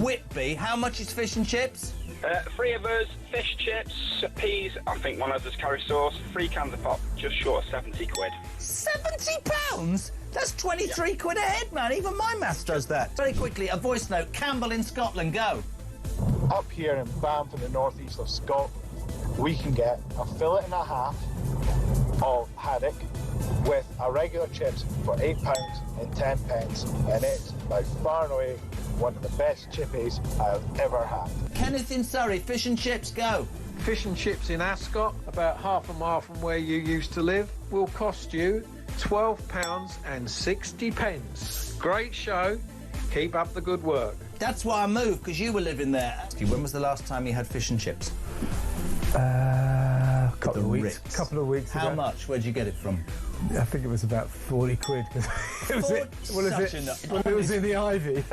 Whitby, how much is fish and chips? 3 of us, fish chips, peas, I think one of us curry sauce, 3 cans of pop, just short of 70 quid. £70? That's 23 quid a head, man. Even my maths does that. Very quickly, a voice note. Campbell in Scotland, go. Up here in Banff in the northeast of Scotland, we can get a fillet and a half of haddock with a regular chips for £8 and 10 pence, and it's by far and away one of the best chippies I've ever had. Kenneth in Surrey, fish and chips, go. Fish and chips in Ascot, about half a mile from where you used to live, will cost you £12 and 60 pence. Great show. Keep up the good work. That's why I moved, because you were living there. When was the last time you had fish and chips? Couple of weeks ago. How much? Where'd you get it from? I think it was about 40 quid. It was in the Ivy.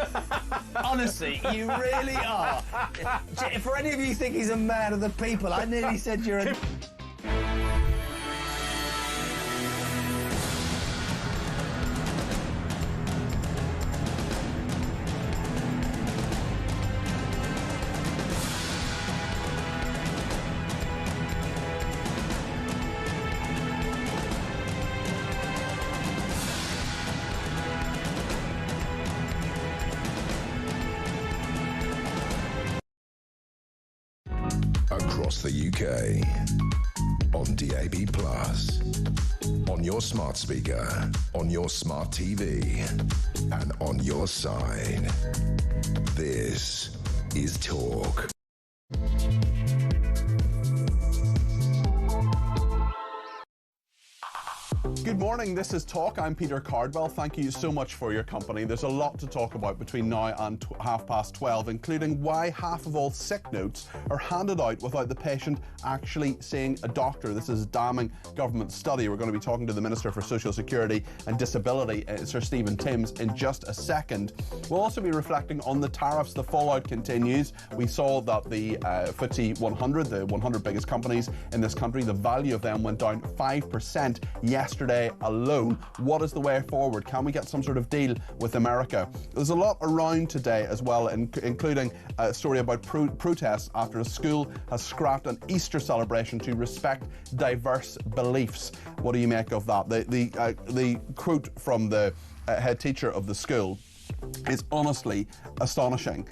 Honestly, you really are. For any of you who think he's a man of the people, I nearly said you're a... Across the UK, on DAB+, on your smart speaker, on your smart TV, and on your side. This is Talk. Good morning, this is Talk. I'm Peter Cardwell. Thank you so much for your company. There's a lot to talk about between now and 12:30, including why half of all sick notes are handed out without the patient actually seeing a doctor. This is a damning government study. We're going to be talking to the Minister for Social Security and Disability, Sir Stephen Timms, in just a second. We'll also be reflecting on the tariffs. The fallout continues. We saw that the FTSE 100, the 100 biggest companies in this country, the value of them went down 5% yesterday alone. What is the way forward? Can we get some sort of deal with America? There's a lot around today as well, including a story about protests after a school has scrapped an Easter celebration to respect diverse beliefs. What do you make of that? The quote from the head teacher of the school is honestly astonishing.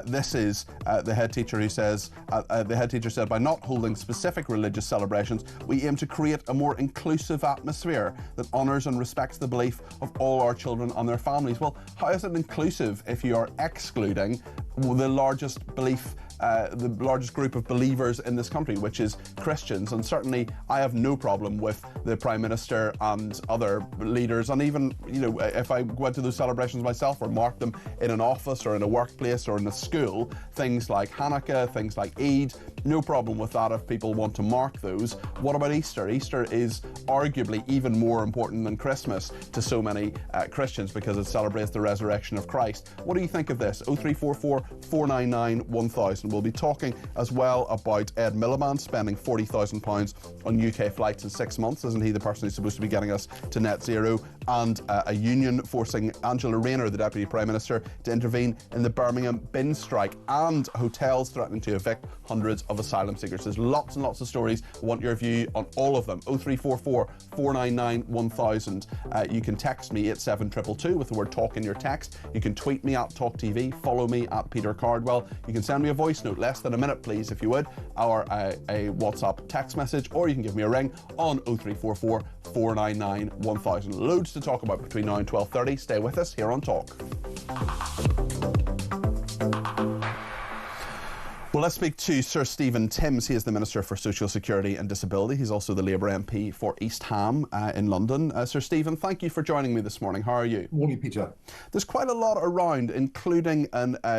This is the head teacher who says, the head teacher said, by not holding specific religious celebrations, we aim to create a more inclusive atmosphere that honours and respects the belief of all our children and their families. Well, how is it inclusive if you are excluding the largest belief, the largest group of believers in this country, which is Christians? And certainly I have no problem with the Prime Minister and other leaders, and even, you know, if I went to those celebrations myself or marked them in an office or in a workplace or in a school, things like Hanukkah, things like Eid, no problem with that if people want to mark those. What about Easter? Easter is arguably even more important than Christmas to so many Christians because it celebrates the resurrection of Christ. What do you think of this? 0344 499 1000. We'll be talking as well about Ed Miliband spending £40,000 on UK flights in 6 months. Isn't he the person who's supposed to be getting us to net zero? And a union forcing Angela Rayner, the Deputy Prime Minister, to intervene in the Birmingham bin strike, and hotels threatening to evict hundreds of asylum seekers. There's lots and lots of stories. I want your view on all of them. 0344 499 1000. You can text me at 722 with the word talk in your text. You can tweet me at talkTV. Follow me at Peter Cardwell. You can send me a voice note, less than a minute please if you would, or a WhatsApp text message, or you can give me a ring on 0344 499 1000. Loads to talk about between now and 12:30. Stay with us here on Talk. Well, let's speak to Sir Stephen Timms. He is the Minister for Social Security and Disability. He's also the Labour MP for East Ham in London. Sir Stephen, thank you for joining me this morning. How are you? Morning, Peter. There's quite a lot around, including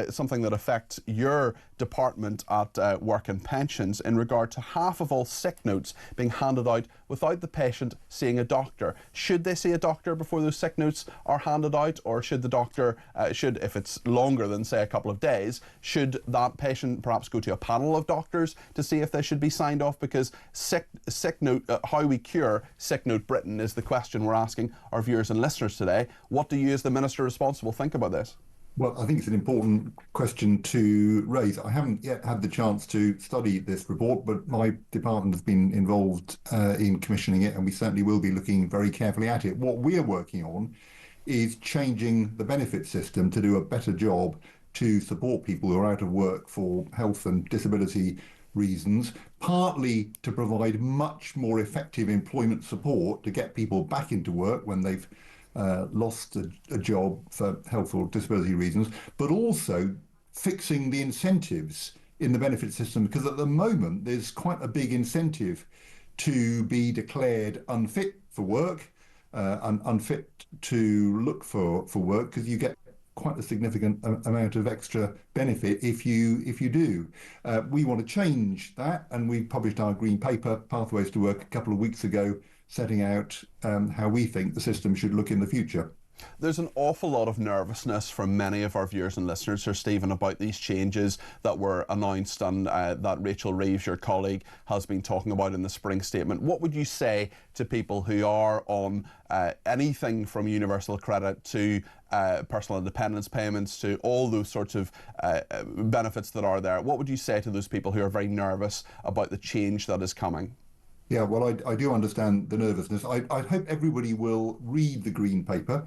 something that affects your department at Work and Pensions in regard to half of all sick notes being handed out without the patient seeing a doctor. Should they see a doctor before those sick notes are handed out, or should the doctor, if it's longer than, say, a couple of days, should that patient perhaps go to a panel of doctors to see if they should be signed off? Because sick note, how we cure Sick Note Britain is the question we're asking our viewers and listeners today. What do you, as the Minister responsible, think about this? Well, I think it's an important question to raise. I haven't yet had the chance to study this report, but my department has been involved in commissioning it, and we certainly will be looking very carefully at it. What we're working on is changing the benefit system to do a better job to support people who are out of work for health and disability reasons, partly to provide much more effective employment support to get people back into work when they've lost a job for health or disability reasons, but also fixing the incentives in the benefit system, because at the moment there's quite a big incentive to be declared unfit for work, unfit to look for work, because you get quite a significant amount of extra benefit if you do. We want to change that, and we published our green paper, Pathways to Work, a couple of weeks ago, setting out how we think the system should look in the future. There's an awful lot of nervousness from many of our viewers and listeners, Sir Stephen, about these changes that were announced and that Rachel Reeves, your colleague, has been talking about in the spring statement. What would you say to people who are on anything from universal credit to personal independence payments to all those sorts of benefits that are there? What would you say to those people who are very nervous about the change that is coming? Yeah, well, I do understand the nervousness. I hope everybody will read the Green Paper.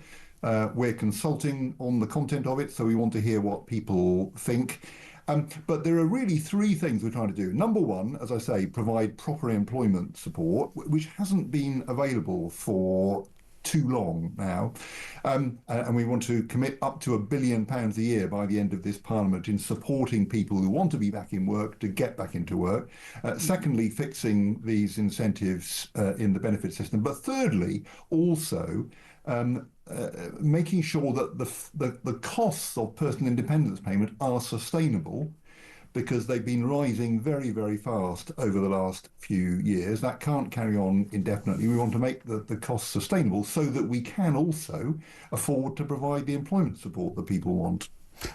We're consulting on the content of it, so we want to hear what people think. But there are really three things we're trying to do. Number one, as I say, provide proper employment support, which hasn't been available for too long now. And we want to commit up to £1 billion a year by the end of this Parliament in supporting people who want to be back in work to get back into work. Secondly, fixing these incentives in the benefit system. But thirdly, also making sure that the costs of personal independence payment are sustainable, because they've been rising very, very fast over the last few years. That can't carry on indefinitely. We want to make the costs sustainable so that we can also afford to provide the employment support that people want.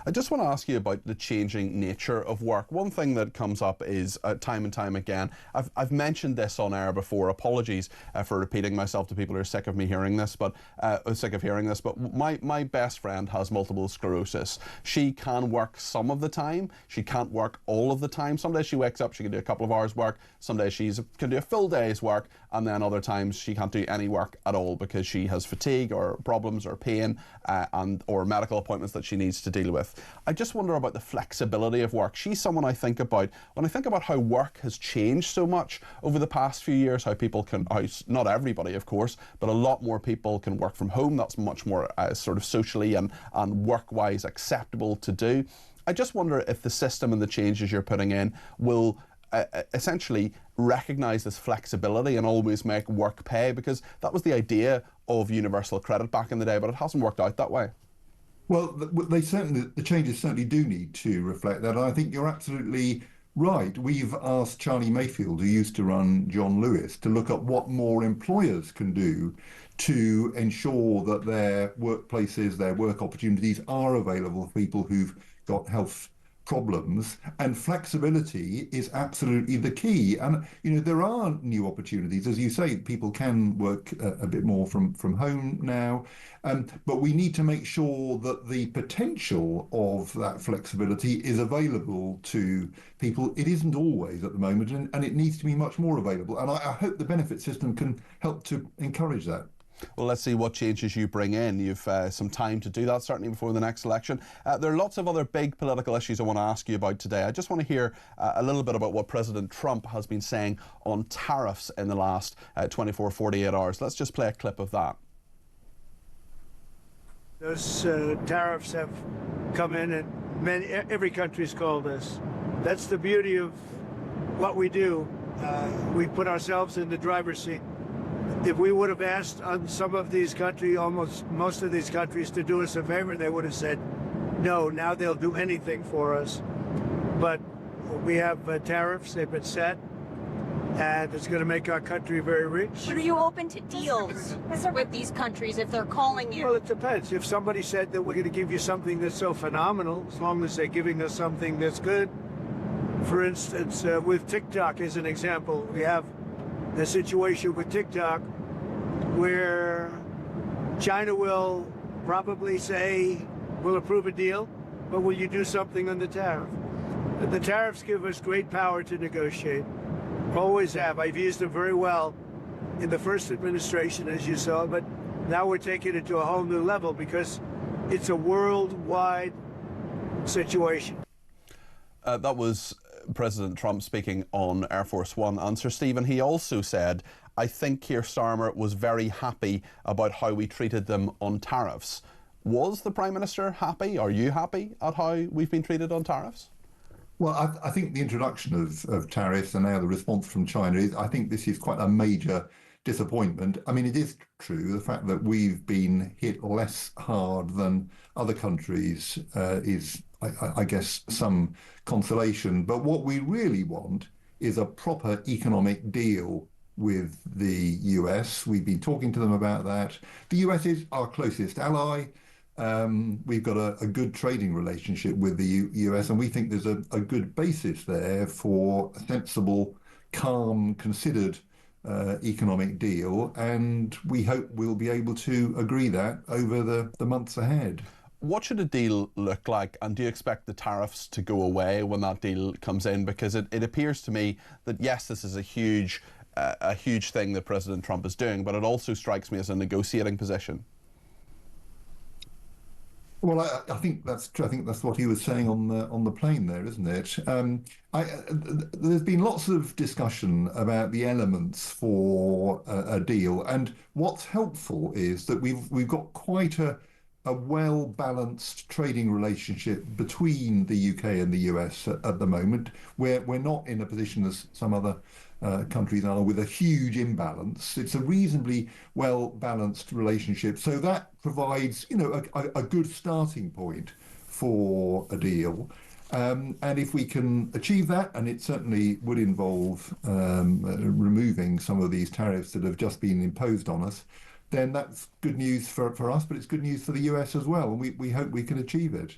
I just want to ask you about the changing nature of work. One thing that comes up is time and time again, I've mentioned this on air before, apologies for repeating myself to people who are sick of me hearing this, but my best friend has multiple sclerosis. She can work some of the time, she can't work all of the time. Some days she wakes up, she can do a couple of hours work, some days she can do a full day's work, and then other times she can't do any work at all because she has fatigue or problems or pain or medical appointments that she needs to deal with. I just wonder about the flexibility of work. She's someone I think about when I think about how work has changed so much over the past few years, how people can, not everybody of course, but a lot more people can work from home. That's much more sort of socially and work-wise acceptable to do. I just wonder if the system and the changes you're putting in will essentially recognise this flexibility and always make work pay, because that was the idea of universal credit back in the day, but it hasn't worked out that way. Well, the changes certainly do need to reflect that. And I think you're absolutely right. We've asked Charlie Mayfield, who used to run John Lewis, to look at what more employers can do to ensure that their workplaces, their work opportunities are available for people who've got health problems, and flexibility is absolutely the key. And there are new opportunities, as you say. People can work a bit more from home now, but we need to make sure that the potential of that flexibility is available to people. It isn't always at the moment, and it needs to be much more available, and I hope the benefit system can help to encourage that. Well, let's see what changes you bring in. You've some time to do that, certainly before the next election. There are lots of other big political issues I want to ask you about today. I just want to hear a little bit about what President Trump has been saying on tariffs in the last 24, 48 hours. Let's just play a clip of that. Those tariffs have come in, and every country's called us. That's the beauty of what we do. We put ourselves in the driver's seat. If we would have asked on some of these countries, almost most of these countries, to do us a favor, they would have said no. Now they'll do anything for us. But we have tariffs, they've been set, and it's going to make our country very rich. But are you open to deals with these countries if they're calling you? Well, it depends. If somebody said that we're going to give you something that's so phenomenal, as long as they're giving us something that's good. For instance, with TikTok as an example, we have the situation with TikTok where China will probably say we'll approve a deal, but will you do something on the tariff? The tariffs give us great power to negotiate. Always have. I've used them very well in the first administration, as you saw, but now we're taking it to a whole new level because it's a worldwide situation. That was President Trump speaking on Air Force One. And Sir Stephen, he also said, I think Keir Starmer was very happy about how we treated them on tariffs. Was the Prime Minister happy? Are you happy at how we've been treated on tariffs? Well, I think the introduction of tariffs and now the response from China I think this is quite a major disappointment. I mean, it is true, the fact that we've been hit less hard than other countries is, I guess, some consolation. But what we really want is a proper economic deal with the US. We've been talking to them about that. The US is our closest ally. We've got a good trading relationship with the US, and we think there's a good basis there for a sensible, calm, considered economic deal, and we hope we'll be able to agree that over the months ahead. What should a deal look like, and do you expect the tariffs to go away when that deal comes in? Because it appears to me that, yes, this is a huge thing that President Trump is doing, but it also strikes me as a negotiating position. Well, I think that's true. I think that's what he was saying on the plane there, isn't it? There's been lots of discussion about the elements for a deal, and what's helpful is that we've got quite a well-balanced trading relationship between the UK and the US at the moment. We're not in a position as some other countries are with a huge imbalance. It's a reasonably well-balanced relationship, so that provides, a good starting point for a deal. And if we can achieve that, and it certainly would involve removing some of these tariffs that have just been imposed on us, then that's good news for us, but it's good news for the US as well, and we hope we can achieve it.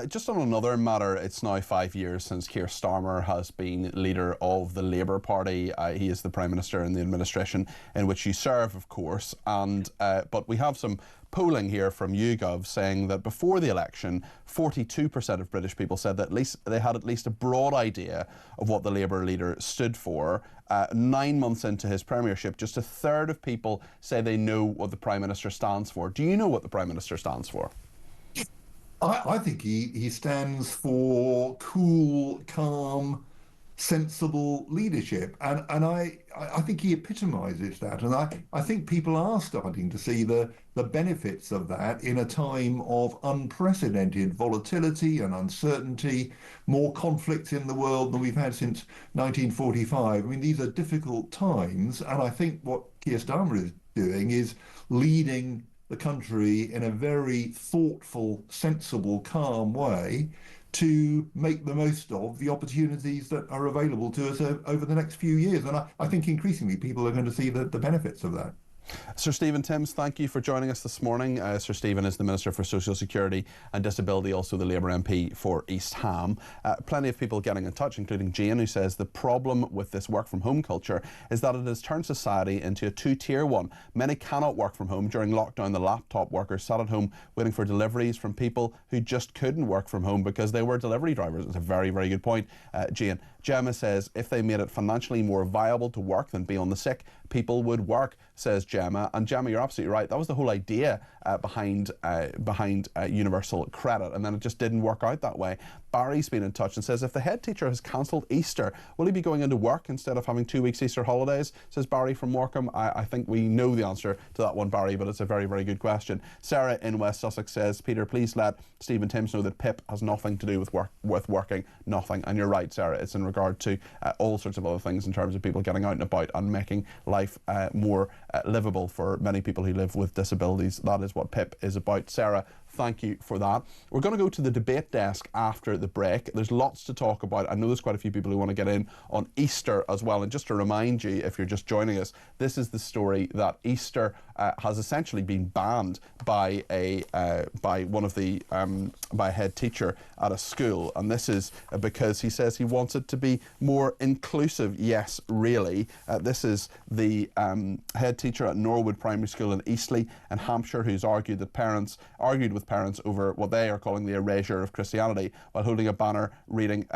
Just on another matter, it's now 5 years since Keir Starmer has been leader of the Labour Party. He is the Prime Minister in the administration in which you serve, of course. And but we have some polling here from YouGov saying that before the election, 42% of British people said that they had at least a broad idea of what the Labour leader stood for. 9 months into his premiership, just a third of people say they know what the Prime Minister stands for. Do you know what the Prime Minister stands for? I think he stands for cool, calm, sensible leadership, and I think he epitomises that, and I think people are starting to see the benefits of that in a time of unprecedented volatility and uncertainty, more conflict in the world than we've had since 1945. I mean, these are difficult times, and I think what Keir Starmer is doing is leading the country in a very thoughtful, sensible, calm way to make the most of the opportunities that are available to us over the next few years. And I think increasingly people are going to see the benefits of that. Sir Stephen Timms, thank you for joining us this morning. Sir Stephen is the Minister for Social Security and Disability, also the Labour MP for East Ham. Plenty of people getting in touch, including Jane, who says the problem with this work from home culture is that it has turned society into a two-tier one. Many cannot work from home. During lockdown, the laptop workers sat at home waiting for deliveries from people who just couldn't work from home because they were delivery drivers. It's a very, very good point, Jane. Gemma says if they made it financially more viable to work than be on the sick, people would work, says Gemma. And Gemma, you're absolutely right. That was the whole idea behind universal credit, and then it just didn't work out that way. Barry's been in touch and says if the head teacher has cancelled Easter, will he be going into work instead of having 2 weeks Easter holidays? Says Barry from Morecambe. I think we know the answer to that one, Barry, but it's a very, very good question. Sarah in West Sussex says, Peter, please let Stephen Timms know that PIP has nothing to do with working, nothing. And you're right, Sarah, it's in regard to all sorts of other things in terms of people getting out and about and making life more livable for many people who live with disabilities. That is what PIP is about. Sarah, thank you for that. We're going to go to the debate desk after the break. There's lots to talk about. I know there's quite a few people who want to get in on Easter as well. And just to remind you, if you're just joining us, this is the story that Easter has essentially been banned by a head teacher at a school. And this is because he says he wants it to be more inclusive. Yes, really. This is the head teacher at Norwood Primary School in Eastleigh in Hampshire, who's argued with with parents over what they are calling the erasure of Christianity, while holding a banner reading,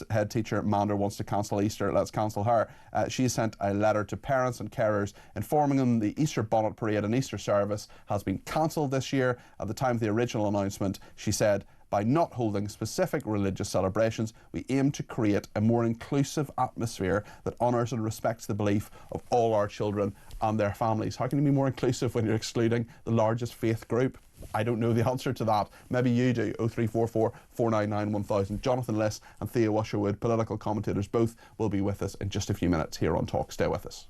head teacher Mander wants to cancel Easter, let's cancel her. She sent a letter to parents and carers informing them the Easter bonnet parade and Easter service has been cancelled this year. At the time of the original announcement, she said, by not holding specific religious celebrations, we aim to create a more inclusive atmosphere that honours and respects the belief of all our children and their families. How can you be more inclusive when you're excluding the largest faith group? I don't know the answer to that. Maybe you do. 0344 499 1000. Jonathan Liss and Thea Washerwood, political commentators, both will be with us in just a few minutes here on Talk. Stay with us.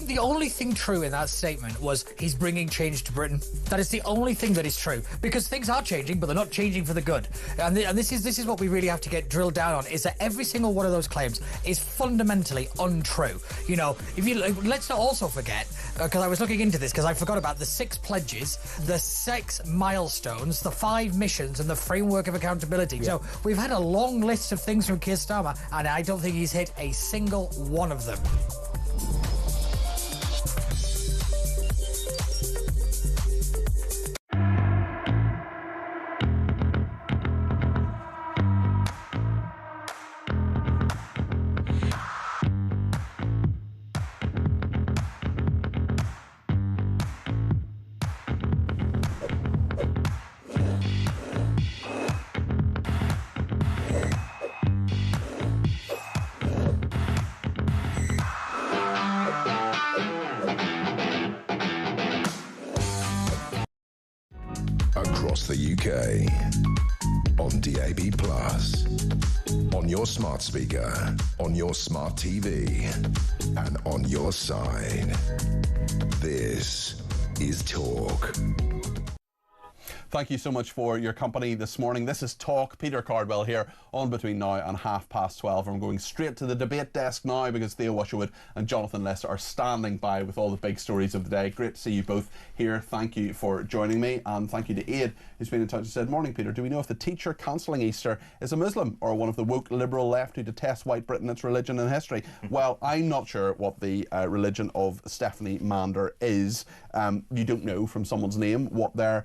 The only thing true in that statement was he's bringing change to Britain. That is the only thing that is true, because things are changing, but they're not changing for the good. And this is what we really have to get drilled down on, is that every single one of those claims is fundamentally untrue. You know, let's not also forget, because I was looking into this, because I forgot about the 6 pledges, the 6 milestones, the 5 missions, and the framework of accountability. Yeah. So we've had a long list of things from Keir Starmer, and I don't think he's hit a single one of them. Across the UK, on DAB+, on your smart speaker, on your smart TV, and on your side. This is Talk. Thank you so much for your company this morning. This is Talk. Peter Cardwell here on between now and 12:30. I'm going straight to the debate desk now because Thea Washerwood and Jonathan Liss are standing by with all the big stories of the day. Great to see you both here. Thank you for joining me, and thank you to Aid, who's been in touch and said, morning Peter, do we know if the teacher cancelling Easter is a Muslim or one of the woke liberal left who detest white Britain, its religion and history? Well, I'm not sure what the religion of Stephanie Mander is. You don't know from someone's name what their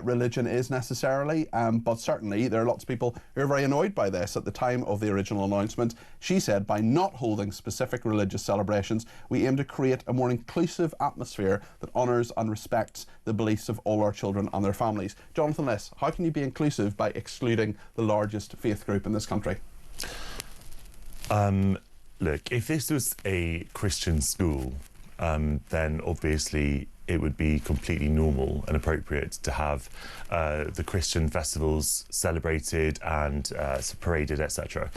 religion is necessarily, but certainly there are lots of people who are very annoyed by this. At the time of the original announcement, she said, by not holding specific religious celebrations, we aim to create a more inclusive atmosphere that honours and respects the beliefs of all our children and their families. Jonathan Liss, how can you be inclusive by excluding the largest faith group in this country? Look, if this was a Christian school, then obviously it would be completely normal and appropriate to have the Christian festivals celebrated and paraded, etc.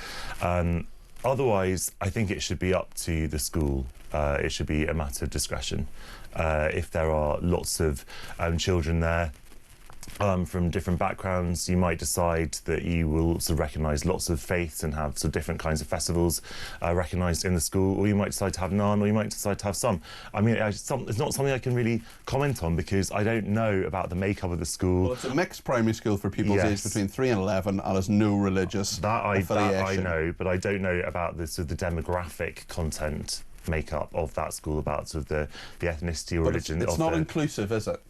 Otherwise, I think it should be up to the school. It should be a matter of discretion. If there are lots of children there from different backgrounds, you might decide that you will sort of recognise lots of faiths and have sort of different kinds of festivals recognised in the school, or you might decide to have none, or you might decide to have some. I mean, it's not something I can really comment on because I don't know about the makeup of the school. Well, it's a mixed primary school for pupils aged between 3 and 11 and has no religious affiliation. That I know, but I don't know about the sort of the demographic content makeup of that school, about sort of the ethnicity or religion. It's not inclusive, is it?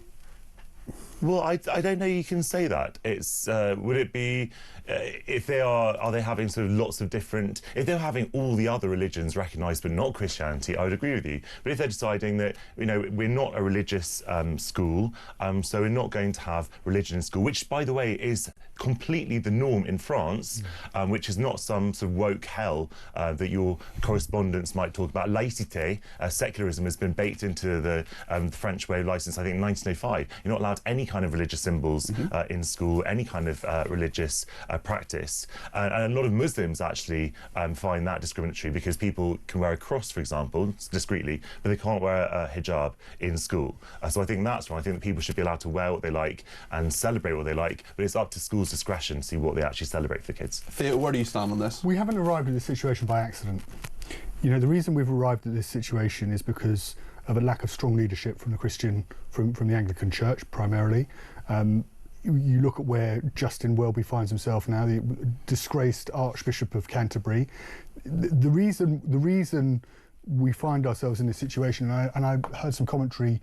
Well, I don't know you can say that. It's would it be if they are they having sort of lots of different, if they're having all the other religions recognised but not Christianity, I would agree with you. But if they're deciding that, you know, we're not a religious school, so we're not going to have religion in school, which, by the way, is completely the norm in France, which is not some sort of woke hell that your correspondents might talk about. Laïcité, secularism, has been baked into the French way of licence, I think, in 1905. You're not allowed any kind of religious symbols in school, any kind of religious practice. And a lot of Muslims actually find that discriminatory, because people can wear a cross, for example, discreetly, but they can't wear a hijab in school. So I think that's wrong. I think that people should be allowed to wear what they like and celebrate what they like, but it's up to schools' discretion to see what they actually celebrate for kids. Theo, where do you stand on this? We haven't arrived at this situation by accident. You know, the reason we've arrived at this situation is because of a lack of strong leadership from the Anglican Church, primarily. You look at where Justin Welby finds himself now, the disgraced Archbishop of Canterbury. The reason we find ourselves in this situation, and I heard some commentary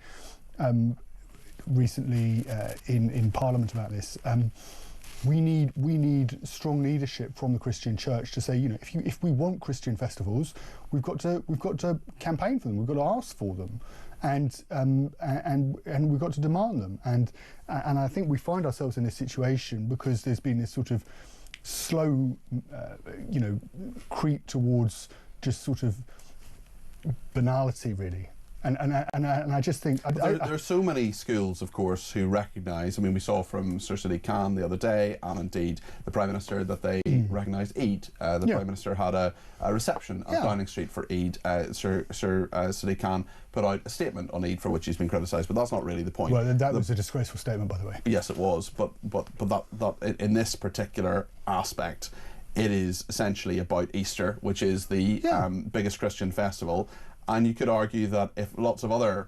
recently in Parliament about this. We need strong leadership from the Christian Church to say, you know, if we want Christian festivals, we've got to campaign for them. We've got to ask for them, and we've got to demand them. And I think we find ourselves in this situation because there's been this sort of slow, creep towards just sort of banality, really. And I just think... There are so many schools, of course, who recognise, I mean, we saw from Sir Sadiq Khan the other day, and indeed the Prime Minister, that they recognised Eid. Prime Minister had a reception at Downing Street for Eid. Sir Sadiq Khan put out a statement on Eid for which he's been criticised, but that's not really the point. Well, that was a disgraceful statement, by the way. Yes, it was, but that in this particular aspect, it is essentially about Easter, which is the biggest Christian festival. And you could argue that if lots of other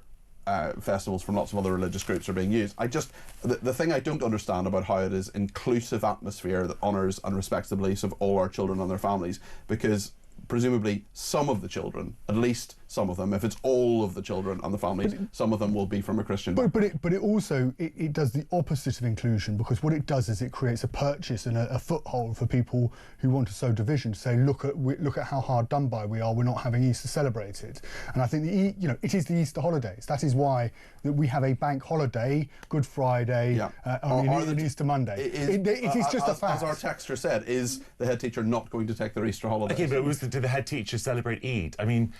festivals from lots of other religious groups are being used, the thing I don't understand about how it is inclusive atmosphere that honours and respects the beliefs of all our children and their families, because presumably some of the children, at least some of them, if it's all of the children and the families, some of them will be from a Christian background. But it also does the opposite of inclusion, because what it does is it creates a purchase and a foothold for people who want to sow division, to say, look at how hard done by we are, we're not having Easter celebrated. And I think it is the Easter holidays. That is why that we have a bank holiday, Good Friday, on Easter Monday. It is just a fact. As our texter said, is the head teacher not going to take their Easter holidays? Okay, but did the head teacher celebrate Eid? I mean,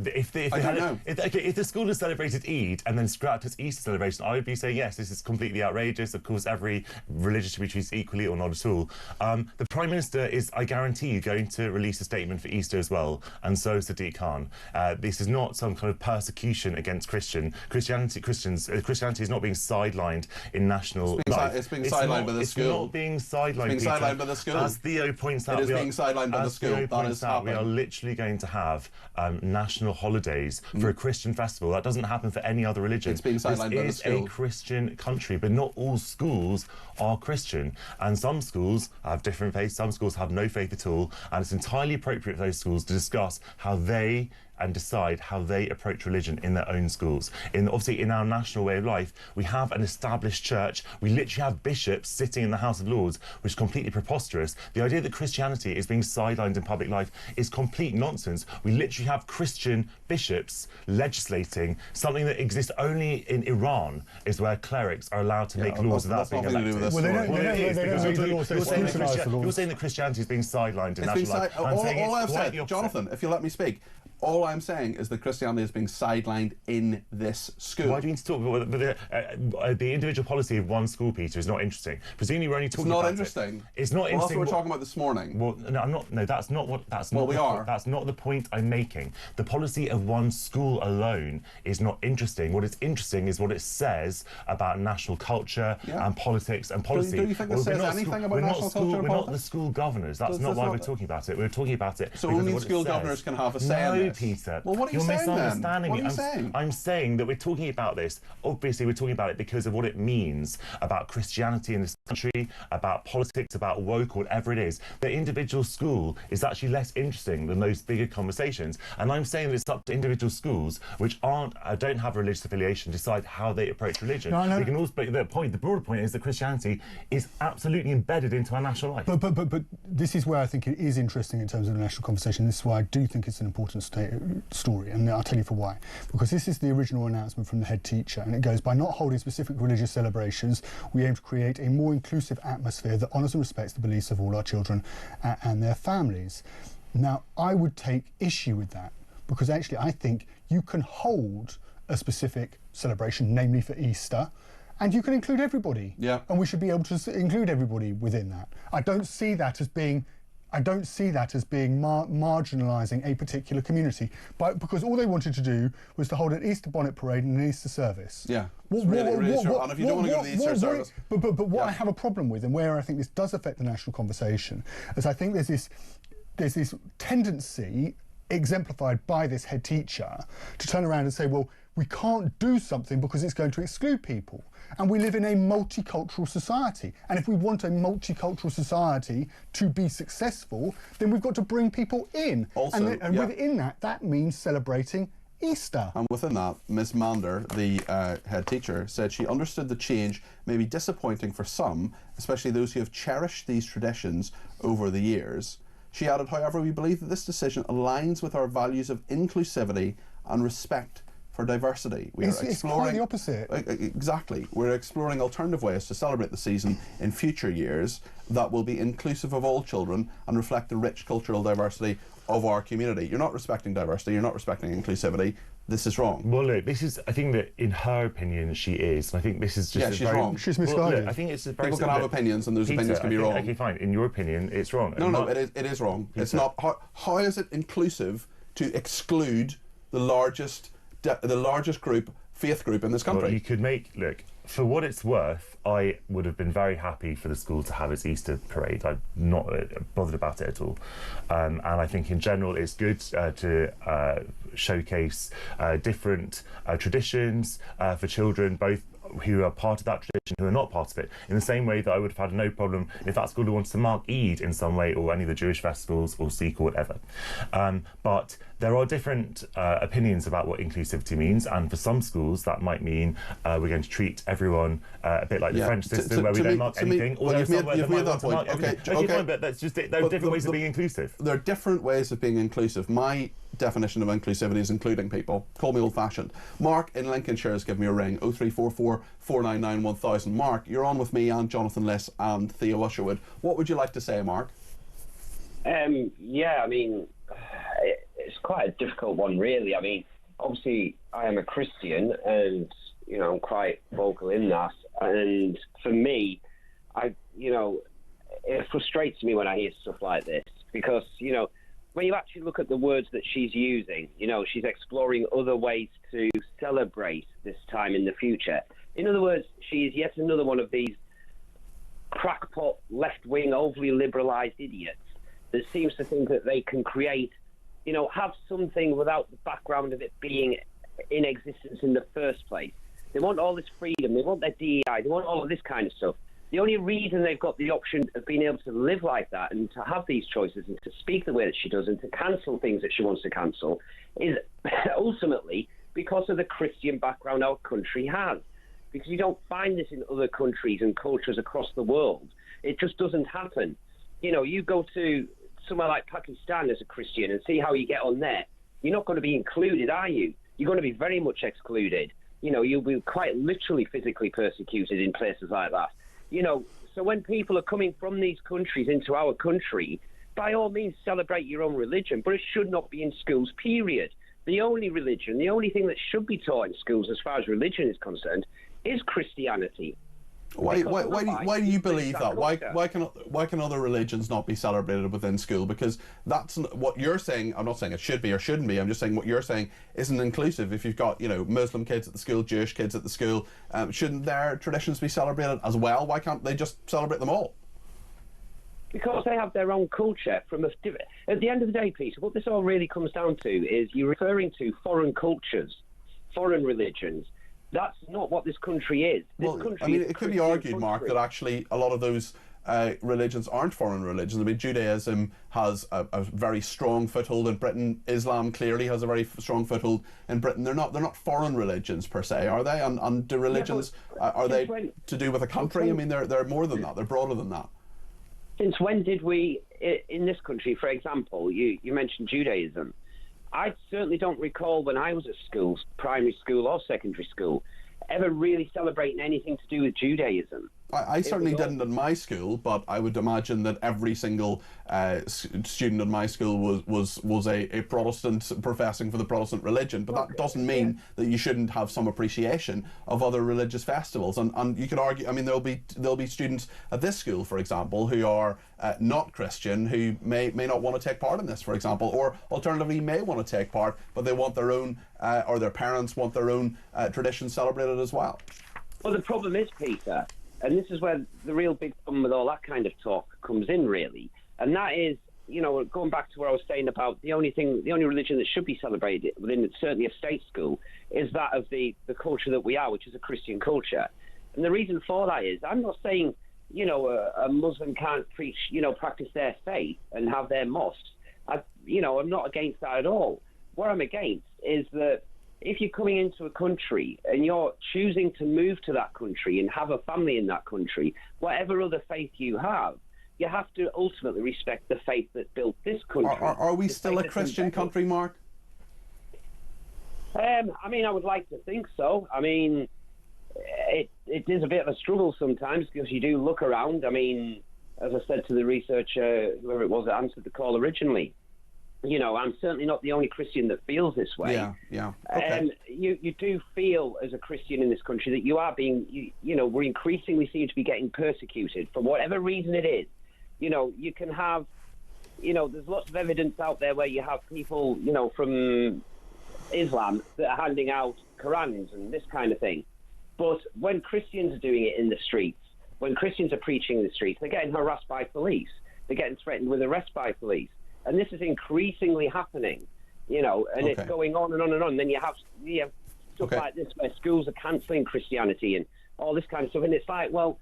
if the school has celebrated Eid and then scrapped its Easter celebration, I would be saying, yes, this is completely outrageous. Of course, every religion should be treated equally, or not at all. The Prime Minister is, I guarantee you, going to release a statement for Easter as well, and so is Sadiq Khan. This is not some kind of persecution against Christianity. Christianity is not being sidelined in national life. It's being sidelined by the school. It's not being sidelined, It's being sidelined by the school. As Theo points out, it is being sidelined by the school. That is happening. We are literally going to have national holidays for a Christian festival. That doesn't happen for any other religion. It's being sidelined by the school. This is a Christian country, but not all schools are Christian. And some schools have different faiths, some schools have no faith at all, and it's entirely appropriate for those schools to discuss how they and decide how they approach religion in their own schools. Obviously, in our national way of life, we have an established church. We literally have bishops sitting in the House of Lords, which is completely preposterous. The idea that Christianity is being sidelined in public life is complete nonsense. We literally have Christian bishops legislating something that exists only in Iran, is where clerics are allowed to make laws without being elected. Well, they don't make the laws. You're saying that Christianity is being sidelined in national life. All I've said, Jonathan, if you let me speak, All I'm saying is that Christianity is being sidelined in this school. Why do you need to talk about the individual policy of one school, Peter, is not interesting. Presumably we're only talking about It's not interesting. It's not interesting. Well, that's what we're talking about this morning. Well, no, I'm not. No, that's not what. That's well, not. we are. That's not the point I'm making. The policy of one school alone is not interesting. What is interesting is what it says about national culture and politics and policy. Do you think it says anything about national culture and politics? We're not the school governors. That's not why we're talking about it. We're talking about it. So only school governors can have a say in this? No, Peter. Well, what are you saying then? What are you saying? I'm saying that we're talking about this. Obviously, we're talking about it because of what it means about Christianity in this country, about politics, about woke, whatever it is. The individual school is actually less interesting than those bigger conversations. And I'm saying that it's up to individual schools which don't have religious affiliation decide how they approach religion. No, we can also make the broader point is that Christianity is absolutely embedded into our national life. But this is where I think it is interesting in terms of the national conversation. This is why I do think it's an important story, and I'll tell you for why. Because this is the original announcement from the head teacher, and it goes, by not holding specific religious celebrations, we aim to create a more inclusive atmosphere that honours and respects the beliefs of all our children and their families. Now, I would take issue with that, because actually I think you can hold a specific celebration, namely for Easter, and you can include everybody. Yeah. And we should be able to include everybody within that. I don't see that as being marginalising a particular community, because all they wanted to do was to hold an Easter bonnet parade and an Easter service. Yeah, and if you don't want to go to the Easter service... But what I have a problem with, and where I think this does affect the national conversation, is I think there's this tendency, exemplified by this head teacher, to turn around and say, well, we can't do something because it's going to exclude people. And we live in a multicultural society. And if we want a multicultural society to be successful, then we've got to bring people in. Also, and within that means celebrating Easter. And within that, Ms. Mander, the head teacher, said she understood the change may be disappointing for some, especially those who have cherished these traditions over the years. She added, however, we believe that this decision aligns with our values of inclusivity and respect for diversity. It's quite the opposite. Exactly. We're exploring alternative ways to celebrate the season in future years that will be inclusive of all children and reflect the rich cultural diversity of our community. You're not respecting diversity, you're not respecting inclusivity. This is wrong. Well, look, I think that in her opinion she is, and I think this is just she's wrong. She's misguided. Look, I think it's very People can have opinions, and those opinions can be wrong. Okay, fine. In your opinion, it's wrong. No, it is wrong. Peter. It's not. How is it inclusive to exclude the largest group, faith group in this country? Well, you could look, for what it's worth, I would have been very happy for the school to have its Easter parade. I'm not bothered about it at all. And I think in general it's good to showcase different traditions for children, both who are part of that tradition, who are not part of it, in the same way that I would have had no problem if that school wanted to mark Eid in some way, or any of the Jewish festivals, or Sikh, or whatever. But there are different opinions about what inclusivity means, and for some schools that might mean we're going to treat everyone a bit like the French system, where we don't mark anything. Well, you've made that point. Okay, fine, but that's just there are different ways of being inclusive. There are different ways of being inclusive. My definition of inclusivity is including people. Call me old-fashioned. Mark in Lincolnshire has given me a ring, 0344 499 1000. Mark, you're on with me and Jonathan Liss and Theo Usherwood. What would you like to say, Mark? Yeah, I mean, it's quite a difficult one, really. I mean, obviously, I am a Christian, and I'm quite vocal in that. And for me, it frustrates me when I hear stuff like this, because when you actually look at the words that she's using, she's exploring other ways to celebrate this time in the future. In other words, she is yet another one of these crackpot, left-wing, overly liberalised idiots that seems to think that they can create, have something without the background of it being in existence in the first place. They want all this freedom, they want their DEI, they want all of this kind of stuff. The only reason they've got the option of being able to live like that and to have these choices and to speak the way that she does and to cancel things that she wants to cancel is ultimately because of the Christian background our country has. Because you don't find this in other countries and cultures across the world. It just doesn't happen. You go to somewhere like Pakistan as a Christian and see how you get on there. You're not going to be included, are you? You're going to be very much excluded. You'll be quite literally physically persecuted in places like that. So when people are coming from these countries into our country, by all means celebrate your own religion, but it should not be in schools, period. The only thing that should be taught in schools as far as religion is concerned is Christianity. Why do you believe that? Why can other religions not be celebrated within school? Because that's what you're saying. I'm not saying it should be or shouldn't be. I'm just saying what you're saying isn't inclusive. If you've got, Muslim kids at the school, Jewish kids at the school, shouldn't their traditions be celebrated as well? Why can't they just celebrate them all? Because they have their own culture. At the end of the day, Peter, what this all really comes down to is you're referring to foreign cultures, foreign religions. That's not what this country is. It could be argued, Mark, that actually a lot of those religions aren't foreign religions. I mean, Judaism has a very strong foothold in Britain. Islam clearly has a very strong foothold in Britain. They're not foreign religions per se, are they? And do religions are they to do with a country? I mean, they're more than that. They're broader than that. Since when did we, in this country, for example, you mentioned Judaism. I certainly don't recall when I was at school, primary school or secondary school, ever really celebrating anything to do with Judaism. I certainly didn't in my school, but I would imagine that every single student in my school was a Protestant professing for the Protestant religion. But that doesn't mean that you shouldn't have some appreciation of other religious festivals. And you could argue, I mean, there'll be students at this school, for example, who are not Christian, who may not want to take part in this, for example, or alternatively may want to take part, but they want their own, or their parents want their own traditions celebrated as well. Well, the problem is, Peter, and this is where the real big problem with all that kind of talk comes in, really. And that is, going back to what I was saying about the only religion that should be celebrated within certainly a state school is that of the culture that we are, which is a Christian culture. And the reason for that is, I'm not saying, a Muslim can't practice their faith and have their mosques. I'm not against that at all. What I'm against is that if you're coming into a country and you're choosing to move to that country and have a family in that country, whatever other faith you have to ultimately respect the faith that built this country. Are we still a Christian country, Mark? I would like to think so. I mean, it is a bit of a struggle sometimes because you do look around. I mean, as I said to the researcher, whoever it was that answered the call originally, I'm certainly not the only Christian that feels this way. Yeah. Okay. You do feel as a Christian in this country that you are being, we increasingly seem to be getting persecuted for whatever reason it is. You can have, there's lots of evidence out there where you have people, from Islam that are handing out Qurans and this kind of thing. But when Christians are doing it in the streets, when Christians are preaching in the streets, they're getting harassed by police. They're getting threatened with arrest by police. And this is increasingly happening, and it's going on and on and on. Then you have stuff like this where schools are cancelling Christianity and all this kind of stuff. And it's like, well,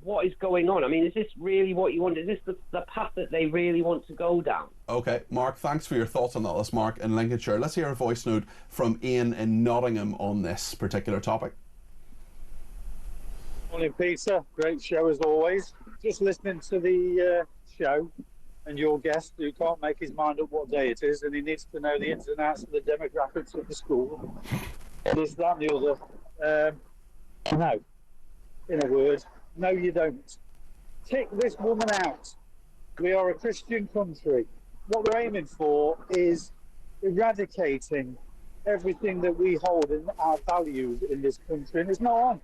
what is going on? I mean, is this really what you want? Is this the path that they really want to go down? Okay, Mark, thanks for your thoughts on that. That's Mark in Lincolnshire. Let's hear a voice note from Ian in Nottingham on this particular topic. Morning, Peter. Great show as always. Just listening to the show. And your guest, who can't make his mind up what day it is, and he needs to know the ins and outs of the demographics of the school. This, that, and the other. No. In a word, no, you don't. Kick this woman out. We are a Christian country. What we're aiming for is eradicating everything that we hold in our values in this country, and it's not on.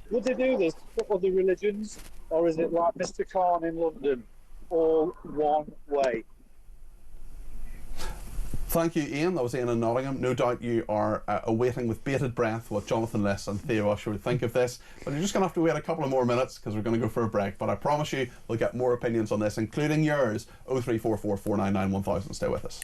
Would they do this for other religions, or is it like Mr. Khan in London? All one way. Thank you, Ian. That was Ian in Nottingham. No doubt you are awaiting with bated breath what Jonathan Liss and Theo Usher would think of this. But you're just going to have to wait a couple of more minutes because we're going to go for a break. But I promise you we'll get more opinions on this, including yours. 0344 499 1000. Stay with us.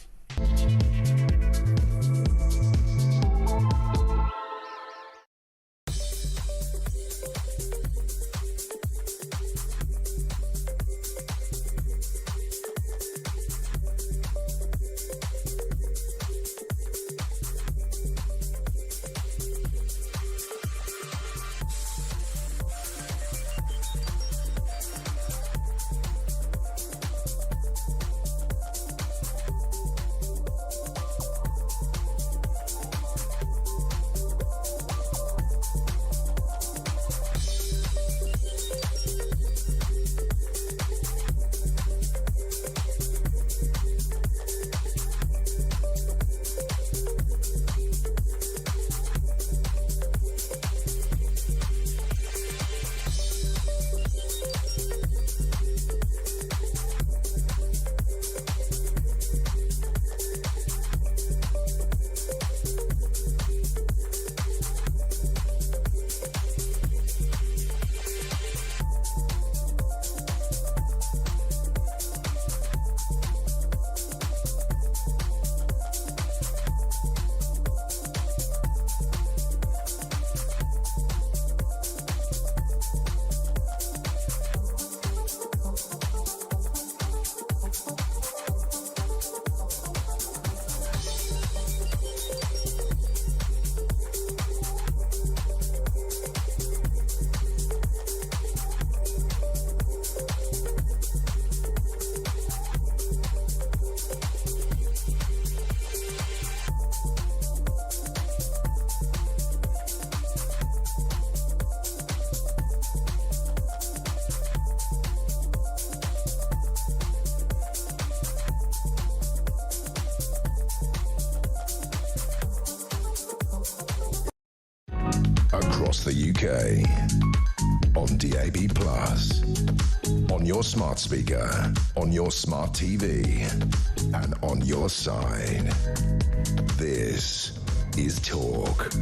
across the UK, on DAB+, on your smart speaker, on your smart TV, and on your side. This is Talk.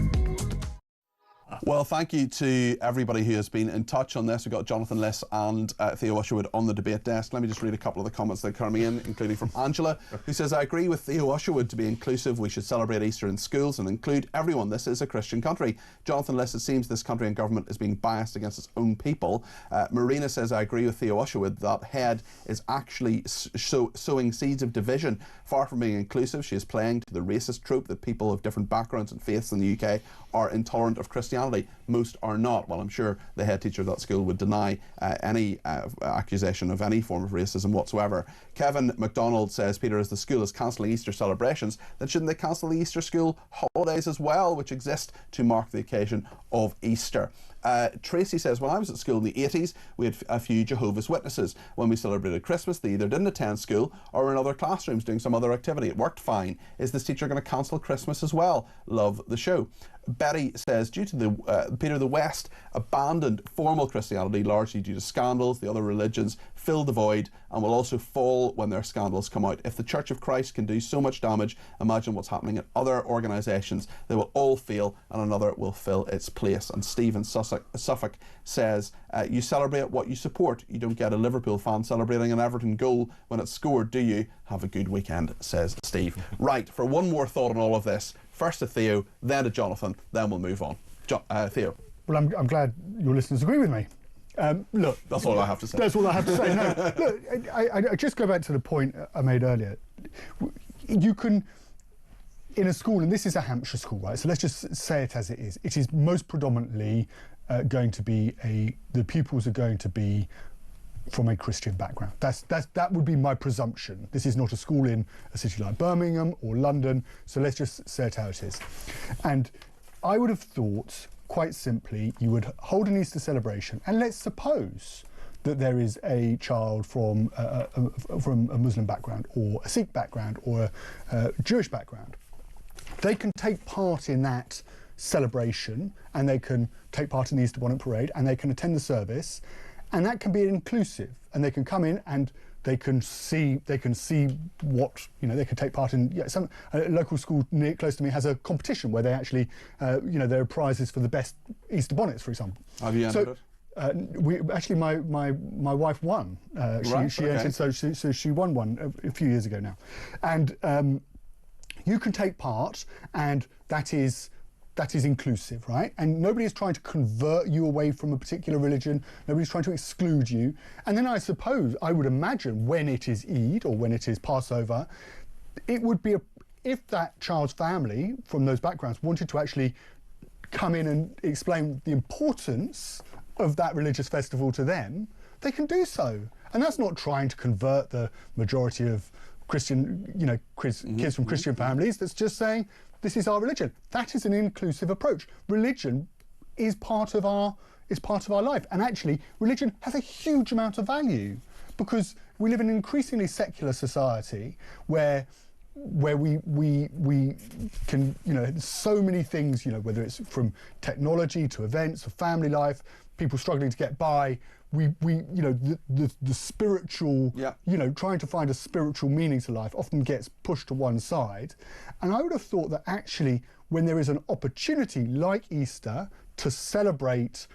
Well, thank you to everybody who has been in touch on this. We've got Jonathan Liss and Theo Usherwood on the debate desk. Let me just read a couple of the comments that are coming in, including from Angela, who says, I agree with Theo Usherwood to be inclusive. We should celebrate Easter in schools and include everyone. This is a Christian country. Jonathan Liss, it seems this country and government is being biased against its own people. Marina says, I agree with Theo Usherwood that Head is actually sowing seeds of division. Far from being inclusive, she is playing to the racist trope that people of different backgrounds and faiths in the UK are intolerant of Christianity. Most are not. Well, I'm sure the head teacher of that school would deny any accusation of any form of racism whatsoever. Kevin MacDonald says, Peter, as the school is cancelling Easter celebrations, then shouldn't they cancel the Easter school holidays as well, which exist to mark the occasion of Easter? Tracy says, when I was at school in the 80s, we had a few Jehovah's Witnesses. When we celebrated Christmas, they either didn't attend school or were in other classrooms doing some other activity. It worked fine. Is this teacher going to cancel Christmas as well? Love the show. Betty says, due to Peter, the West abandoned formal Christianity largely due to scandals. The other religions fill the void and will also fall when their scandals come out. If the Church of Christ can do so much damage, imagine what's happening in other organisations. They will all fail and another will fill its place. And Stephen Suffolk says, you celebrate what you support. You don't get a Liverpool fan celebrating an Everton goal when it's scored, do you? Have a good weekend, says Steve. Right, for one more thought on all of this, first to Theo, then to Jonathan, then we'll move on. Theo. Well, I'm glad your listeners agree with me. Look, that's all I have to say. That's all I have to say. No, look, I just go back to the point I made earlier. You can, in a school, and this is a Hampshire school, right? So let's just say it as it is. It is most predominantly going to be the pupils are going to be from a Christian background. That would be my presumption. This is not a school in a city like Birmingham or London, so let's just say it how it is. And I would have thought, quite simply, you would hold an Easter celebration, and let's suppose that there is a child from a Muslim background or a Sikh background or a Jewish background. They can take part in that celebration, and they can take part in the Easter bonnet parade, and they can attend the service, and that can be inclusive, and they can come in and they can see what, you know, they can take part in. Yeah, some local school close to me has a competition where they actually, you know, there are prizes for the best Easter bonnets, for example. Have you entered it? We actually, my wife won. She entered, so she won one a few years ago now, and you can take part, and that is inclusive, right? And nobody is trying to convert you away from a particular religion. Nobody's trying to exclude you. And then I suppose, I would imagine, when it is Eid or when it is Passover, it would be if that child's family from those backgrounds wanted to actually come in and explain the importance of that religious festival to them, they can do so. And that's not trying to convert the majority of Christian, you know, kids from Christian families. That's just saying, this is our religion. That is an inclusive approach. Religion is part of our life, and actually, religion has a huge amount of value because we live in an increasingly secular society where we can, you know, so many things, you know, whether it's from technology to events or family life, people struggling to get by. We you know, the spiritual, you know, trying to find a spiritual meaning to life often gets pushed to one side. And I would have thought that actually when there is an opportunity like Easter to celebrate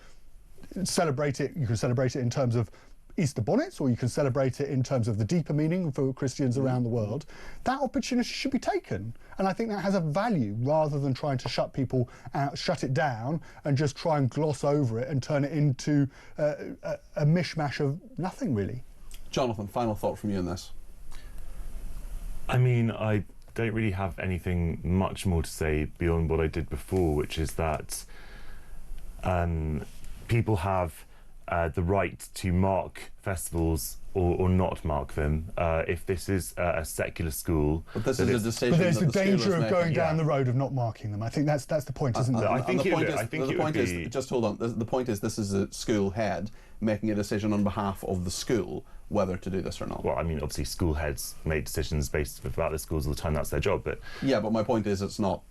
it, you can celebrate it in terms of Easter bonnets, or you can celebrate it in terms of the deeper meaning for Christians around the world. That opportunity should be taken, and I think that has a value rather than trying to shut people out, shut it down, and just try and gloss over it and turn it into a mishmash of nothing really. Jonathan, final thought from you on this. I mean, I don't really have anything much more to say beyond what I did before, which is that people have the right to mark festivals or not mark them. If this is a secular school, but this is a decision. But there's the danger of going down the road of not marking them. I think that's the point, isn't it? I think the point is just hold on. The point is this is a school head making a decision on behalf of the school whether to do this or not. Well, I mean, obviously school heads make decisions based about the schools all the time. That's their job. But yeah, but my point is it's not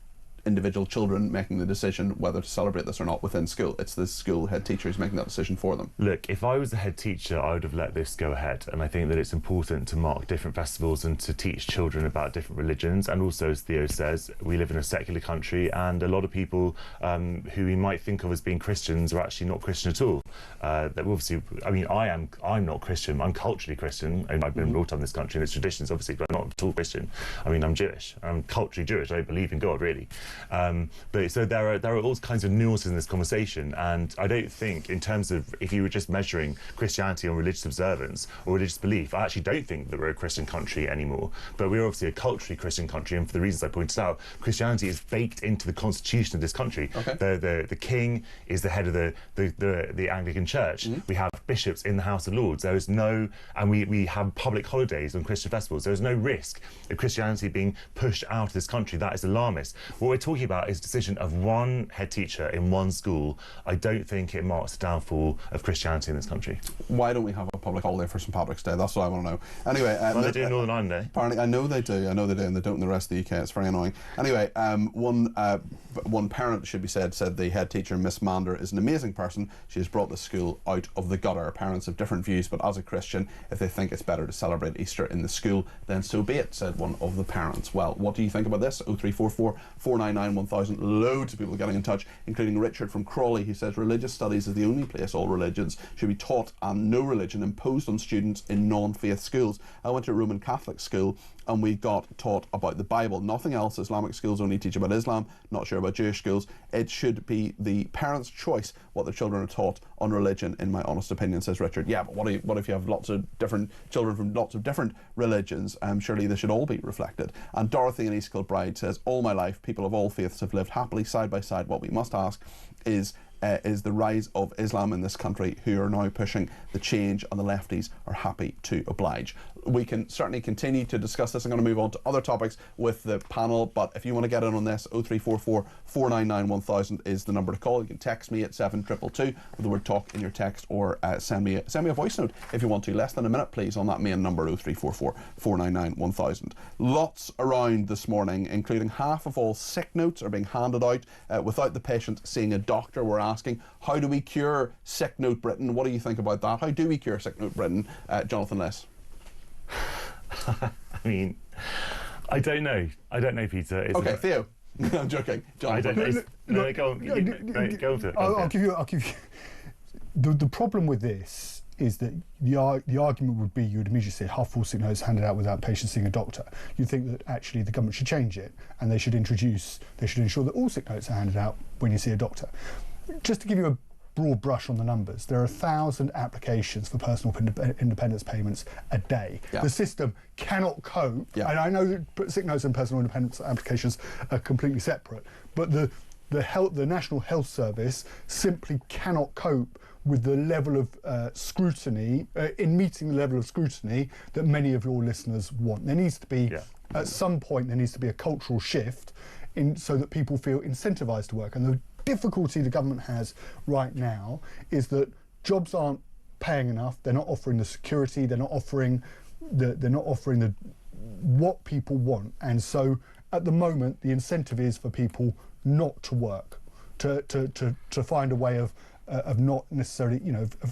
individual children making the decision whether to celebrate this or not within school. It's the school head teacher who's making that decision for them. Look, if I was the head teacher, I would have let this go ahead. And I think that it's important to mark different festivals and to teach children about different religions. And also, as Theo says, we live in a secular country, and a lot of people who we might think of as being Christians are actually not Christian at all. That obviously, I mean, I'm not Christian. I'm culturally Christian, and I've been brought up in this country and its traditions, obviously, but I'm not at all Christian. I mean, I'm Jewish. I'm culturally Jewish. I don't believe in God, really. But so there are all kinds of nuances in this conversation, and I don't think, in terms of if you were just measuring Christianity on religious observance or religious belief, I actually don't think that we're a Christian country anymore. But we're obviously a culturally Christian country, and for the reasons I pointed out, Christianity is baked into the constitution of this country. Okay. The king is the head of the Anglican Church. We have bishops in the House of Lords. There is no, and we have public holidays on Christian festivals. There is no risk of Christianity being pushed out of this country. That is alarmist. What we're talking about is a decision of one head teacher in one school. I don't think it marks the downfall of Christianity in this country. Why don't we have a public holiday for St Patrick's Day? That's what I want to know. Anyway, well, they do Northern Ireland Day. Apparently, I know they do, and they don't in the rest of the UK. It's very annoying. Anyway, one parent, should be said the head teacher, Miss Mander, is an amazing person. She has brought the school out of the gutter. Parents have different views, but as a Christian, if they think it's better to celebrate Easter in the school, then so be it, said one of the parents. Well, what do you think about this? 0344 499 1000. Loads of people getting in touch, including Richard from Crawley, who says religious studies is the only place all religions should be taught and no religion imposed on students in non-faith schools. I went to a Roman Catholic school and we got taught about the Bible. Nothing else. Islamic schools only teach about Islam. Not sure about Jewish schools. It should be the parents' choice what their children are taught on religion, in my honest opinion, says Richard. Yeah, but what if you have lots of different children from lots of different religions? Surely they should all be reflected. And Dorothy in East Kilbride says, all my life, people of all faiths have lived happily side by side. What we must ask is the rise of Islam in this country, who are now pushing the change, and the lefties are happy to oblige. We can certainly continue to discuss this. I'm going to move on to other topics with the panel, but if you want to get in on this, 0344 499 1000 is the number to call. You can text me at 7222 with the word talk in your text, or send me a voice note if you want to. Less than a minute, please, on that main number, 0344 499 1000. Lots around this morning, including half of all sick notes are being handed out without the patient seeing a doctor. We're asking, how do we cure Sick Note Britain? What do you think about that? How do we cure Sick Note Britain? Jonathan Less. I mean, I don't know, Peter. Okay, Theo. I'm joking. Jonathan. I don't know. Go on. I'll give you. The problem with this is that the argument would be, you'd immediately say half full sick notes handed out without patients seeing a doctor. You'd think that actually the government should change it, and they should ensure that all sick notes are handed out when you see a doctor. Just to give you a broad brush on the numbers, there are 1,000 applications for personal independence payments a day. Yeah. The system cannot cope, and I know that sick notes and personal independence applications are completely separate, but the National Health Service simply cannot cope with the level of scrutiny, in meeting the level of scrutiny that many of your listeners want. There needs to be, at some point, there needs to be a cultural shift so that people feel incentivised to work. And the difficulty the government has right now is that jobs aren't paying enough. They're not offering the security. They're not offering the what people want. And so at the moment, the incentive is for people not to work, to find a way of not necessarily,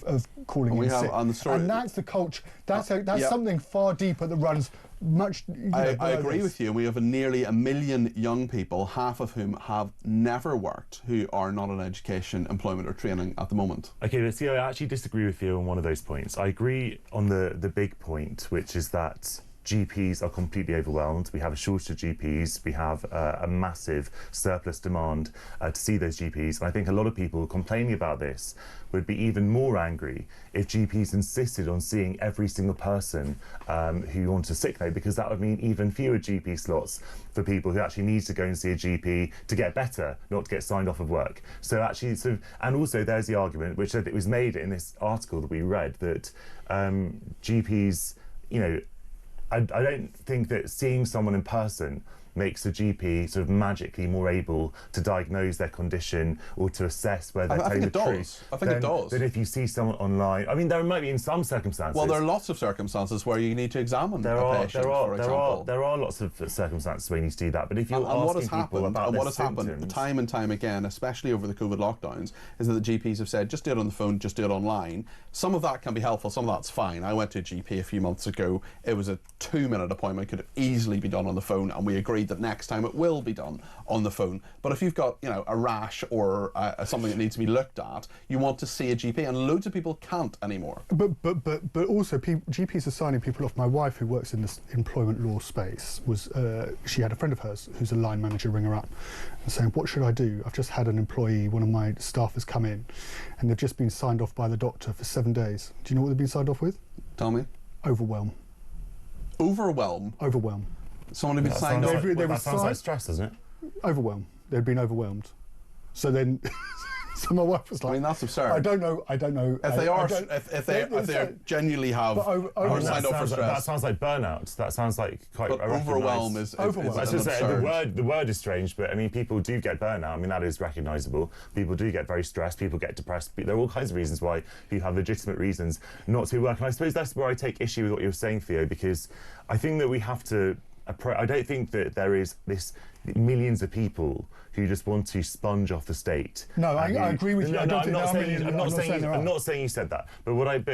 of calling in sick. And that's the culture. That's something far deeper that runs much. I agree with you. And we have nearly 1 million young people, half of whom have never worked, who are not in education, employment, or training at the moment. Okay, but see, I actually disagree with you on one of those points. I agree on the big point, which is that GPs are completely overwhelmed. We have a shortage of GPs. We have a massive surplus demand to see those GPs. And I think a lot of people complaining about this would be even more angry if GPs insisted on seeing every single person who wants a sick note, because that would mean even fewer GP slots for people who actually need to go and see a GP to get better, not to get signed off of work. So actually, and also there's the argument, which it was made in this article that we read, that GPs, I don't think that seeing someone in person makes the GP sort of magically more able to diagnose their condition or to assess whether they're telling the truth. I think it does. Then if you see someone online, I mean, there might be in some circumstances. Well, there are lots of circumstances where you need to examine a patient, for example. There are lots of circumstances where you need to do that. But if you're asking people about their symptoms, time and time again, especially over the COVID lockdowns, is that the GPs have said, just do it on the phone, just do it online. Some of that can be helpful, some of that's fine. I went to a GP a few months ago. It was a 2-minute appointment, could have easily be done on the phone, and we agreed that next time it will be done on the phone. But if you've got, you know, a rash or something that needs to be looked at, you want to see a GP, and loads of people can't anymore. But also GPs are signing people off. My wife, who works in this employment law space, she had a friend of hers who's a line manager ring her up and saying, what should I do? I've just had an employee, one of my staff has come in and they've just been signed off by the doctor for 7 days. Do you know what they've been signed off with? Tell me. Overwhelm. Overwhelm? Overwhelm. Someone had been signed off? That sounds like stress, doesn't it? Overwhelm. They'd been overwhelmed. So then... So my wife was like, I mean, that's absurd. I don't know. If they genuinely have signed off for stress. That sounds like burnout. That sounds like quite overwhelm is absurd. The word is strange, but I mean, people do get burnout. I mean, that is recognisable. People do get very stressed. People get depressed. There are all kinds of reasons why you have legitimate reasons not to work. And I suppose that's where I take issue with what you're saying, Theo, because I think that we have to. I don't think that there is this millions of people who just want to sponge off the state. No, I agree with you. I'm not saying you said that. But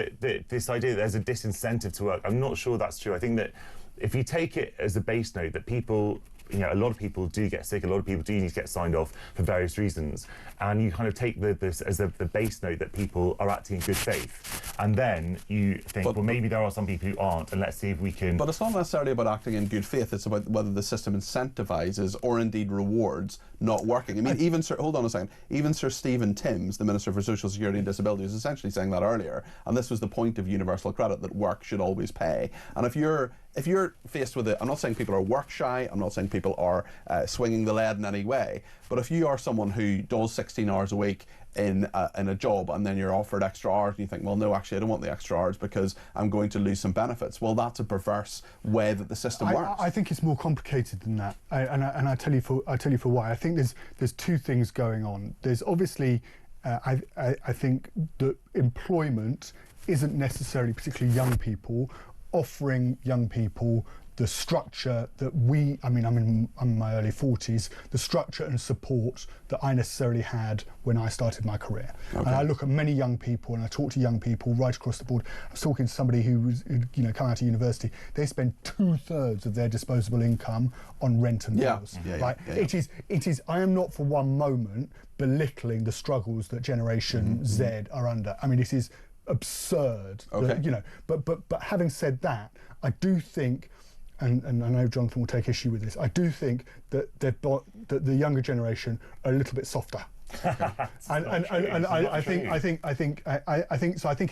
this idea that there's a disincentive to work, I'm not sure that's true. I think that if you take it as a base note that people, you know, a lot of people do get sick, a lot of people do need to get signed off for various reasons, and you kind of take this as the base note that people are acting in good faith, and then you think, well, maybe there are some people who aren't, and let's see if we can... But it's not necessarily about acting in good faith, it's about whether the system incentivises or indeed rewards not working. I mean, hold on a second, even Sir Stephen Timms, the Minister for Social Security and Disability, was essentially saying that earlier, and this was the point of universal credit, that work should always pay. And if you're faced with it, I'm not saying people are work shy, I'm not saying people are swinging the lead in any way, but if you are someone who does 16 hours a week in a job and then you're offered extra hours and you think, well, no, actually I don't want the extra hours because I'm going to lose some benefits, well, that's a perverse way that the system works. I think it's more complicated than that, and I tell you for why. I think there's two things going on. There's obviously I think that employment isn't necessarily particularly young people offering young people the structure that I'm in my early 40s, the structure and support that I necessarily had when I started my career. Okay. And I look at many young people and I talk to young people right across the board. I was talking to somebody who was, come out of university. They spend 2/3 of their disposable income on rent and bills. It is. I am not for one moment belittling the struggles that Generation Z are under. I mean, it is absurd. Okay. That, but having said that, I do think, and I know Jonathan will take issue with this, I do think that that the younger generation are a little bit softer. I think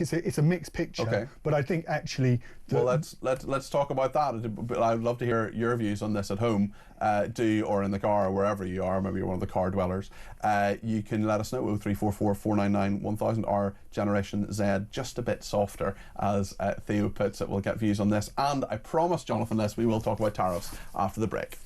it's a mixed picture. Okay. But I think actually. Well, let's talk about that. I'd love to hear your views on this at home, or in the car or wherever you are. Maybe you're one of the car dwellers. You can let us know. 0344 499 1000. Our Generation Z just a bit softer, as Theo puts it. We'll get views on this, and I promise, Jonathan, we will talk about tariffs after the break.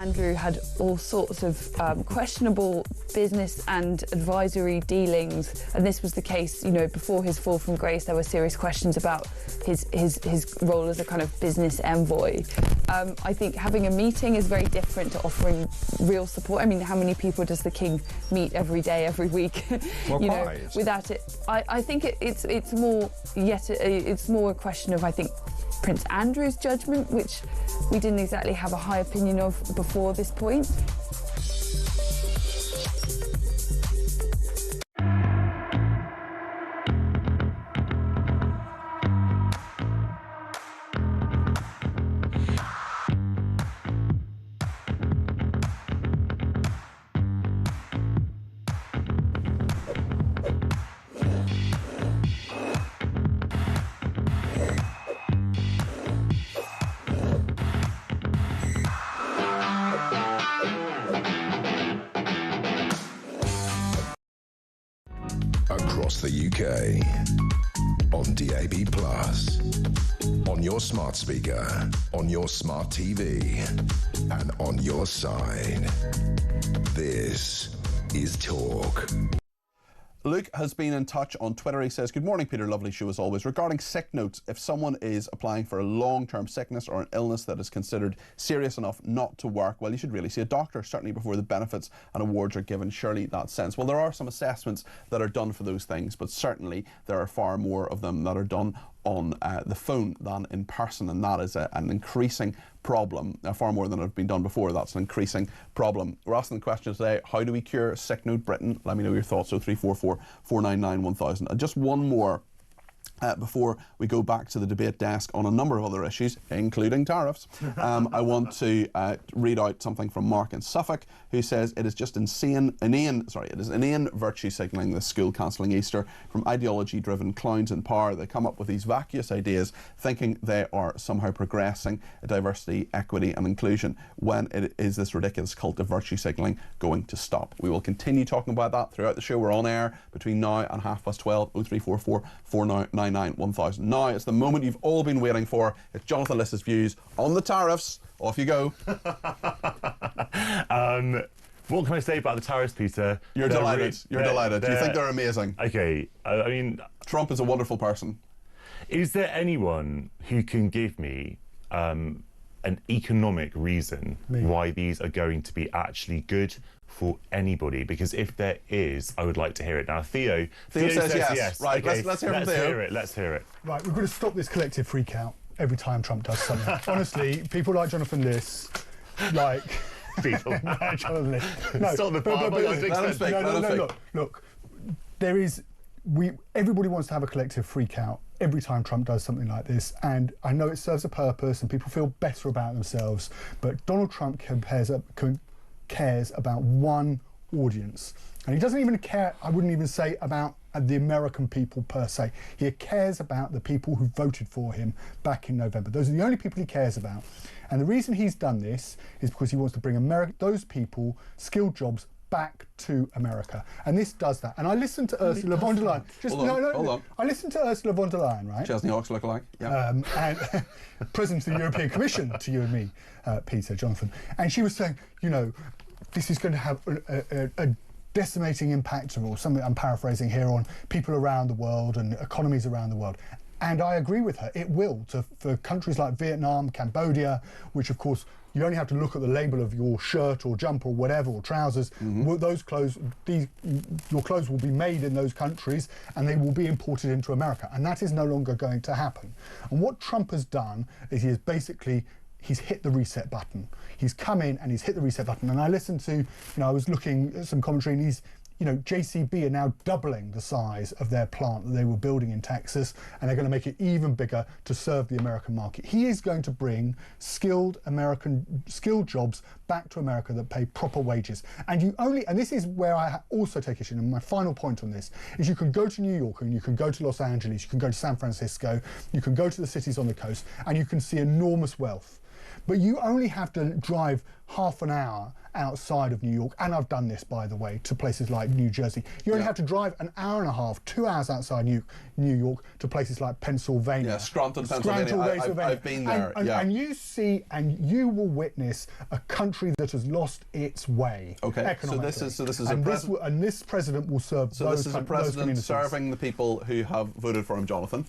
Andrew had all sorts of questionable business and advisory dealings, and this was the case, you know, before his fall from grace. There were serious questions about his role as a kind of business envoy. I think having a meeting is very different to offering real support. I mean, how many people does the King meet every day, every week? Well, you know, without it, I think it's more a question of, I think, Prince Andrew's judgment, which we didn't exactly have a high opinion of before this point. Across the UK, on DAB+, on your smart speaker, on your smart TV, and on your side. This is Talk. Luke has been in touch on Twitter. He says, "Good morning, Peter. Lovely show as always. Regarding sick notes, if someone is applying for a long-term sickness or an illness that is considered serious enough not to work, well, you should really see a doctor, certainly before the benefits and awards are given. Surely that sense." Well, there are some assessments that are done for those things, but certainly there are far more of them that are done on the phone than in person, and that is an increasing problem, far more than have been done before. That's an increasing problem. We're asking the question today, how do we cure sick note Britain? Let me know your thoughts. 0344 499 1000. And just one more before we go back to the debate desk on a number of other issues, including tariffs. I want to read out something from Mark in Suffolk, who says it is just inane virtue signalling, this school cancelling Easter, from ideology-driven clowns in power. They come up with these vacuous ideas, thinking they are somehow progressing diversity, equity and inclusion, when it is this ridiculous cult of virtue signalling going to stop. We will continue talking about that throughout the show. We're on air between now and 12:30, 0344 499 1000. Now it's the moment you've all been waiting for. It's Jonathan Liss's views on the tariffs. Off you go. What can I say about the tariffs, Peter? You're delighted. You're delighted. You think they're amazing? Okay. I mean, Trump is a wonderful person. Is there anyone who can give me an economic reason why these are going to be actually good for anybody? Because if there is, I would like to hear it. Now, Theo says yes. Right, okay, let's hear from Theo. Let's hear it. Right, we've got to stop this collective freak out every time Trump does something. Honestly, people like Jonathan Liss, like... people like Jonathan Liss. No, stop the fire. Look, there is... everybody wants to have a collective freak out every time Trump does something like this, and I know it serves a purpose and people feel better about themselves, but Donald Trump cares about one audience, and he doesn't even care, I wouldn't even say, about the American people per se. He cares about the people who voted for him back in November. Those are the only people he cares about, and the reason he's done this is because he wants to bring those people skilled jobs back to America, and this does that. And I listened to Ursula von der Leyen. Hold on. I listened to Ursula von der Leyen, right? Chesney Hawks look alike. Yeah. And President of the European Commission, to you and me, Peter, Jonathan, and she was saying, you know, this is going to have a decimating impact, or something I'm paraphrasing here, on people around the world and economies around the world. And I agree with her. It will, for countries like Vietnam, Cambodia, which of course you only have to look at the label of your shirt or jumper or whatever, or trousers. Those clothes, your clothes will be made in those countries and they will be imported into America. And that is no longer going to happen. And what Trump has done is he's hit the reset button. He's come in and he's hit the reset button. And I listened to, I was looking at some commentary, and JCB are now doubling the size of their plant that they were building in Texas, and they're going to make it even bigger to serve the American market. He is going to bring skilled jobs back to America that pay proper wages. And this is where I also take issue, and my final point on this is, you can go to New York and you can go to Los Angeles, you can go to San Francisco, you can go to the cities on the coast, and you can see enormous wealth. But you only have to drive half an hour outside of New York, and I've done this, by the way, to places like New Jersey. You only have to drive an hour and a half, 2 hours outside New York to places like Pennsylvania. Yeah, Scranton, Pennsylvania. I've been there. And you see, and you will witness a country that has lost its way. Okay, so this is a president, and this president will serve. So this is a president serving the people who have voted for him, Jonathan.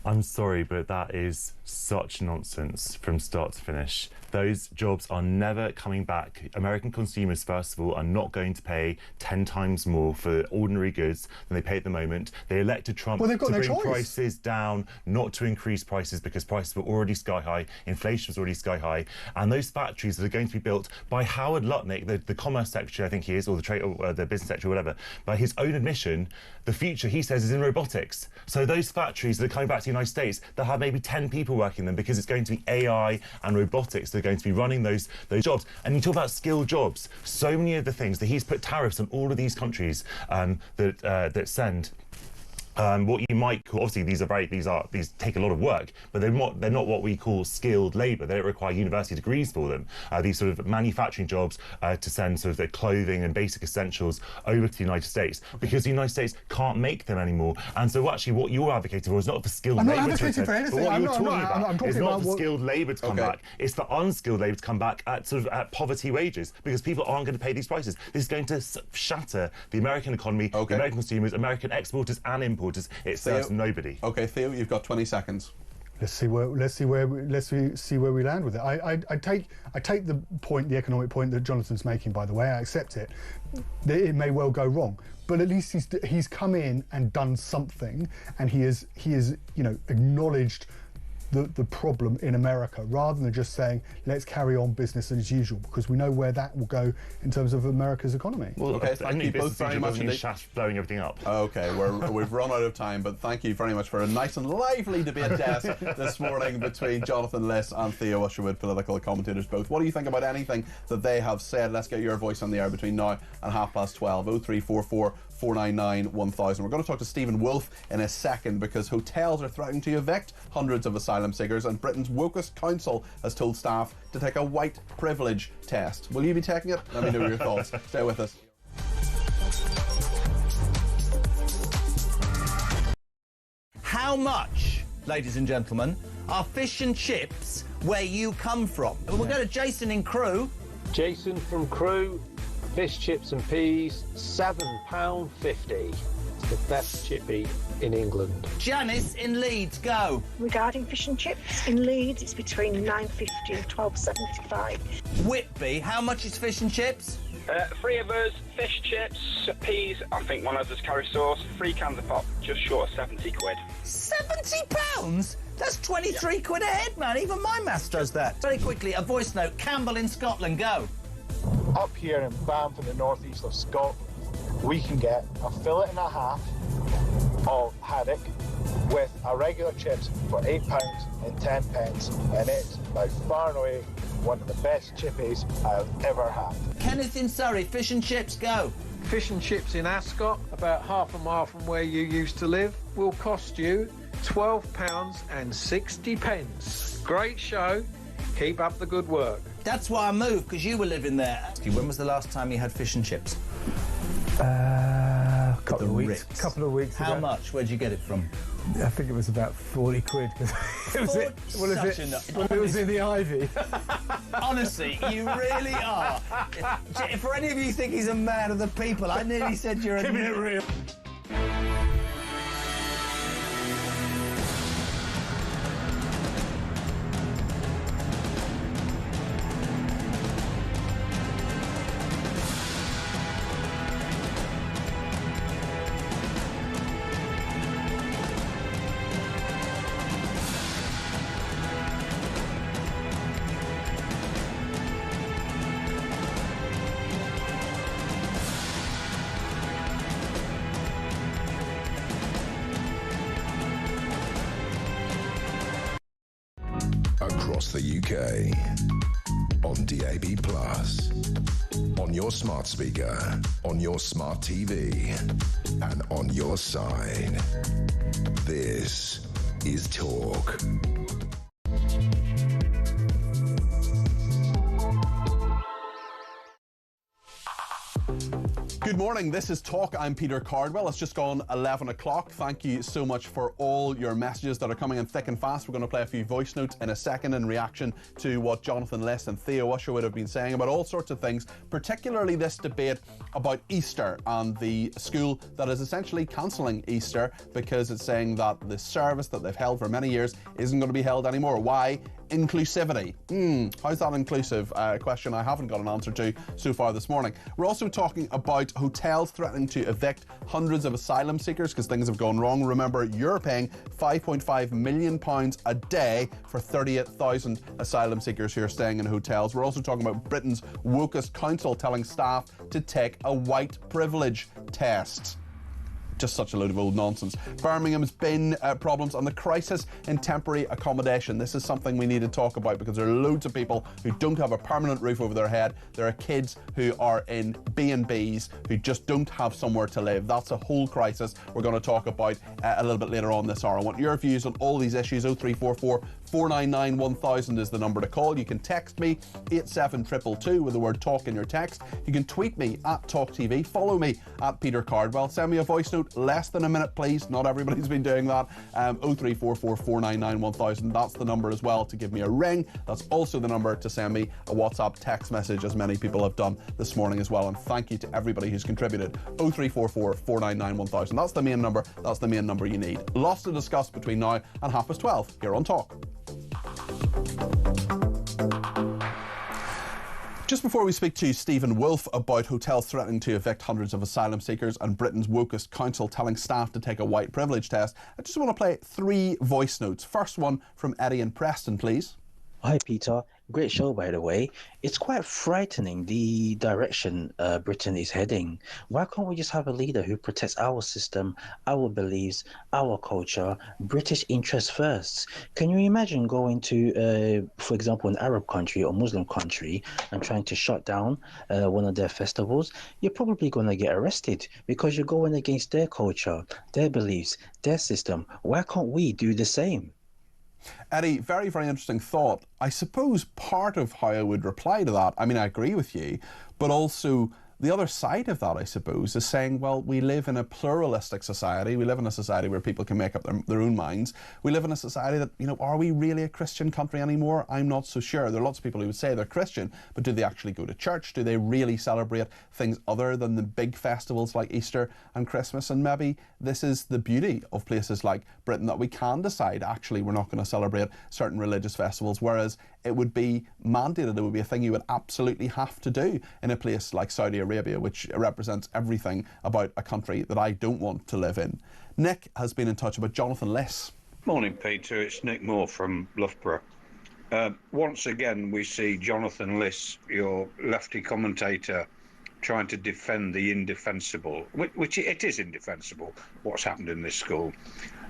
I'm sorry, but that is such nonsense from start to finish. Those jobs are never coming back. American consumers, first of all, are not going to pay 10 times more for ordinary goods than they pay at the moment. They elected Trump to bring prices down, not to increase prices, because prices were already sky high, inflation was already sky high, and those factories that are going to be built by Howard Lutnick, the Commerce Secretary, I think he is, or the Trade, or the Business Secretary, or whatever, by his own admission, the future, he says, is in robotics. So those factories that are coming back to the United States, they'll have maybe 10 people working in them, because it's going to be AI and robotics that are going to be running those jobs. And you talk about skilled jobs. So many of the things that he's put tariffs on all of these countries that send. What you might call, obviously these take a lot of work, but they're not what we call skilled labour. They don't require university degrees for them. These sort of manufacturing jobs to send sort of their clothing and basic essentials over to the United States, because the United States can't make them anymore. And so actually what you're advocating for is not for skilled labour. I'm not advocating for anything. But what you're talking about is not for what... skilled labour to come back. It's for unskilled labour to come back at at poverty wages, because people aren't going to pay these prices. This is going to shatter the American economy, the American consumers, American exporters and importers. It serves nobody. Okay, Theo, you've got 20 seconds. Let's see where we land with it. I take the point, the economic point that Jonathan's making. By the way, I accept it. It may well go wrong, but at least he's come in and done something, and he is acknowledged the problem in America, rather than just saying let's carry on business as usual, because we know where that will go in terms of America's economy. Well, okay, thank you both very much indeed. Blowing everything up. Okay, we've run out of time, but thank you very much for a nice and lively debate desk this morning between Jonathan Liss and Theo Usherwood, political commentators both. What do you think about anything that they have said? Let's get your voice on the air between now and 12:30. 0344 499 1000. We're going to talk to Stephen Wolfe in a second, because hotels are threatening to evict hundreds of asylum seekers, and Britain's wokest council has told staff to take a white privilege test. Will you be taking it? Let me know your thoughts. Stay with us. How much, ladies and gentlemen, are fish and chips where you come from? We'll go to Jason in Crewe. Jason from Crewe. Fish, chips and peas, £7.50. It's the best chippy in England. Janice in Leeds, go. Regarding fish and chips in Leeds, it's between £9.50 and £12.75. Whitby, how much is fish and chips? 3 of us, fish, chips, peas, I think one of us curry sauce, 3 cans of pop, just short of 70 quid. £70? That's 23 quid a head, man. Even my maths does that. Very quickly, a voice note. Campbell in Scotland, go. Up here in Banff in the northeast of Scotland, we can get a fillet and a half of haddock with a regular chips for £8 and 10 pence, and it's by far and away one of the best chippies I've ever had. Kenneth in Surrey, fish and chips, go. Fish and chips in Ascot, about half a mile from where you used to live, will cost you £12 and 60 pence. Great show. Keep up the good work. That's why I moved, because you were living there. When was the last time you had fish and chips? Couple of weeks ago. How much? Where'd you get it from? I think it was about 40 quid. It was in the Ivy. Honestly, you really are. For any of you who think he's a man of the people, I nearly said you're Keeping it real. Across the UK, on DAB+, on your smart speaker, on your smart TV, and on your side. This is Talk. Good morning, this is Talk. I'm Peter Cardwell. It's just gone 11 o'clock. Thank you so much for all your messages that are coming in thick and fast. We're going to play a few voice notes in a second in reaction to what Jonathan Liss and Theo Usher would have been saying about all sorts of things, particularly this debate about Easter and the school that is essentially cancelling Easter because it's saying that the service that they've held for many years isn't going to be held anymore. Why? Inclusivity. How's that inclusive? Question I haven't got an answer to so far this morning. We're also talking about hotels threatening to evict hundreds of asylum seekers because things have gone wrong. Remember, you're paying £5.5 million a day for 38,000 asylum seekers who are staying in hotels. We're also talking about Britain's wokest council telling staff to take a white privilege test. Just such a load of old nonsense. Birmingham's bin problems and the crisis in temporary accommodation. This is something we need to talk about because there are loads of people who don't have a permanent roof over their head. There are kids who are in B&Bs who just don't have somewhere to live. That's a whole crisis we're going to talk about a little bit later on this hour. I want your views on all these issues. 0344 499 1000 is the number to call. You can text me 87222 with the word talk in your text. You can tweet me at talkTV. Follow me at Peter Cardwell. Send me a voice note. Less than a minute, please. Not everybody's been doing that. 0344 499 1000. That's the number as well to give me a ring. That's also the number to send me a WhatsApp text message, as many people have done this morning as well. And thank you to everybody who's contributed. 0344 499 1000. That's the main number. That's the main number you need. Lots to discuss between now and 12:30 here on Talk. Just before we speak to Stephen Wolfe about hotels threatening to evict hundreds of asylum seekers and Britain's wokest council telling staff to take a white privilege test, I just want to play 3 voice notes. First one from Eddie in Preston, please. Hi, Peter. Great show, by the way. It's quite frightening, the direction Britain is heading. Why can't we just have a leader who protects our system, our beliefs, our culture, British interests first? Can you imagine going to, for example, an Arab country or Muslim country and trying to shut down one of their festivals? You're probably going to get arrested because you're going against their culture, their beliefs, their system. Why can't we do the same? Eddie, very, very interesting thought. I suppose part of how I would reply to that, I mean, I agree with you, but also the other side of that, I suppose, is saying, well, we live in a pluralistic society. We live in a society where people can make up their own minds. We live in a society that, you know, are we really a Christian country anymore? I'm not so sure. There are lots of people who would say they're Christian, but do they actually go to church? Do they really celebrate things other than the big festivals like Easter and Christmas? And maybe this is the beauty of places like Britain, that we can decide, actually, we're not going to celebrate certain religious festivals, whereas it would be mandated. It would be a thing you would absolutely have to do in a place like Saudi Arabia, which represents everything about a country that I don't want to live in. Nick has been in touch about Jonathan Liss. Morning, Peter. It's Nick Moore from Loughborough. Once again, we see Jonathan Liss, your lefty commentator, trying to defend the indefensible, which it is indefensible, what's happened in this school.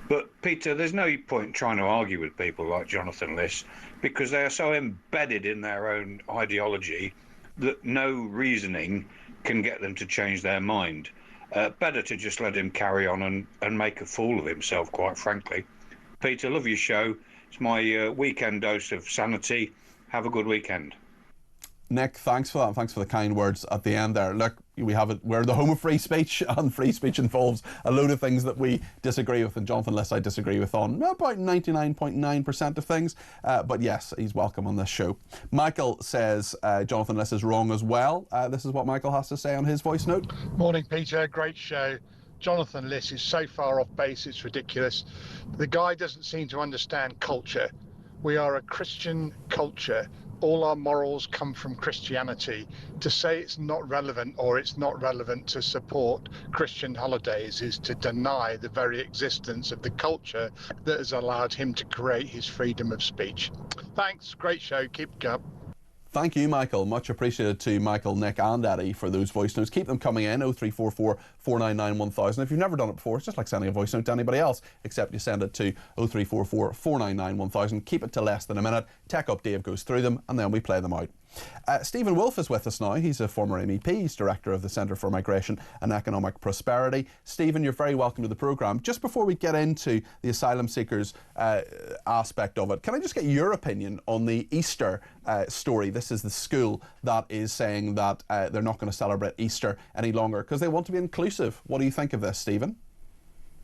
But, Peter, there's no point trying to argue with people like Jonathan Liss because they are so embedded in their own ideology that no reasoning can get them to change their mind. Better to just let him carry on and make a fool of himself, quite frankly. Peter, love your show. It's my weekend dose of sanity. Have a good weekend. Nick, thanks for that. Thanks for the kind words at the end there. Look, we're the home of free speech, and free speech involves a load of things that we disagree with, and Jonathan Liss I disagree with on about 99.9% of things. But yes, he's welcome on this show. Michael says Jonathan Liss is wrong as well. This is what Michael has to say on his voice note. Morning, Peter. Great show. Jonathan Liss is so far off base, it's ridiculous. The guy doesn't seem to understand culture. We are a Christian culture. All our morals come from Christianity. To say it's not relevant or it's not relevant to support Christian holidays is to deny the very existence of the culture that has allowed him to create his freedom of speech. Thanks, great show, keep it up. Thank you, Michael. Much appreciated to Michael, Nick and Eddie for those voice notes. Keep them coming in, 0344 499 1000. If you've never done it before, it's just like sending a voice note to anybody else, except you send it to 0344 499 1000. Keep it to less than a minute. Tech Up Dave goes through them, and then we play them out. Stephen Wolfe is with us now. He's a former MEP. He's director of the Centre for Migration and Economic Prosperity. Stephen, you're very welcome to the programme. Just before we get into the asylum seekers aspect of it, can I just get your opinion on the Easter story? This is the school that is saying that they're not going to celebrate Easter any longer because they want to be inclusive. What do you think of this, Stephen?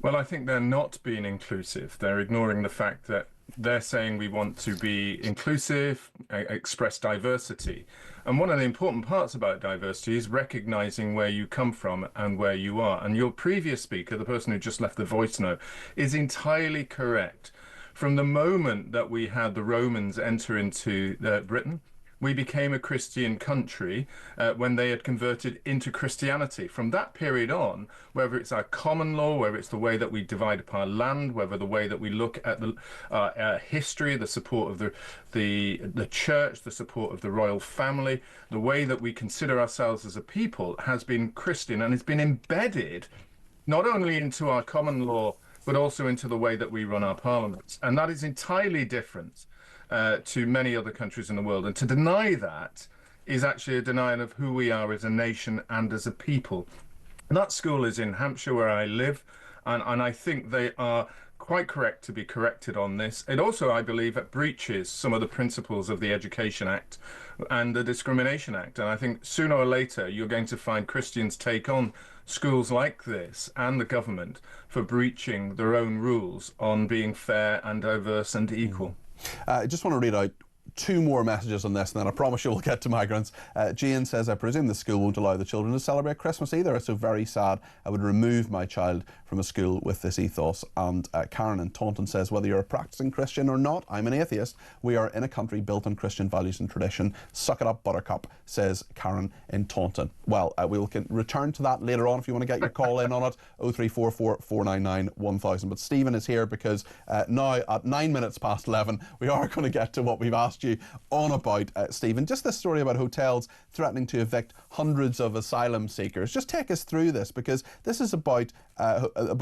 Well, I think they're not being inclusive. They're ignoring the fact that they're saying we want to be inclusive, express diversity. And one of the important parts about diversity is recognising where you come from and where you are. And your previous speaker, the person who just left the voice note, is entirely correct. From the moment that we had the Romans enter into Britain, we became a Christian country when they had converted into Christianity. From that period on, whether it's our common law, whether it's the way that we divide up our land, whether the way that we look at the history, the support of the church, the support of the royal family, the way that we consider ourselves as a people has been Christian, and it's been embedded not only into our common law, but also into the way that we run our parliaments. And that is entirely different to many other countries in the world. And to deny that is actually a denial of who we are as a nation and as a people. And that school is in Hampshire, where I live, and I think they are quite correct to be corrected on this. It also, I believe, it breaches some of the principles of the Education Act and the Discrimination Act. And I think sooner or later you're going to find Christians take on schools like this and the government for breaching their own rules on being fair and diverse and equal. I just want to read out two more messages on this, and then I promise you we'll get to migrants. Jane says, I presume the school won't allow the children to celebrate Christmas either. It's so very sad. I would remove my child from a school with this ethos. And Karen in Taunton says, whether you're a practising Christian or not, I'm an atheist. We are in a country built on Christian values and tradition. Suck it up, Buttercup, says Karen in Taunton. Well, we will return to that later on if you want to get your call in on it, 0344 499 1000. But Stephen is here because now at 9 minutes past 11, we are going to get to what we've asked you on about, Stephen. Just this story about hotels threatening to evict hundreds of asylum seekers. Just take us through this, because this is about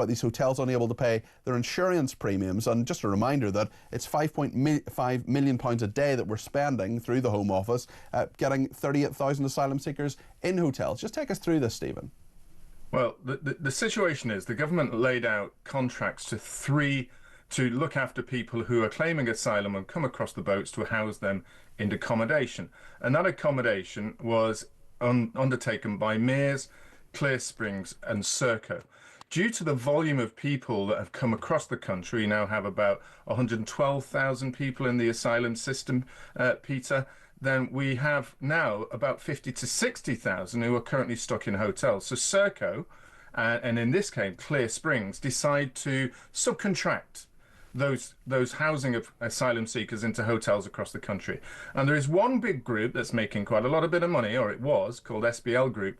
these hotels unable to pay their insurance premiums. And just a reminder that it's £5 million a day that we're spending through the Home Office getting 38,000 asylum seekers in hotels. Just take us through this, Stephen. Well, the situation is the government laid out contracts to look after people who are claiming asylum and come across the boats to house them in accommodation. And that accommodation was undertaken by Mears, Clear Springs and Serco. Due to the volume of people that have come across the country, we now have about 112,000 people in the asylum system, Peter, then we have now about 50 to 60,000 who are currently stuck in hotels. So Serco, and in this case Clear Springs, decide to subcontract those housing of asylum seekers into hotels across the country. And there is one big group that's making quite a lot of bit of money, or it was, called SBL Group,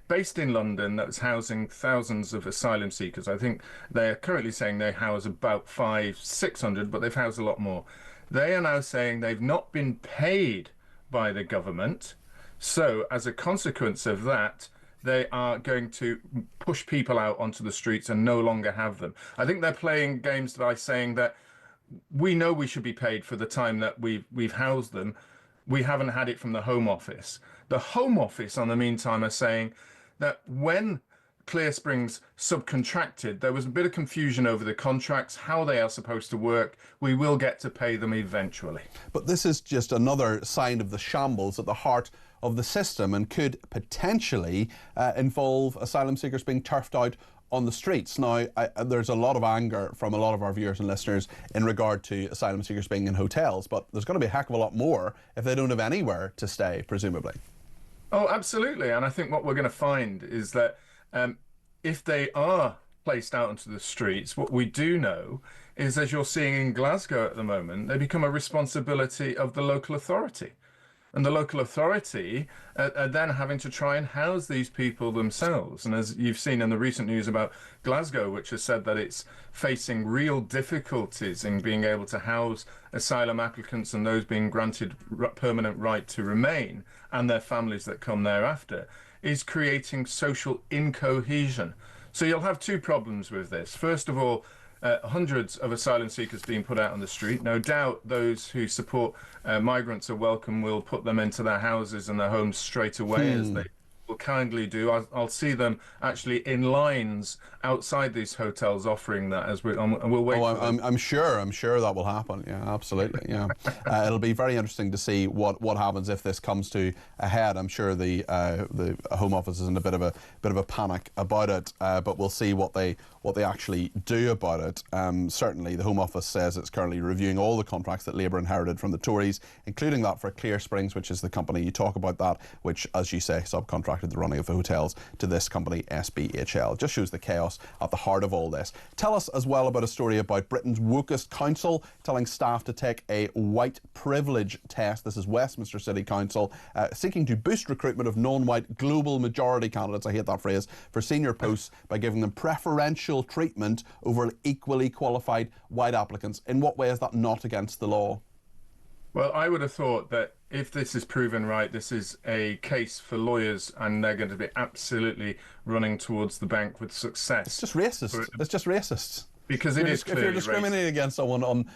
based in London, that's housing thousands of asylum seekers. I think they're currently saying they house about 500-600, but they've housed a lot more. They are now saying they've not been paid by the government. So as a consequence of that, they are going to push people out onto the streets and no longer have them. I think they're playing games by saying that we know we should be paid for the time that we've housed them. We haven't had it from the Home Office. The Home Office, on the meantime, are saying that when Clear Springs subcontracted, there was a bit of confusion over the contracts, how they are supposed to work. We will get to pay them eventually. But this is just another sign of the shambles at the heart of the system, and could potentially involve asylum seekers being turfed out on the streets. Now, there's a lot of anger from a lot of our viewers and listeners in regard to asylum seekers being in hotels, but there's going to be a heck of a lot more if they don't have anywhere to stay, presumably. Oh, absolutely. And I think what we're going to find is that if they are placed out onto the streets, what we do know is, as you're seeing in Glasgow at the moment, they become a responsibility of the local authority. And the local authority are then having to try and house these people themselves. And as you've seen in the recent news about Glasgow, which has said that it's facing real difficulties in being able to house asylum applicants and those being granted permanent right to remain, and their families that come thereafter, is creating social incohesion. So you'll have two problems with this. First of all, hundreds of asylum seekers being put out on the street. No doubt those who support migrants are welcome. We'll put them into their houses and their homes straight away, as they will kindly do. I'll see them actually in lines outside these hotels offering that, as we'll wait. Oh, I'm sure that will happen. Yeah, absolutely. Yeah, it'll be very interesting to see what happens if this comes to a head. I'm sure the Home Office is in a bit of a panic about it, but we'll see what they actually do about it. Certainly, the Home Office says it's currently reviewing all the contracts that Labour inherited from the Tories, including that for Clear Springs, which is the company you talk about that, which, as you say, subcontracted the running of the hotels to this company, SBHL. Just shows the chaos at the heart of all this. Tell us as well about a story about Britain's wokest council telling staff to take a white privilege test. This is Westminster City Council seeking to boost recruitment of non-white global majority candidates, I hate that phrase, for senior posts by giving them preferential treatment over equally qualified white applicants. In what way is that not against the law? Well, I would have thought that if this is proven right, this is a case for lawyers, and they're going to be absolutely running towards the bank with success. It's just racist. It's just racist. Because it is if you're discriminating against someone on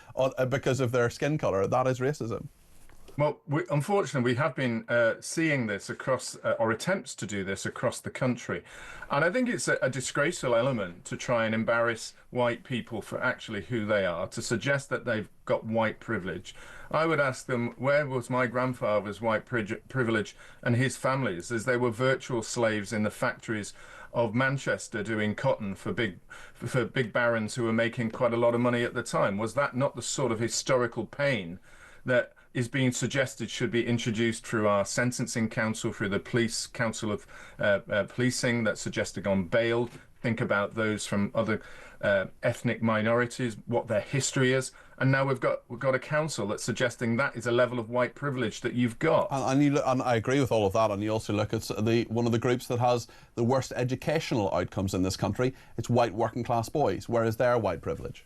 because of their skin colour, that is racism. Well, unfortunately, we have been seeing this across, or attempts to do this across the country. And I think it's a disgraceful element to try and embarrass white people for actually who they are, to suggest that they've got white privilege. I would ask them, where was my grandfather's white privilege and his family's, as they were virtual slaves in the factories of Manchester doing cotton for big barons who were making quite a lot of money at the time? Was that not the sort of historical pain that is being suggested should be introduced through our sentencing council, through the police council of policing that's suggesting on bail? Think about those from other ethnic minorities, what their history is, and now we've got a council that's suggesting that is a level of white privilege that you've got. And I agree with all of that. And you also look at one of the groups that has the worst educational outcomes in this country. It's white working class boys. Where is their white privilege?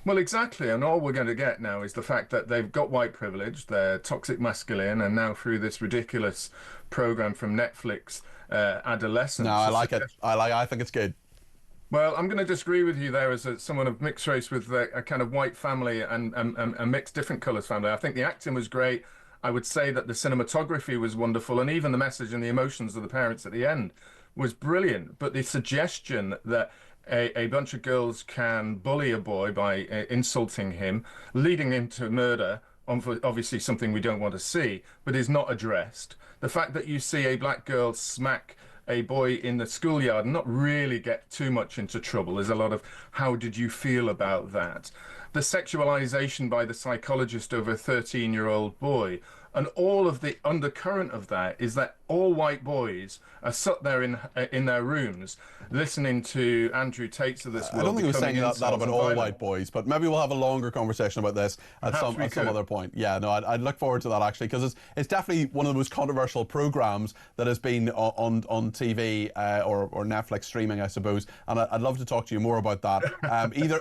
Well, exactly, and all we're going to get now is the fact that they've got white privilege, they're toxic masculine, and now through this ridiculous program from Netflix, Adolescents. No, I like it. I think it's good. Well, I'm going to disagree with you there as someone of mixed race with a kind of white family and a mixed different colours family. I think the acting was great. I would say that the cinematography was wonderful, and even the message and the emotions of the parents at the end was brilliant. But the suggestion that a bunch of girls can bully a boy by insulting him, leading him to murder, obviously something we don't want to see, but is not addressed. The fact that you see a black girl smack a boy in the schoolyard and not really get too much into trouble. There's a lot of, how did you feel about that? The sexualization by the psychologist of a 13-year-old boy. And all of the undercurrent of that is that all white boys are sat there in their rooms listening to Andrew Tate's of this world. I don't think he was saying that about all white boys, but maybe we'll have a longer conversation about this at some other point. Yeah, no, I'd look forward to that actually, because it's definitely one of the most controversial programmes that has been on TV or Netflix streaming, I suppose. And I'd love to talk to you more about that,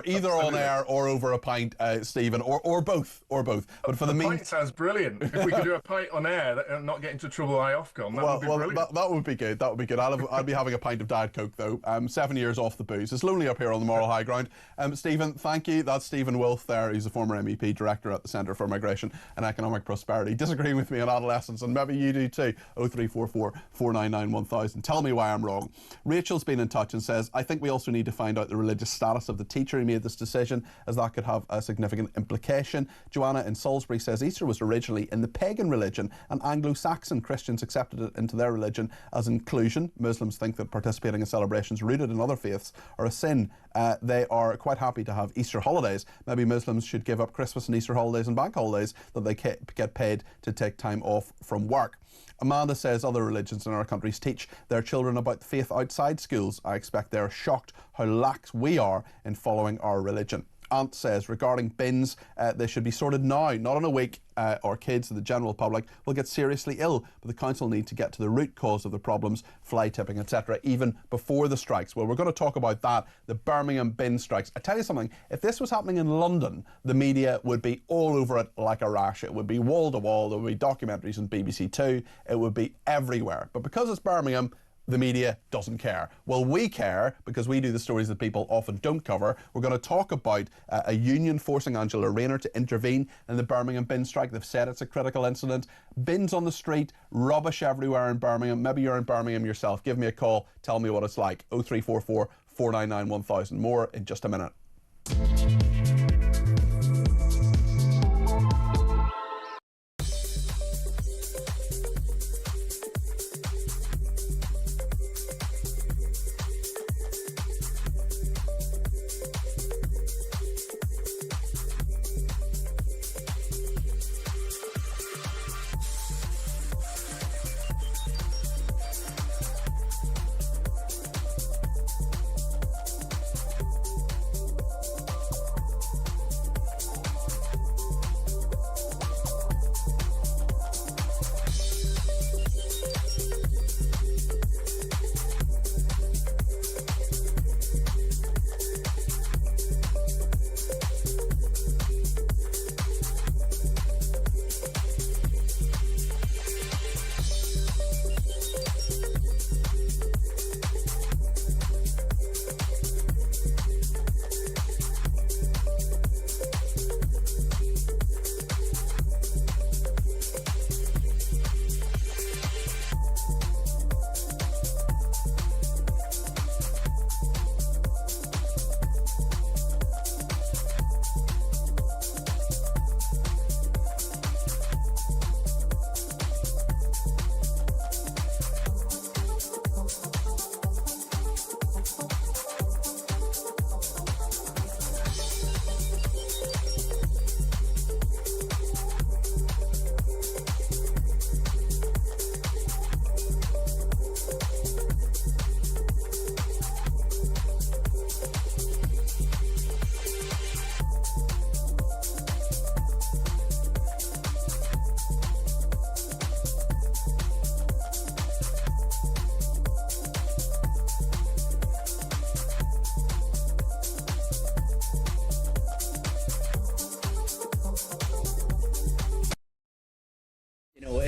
either on air or over a pint, Stephen, or both. But for the pint sounds brilliant. If we could do a pint on air and not get into trouble Ofcom, that would be brilliant. That would be good. That would be good. I'll be having a pint of Diet Coke though. 7 years off the booze. It's lonely up here on the moral high ground. Stephen, thank you. That's Stephen Wolfe there. He's a former MEP director at the Centre for Migration and Economic Prosperity, disagreeing with me on adolescence, and maybe you do too. 0344 499 1000. Tell me why I'm wrong. Rachel's been in touch and says, I think we also need to find out the religious status of the teacher who made this decision, as that could have a significant implication. Joanna in Salisbury says Easter was originally in the pagan religion, and Anglo-Saxon Christians accepted it into their religion as inclusion. Muslims think that participating in celebrations rooted in other faiths are a sin. They are quite happy to have Easter holidays. Maybe Muslims should give up Christmas and Easter holidays and bank holidays that they get paid to take time off from work. Amanda says other religions in our countries teach their children about the faith outside schools. I expect they're shocked how lax we are in following our religion. Ant says, regarding bins, they should be sorted now, not in a week, or kids and the general public will get seriously ill. But the council need to get to the root cause of the problems, fly tipping, etc., even before the strikes. Well, we're going to talk about that, the Birmingham bin strikes. I tell you something, if this was happening in London, the media would be all over it like a rash. It would be wall to wall. There would be documentaries on BBC Two. It would be everywhere. But because it's Birmingham, the media doesn't care. Well, we care because we do the stories that people often don't cover. We're going to talk about a union forcing Angela Rayner to intervene in the Birmingham bin strike. They've said it's a critical incident. Bins on the street, rubbish everywhere in Birmingham. Maybe you're in Birmingham yourself. Give me a call. Tell me what it's like. 0344 499 1000. More in just a minute.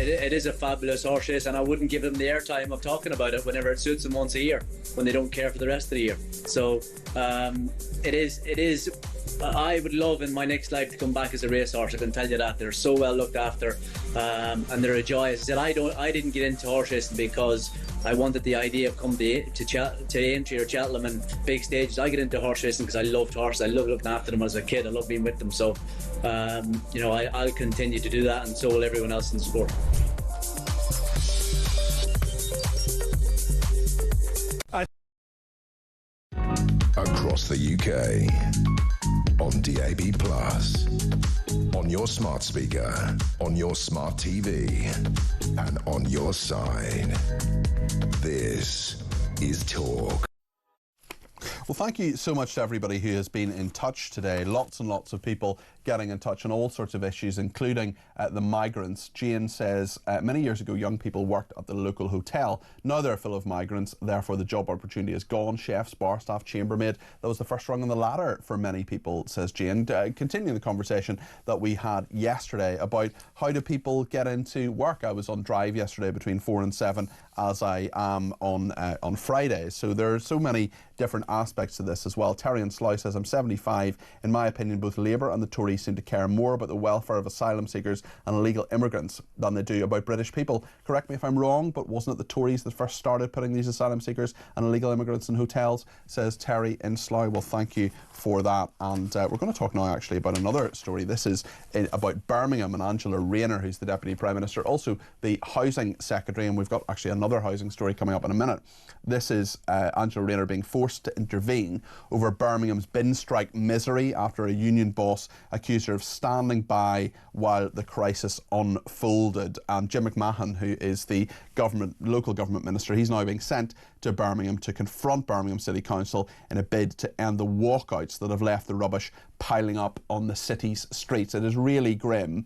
It is a fabulous horse race, and I wouldn't give them the airtime of talking about it whenever it suits them once a year, when they don't care for the rest of the year. So it is. I would love in my next life to come back as a racehorse. I can tell you that they're so well looked after, and they're a joy. As I said, I didn't get into horse racing because I wanted the idea of coming to Aintree or Cheltenham and big stages. I get into horse racing because I loved horses. I loved looking after them as a kid. I loved being with them. So, I'll continue to do that, and so will everyone else in the sport. Across the UK, on DAB+, on your smart speaker, on your smart TV, and on your side. This is Talk. Well, thank you so much to everybody who has been in touch today. Lots and lots of people getting in touch on all sorts of issues, including the migrants. Jane says, many years ago, young people worked at the local hotel. Now they're full of migrants, therefore the job opportunity is gone. Chefs, bar staff, chambermaid. That was the first rung on the ladder for many people, says Jane. Continuing the conversation that we had yesterday about how do people get into work. I was on drive yesterday between 4 and 7, as I am on Fridays. So there are so many different aspects to this as well. Terry and Slough says, I'm 75. In my opinion, both Labour and the Tories seem to care more about the welfare of asylum seekers and illegal immigrants than they do about British people. Correct me if I'm wrong, but wasn't it the Tories that first started putting these asylum seekers and illegal immigrants in hotels, says Terry in Slough. Well, thank you for that. And we're going to talk now actually about another story. This is about Birmingham and Angela Rayner, who's the Deputy Prime Minister, also the Housing Secretary, and we've got actually another housing story coming up in a minute. This is Angela Rayner being forced to intervene over Birmingham's bin strike misery after a union boss accused her of standing by while the crisis unfolded. And Jim McMahon, who is the local government minister, he's now being sent to Birmingham to confront Birmingham City Council in a bid to end the walkouts that have left the rubbish piling up on the city's streets. It is really grim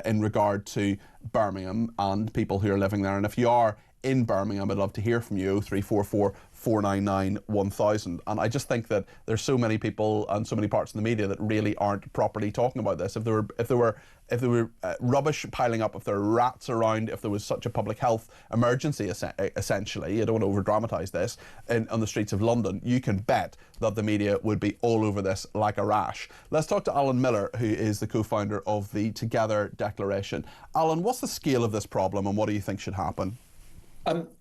in regard to Birmingham and people who are living there. And if you are in Birmingham. I'd love to hear from you. 0344 499 1000. And I just think that there's so many people and so many parts of the media that really aren't properly talking about this. If there were rubbish piling up, if there were rats around, if there was such a public health emergency, essentially, I don't want to over-dramatise this, on the streets of London, you can bet that the media would be all over this like a rash. Let's talk to Alan Miller, who is the co-founder of the Together Declaration. Alan, what's the scale of this problem and what do you think should happen?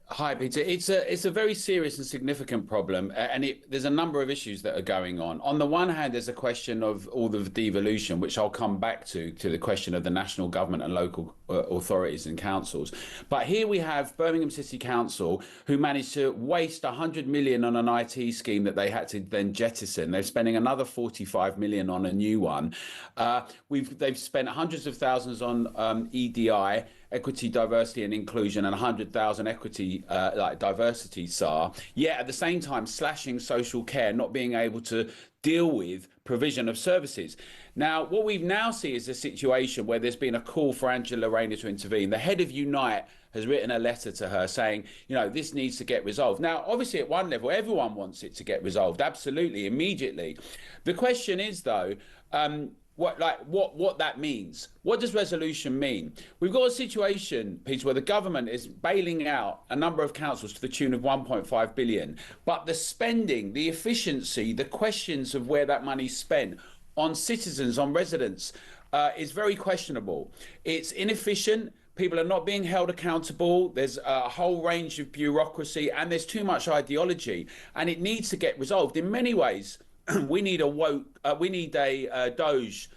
Hi, Peter. It's a very serious and significant problem, and there's a number of issues that are going on. On the one hand, there's a question of all the devolution, which I'll come back to the question of the national government and local authorities and councils. But here we have Birmingham City Council, who managed to waste 100 million on an IT scheme that they had to then jettison. They're spending another 45 million on a new one. They've spent hundreds of thousands on EDI, equity, diversity and inclusion, and 100,000 equity diversity SAR, yet at the same time slashing social care, not being able to deal with provision of services. Now, what we now see is a situation where there's been a call for Angela Rayner to intervene. The head of Unite has written a letter to her saying, you know, this needs to get resolved. Now, obviously, at one level, everyone wants it to get resolved, absolutely, immediately. The question is, though, what that means. What does resolution mean? We've got a situation, Peter, where the government is bailing out a number of councils to the tune of 1.5 billion, but the spending, the efficiency, the questions of where that money's spent on citizens, on residents, is very questionable. It's inefficient. People are not being held accountable. There's a whole range of bureaucracy and there's too much ideology, and it needs to get resolved. In many ways, we need a Doge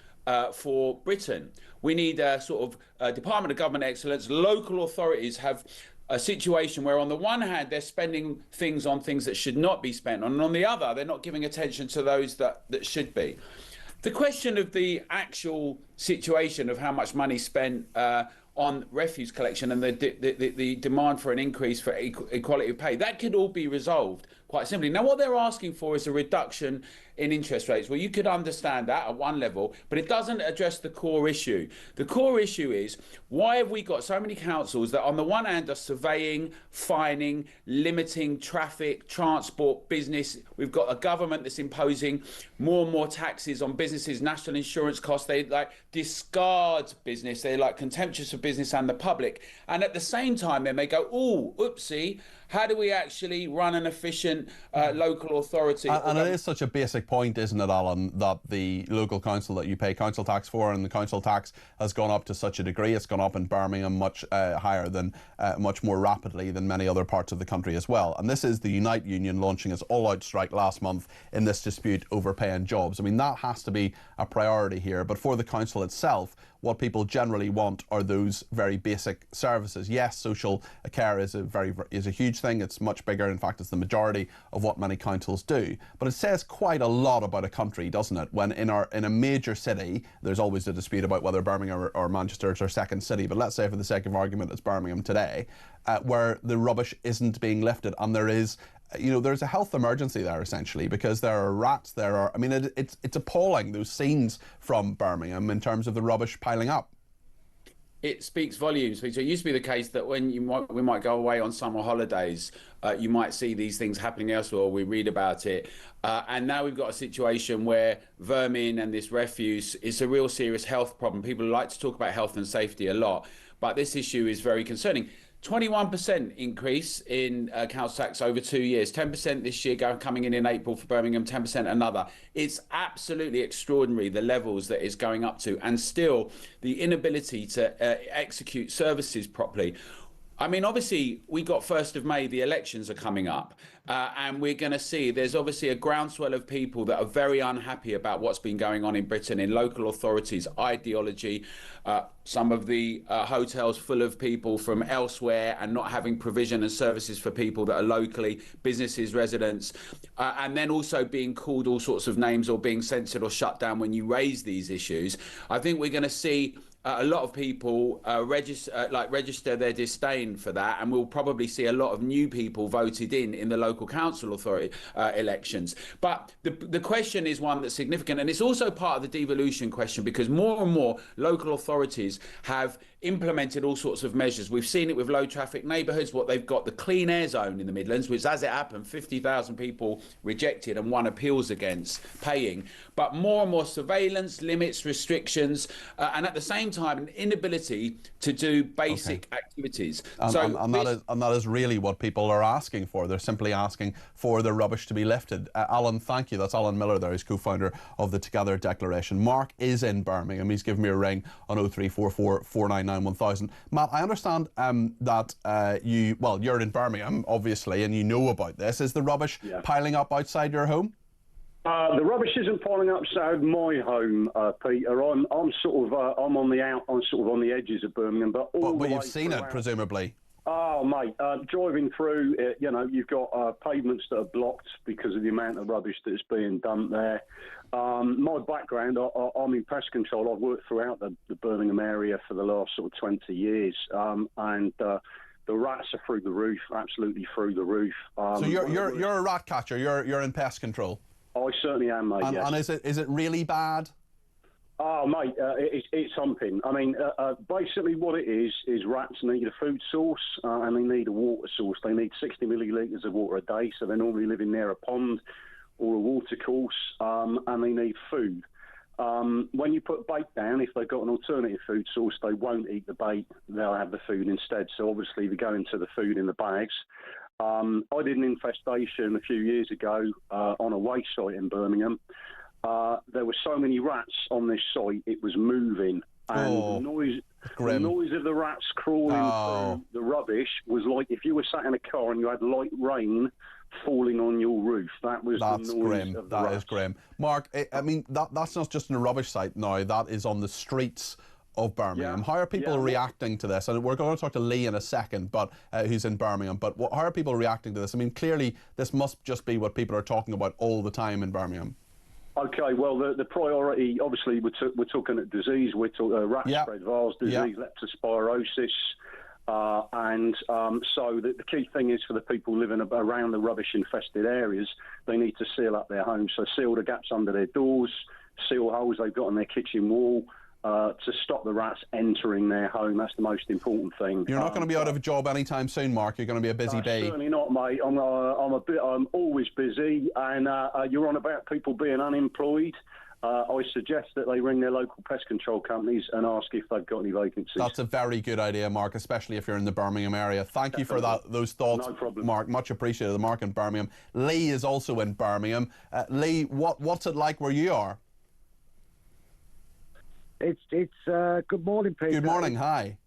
for Britain. We need a sort of Department of Government Excellence. Local authorities have a situation where on the one hand they're spending things on things that should not be spent on, and on the other they're not giving attention to those that should be. The question of the actual situation of how much money spent on refuse collection and the demand for an increase for equality of pay, that could all be resolved quite simply. Now, what they're asking for is a reduction in interest rates. Well, you could understand that at one level, but it doesn't address the core issue. The core issue is, why have we got so many councils that on the one hand are surveying, fining, limiting traffic, transport, business? We've got a government that's imposing more and more taxes on businesses, national insurance costs. They discard business. They're contemptuous of business and the public. And at the same time, then they go, oh, oopsie, how do we actually run an efficient local authority? And it is such a basic point, isn't it, Alan, that the local council that you pay council tax for, and the council tax has gone up to such a degree. It's gone up in Birmingham much higher than, much more rapidly than many other parts of the country as well. And this is the Unite Union launching its all-out strike last month in this dispute over pay and jobs. I mean, that has to be a priority here. But for the council itself, what people generally want are those very basic services. Yes, social care is a huge thing. It's much bigger. In fact, it's the majority of what many councils do. But it says quite a lot about a country, doesn't it? When in a major city, there's always a dispute about whether Birmingham or Manchester is our second city. But let's say, for the sake of argument, it's Birmingham today, where the rubbish isn't being lifted, and there is, there's a health emergency there, essentially, because there are rats, it's appalling, those scenes from Birmingham in terms of the rubbish piling up. It speaks volumes. So it used to be the case that when we might go away on summer holidays, you might see these things happening elsewhere, or we read about it. And now we've got a situation where vermin and this refuse is a real serious health problem. People like to talk about health and safety a lot, but this issue is very concerning. 21% increase in council tax over 2 years, 10% this year coming in April for Birmingham, 10% another. It's absolutely extraordinary, the levels that it's going up to, and still the inability to execute services properly. I mean, obviously, we got 1st of May, the elections are coming up, and we're going to see there's obviously a groundswell of people that are very unhappy about what's been going on in Britain, in local authorities, ideology, some of the hotels full of people from elsewhere and not having provision and services for people that are locally, businesses, residents, and then also being called all sorts of names or being censored or shut down when you raise these issues. I think we're going to see a lot of people register their disdain for that, and we'll probably see a lot of new people voted in the local council authority elections. But the question is one that's significant, and it's also part of the devolution question, because more and more local authorities have implemented all sorts of measures. We've seen it with low traffic neighbourhoods, what they've got, the clean air zone in the Midlands, which, as it happened, 50,000 people rejected and won appeals against paying. But more and more surveillance, limits, restrictions, and at the same time, an inability to do basic activities. And that is really what people are asking for. They're simply asking for the rubbish to be lifted. Alan, thank you. That's Alan Miller there, who's co-founder of the Together Declaration. Mark is in Birmingham. He's given me a ring on 0344 499 1000. Matt, I understand that you're in Birmingham, obviously, and you know about this. Is the rubbish piling up outside your home? The rubbish isn't piling up outside my home, Peter. I'm sort of I'm on the edges of Birmingham, but you've seen it, presumably. Oh, mate, driving through, you've got pavements that are blocked because of the amount of rubbish that's being dumped there. My background, I'm in pest control. I've worked throughout the Birmingham area for the last sort of 20 years, and the rats are through the roof, absolutely through the roof. So you're a rat catcher. You're in pest control. I certainly am, mate. And, yes. and is it really bad? Oh, mate, it's something. I mean, basically what it is rats need a food source and they need a water source. They need 60 millilitres of water a day, so they're normally living near a pond or a water course, and they need food. When you put bait down, if they've got an alternative food source, they won't eat the bait. They'll have the food instead. So obviously they go into the food in the bags. I did an infestation a few years ago on a waste site in Birmingham. There were so many rats on this site, it was moving. And the noise of the rats crawling through the rubbish was like if you were sat in a car and you had light rain falling on your roof. That's the noise grim. of the That rats. is grim. Mark, I mean, that's not just in a rubbish site now, that is on the streets of Birmingham. How are people reacting to this? And we're going to talk to Lee in a second, but who's in Birmingham. But how are people reacting to this? I mean, clearly this must just be what people are talking about all the time in Birmingham. Okay, well, the priority, obviously, we're talking at disease. We're talking rat-spread virus disease, leptospirosis. So the key thing is for the people living around the rubbish-infested areas, they need to seal up their homes. So seal the gaps under their doors, seal holes they've got on their kitchen wall, to stop the rats entering their home. That's the most important thing. You're not going to be out of a job anytime soon, Mark. You're going to be a busy bee. Certainly not, mate. I'm always busy, and you're on about people being unemployed. I suggest that they ring their local pest control companies and ask if they've got any vacancies. That's a very good idea, Mark, especially if you're in the Birmingham area. Thank you for those thoughts, no problem. Mark. Much appreciated. Mark in Birmingham. Lee is also in Birmingham. Lee, what's it like where you are? It's good morning, Peter. Good morning. Hi.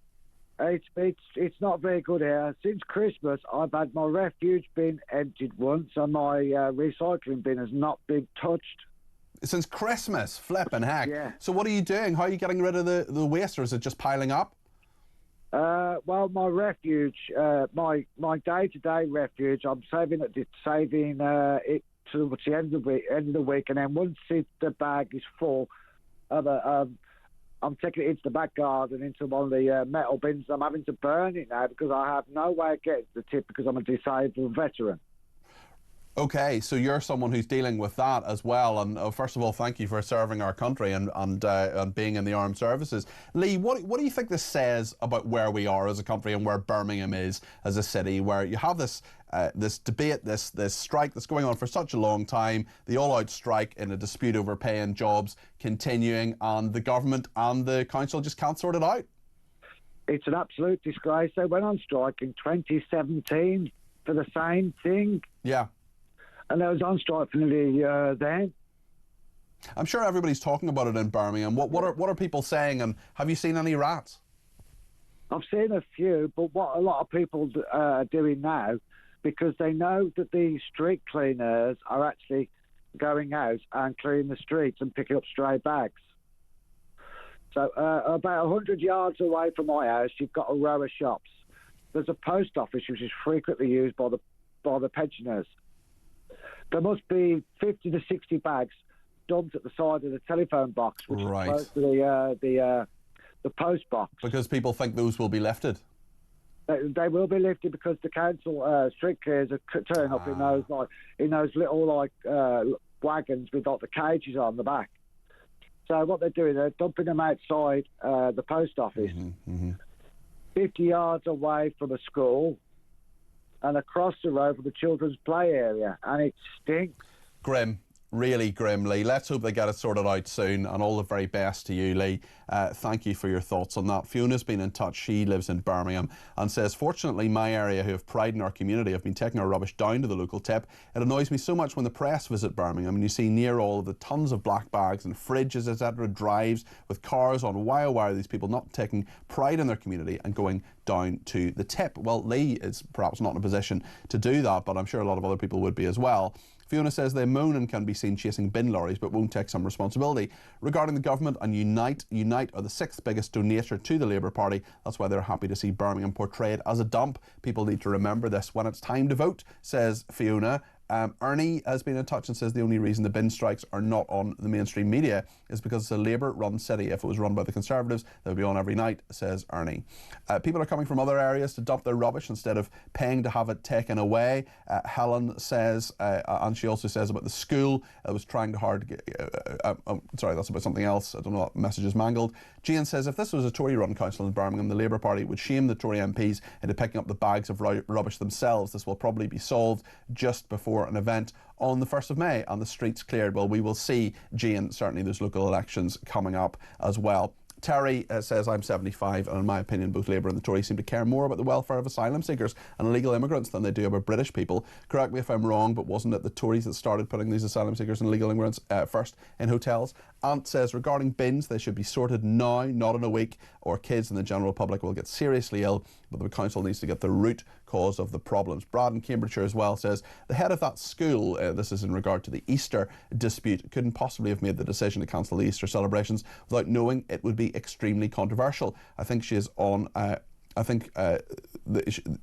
It's not very good here. Since Christmas, I've had my refuge bin emptied once, and my recycling bin has not been touched. Since Christmas, flipping heck. Yeah. So what are you doing? How are you getting rid of the waste, or is it just piling up? Well, my refuge, my day-to-day refuge, I'm saving it towards the end of the week, and then once the bag is full, I'm taking it into the back garden, into one of the metal bins. I'm having to burn it now because I have no way of getting to the tip because I'm a disabled veteran. Okay, so you're someone who's dealing with that as well. And first of all, thank you for serving our country and being in the armed services. Lee, what do you think this says about where we are as a country and where Birmingham is as a city, where you have this debate, this strike that's going on for such a long time, the all-out strike in a dispute over pay and jobs continuing, and the government and the council just can't sort it out? It's an absolute disgrace. They went on strike in 2017 for the same thing. Yeah. And they was on strike for nearly a year then. I'm sure everybody's talking about it in Birmingham. What are people saying, and have you seen any rats? I've seen a few, but what a lot of people are doing now, because they know that the street cleaners are actually going out and cleaning the streets and picking up stray bags. So about 100 yards away from my house, you've got a row of shops. There's a post office which is frequently used by the pensioners. There must be 50 to 60 bags dumped at the side of the telephone box, which is close to the post box. Because people think those will be lifted. They will be lifted because the council street clears are turning up in those little wagons with the cages on the back. So what they're doing, they're dumping them outside the post office. 50 yards away from a school and across the road from the children's play area, and it stinks. Grim. Really grim, Lee. Let's hope they get it sorted out soon, and all the very best to you, Lee. Thank you for your thoughts on that. Fiona's been in touch. She lives in Birmingham and says, fortunately, my area, who have pride in our community, have been taking our rubbish down to the local tip. It annoys me so much when the press visit Birmingham and you see near all of the tons of black bags and fridges, etc., drives with cars on. Why are these people not taking pride in their community and going down to the tip? Well, Lee is perhaps not in a position to do that, but I'm sure a lot of other people would be as well. Fiona says they moan and can be seen chasing bin lorries but won't take some responsibility. Regarding the government and Unite are the 6th biggest donator to the Labour Party. That's why they're happy to see Birmingham portrayed as a dump. People need to remember this when it's time to vote, says Fiona. Ernie has been in touch and says the only reason the bin strikes are not on the mainstream media is because it's a Labour-run city. If it was run by the Conservatives, they would be on every night, says Ernie. People are coming from other areas to dump their rubbish instead of paying to have it taken away. Helen says, and she also says about the school that was trying hard to get... sorry, that's about something else. I don't know, that message is mangled. Jane says, if this was a Tory-run council in Birmingham, the Labour Party would shame the Tory MPs into picking up the bags of rubbish themselves. This will probably be solved just before an event on the 1st of May and the streets cleared. Well, we will see, Jane. Certainly there's local elections coming up as well. Terry says, I'm 75 and in my opinion both Labour and the Tories seem to care more about the welfare of asylum seekers and illegal immigrants than they do about British people. Correct me if I'm wrong, but wasn't it the Tories that started putting these asylum seekers and illegal immigrants first in hotels? Ant says, regarding bins, they should be sorted now, not in a week, or kids and the general public will get seriously ill, but the council needs to get the root cause of the problems. Brad in Cambridgeshire as well says, the head of that school, this is in regard to the Easter dispute, couldn't possibly have made the decision to cancel the Easter celebrations without knowing it would be extremely controversial. I think she is on...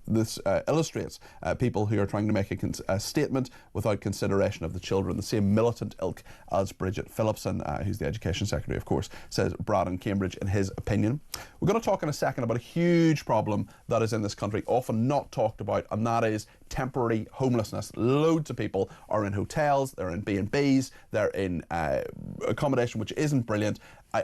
this illustrates people who are trying to make a statement without consideration of the children. The same militant ilk as Bridget Phillipson, who's the Education Secretary, of course, says Brad in Cambridge in his opinion. We're going to talk in a second about a huge problem that is in this country, often not talked about, and that is temporary homelessness. Loads of people are in hotels, they're in B&Bs, they're in accommodation which isn't brilliant.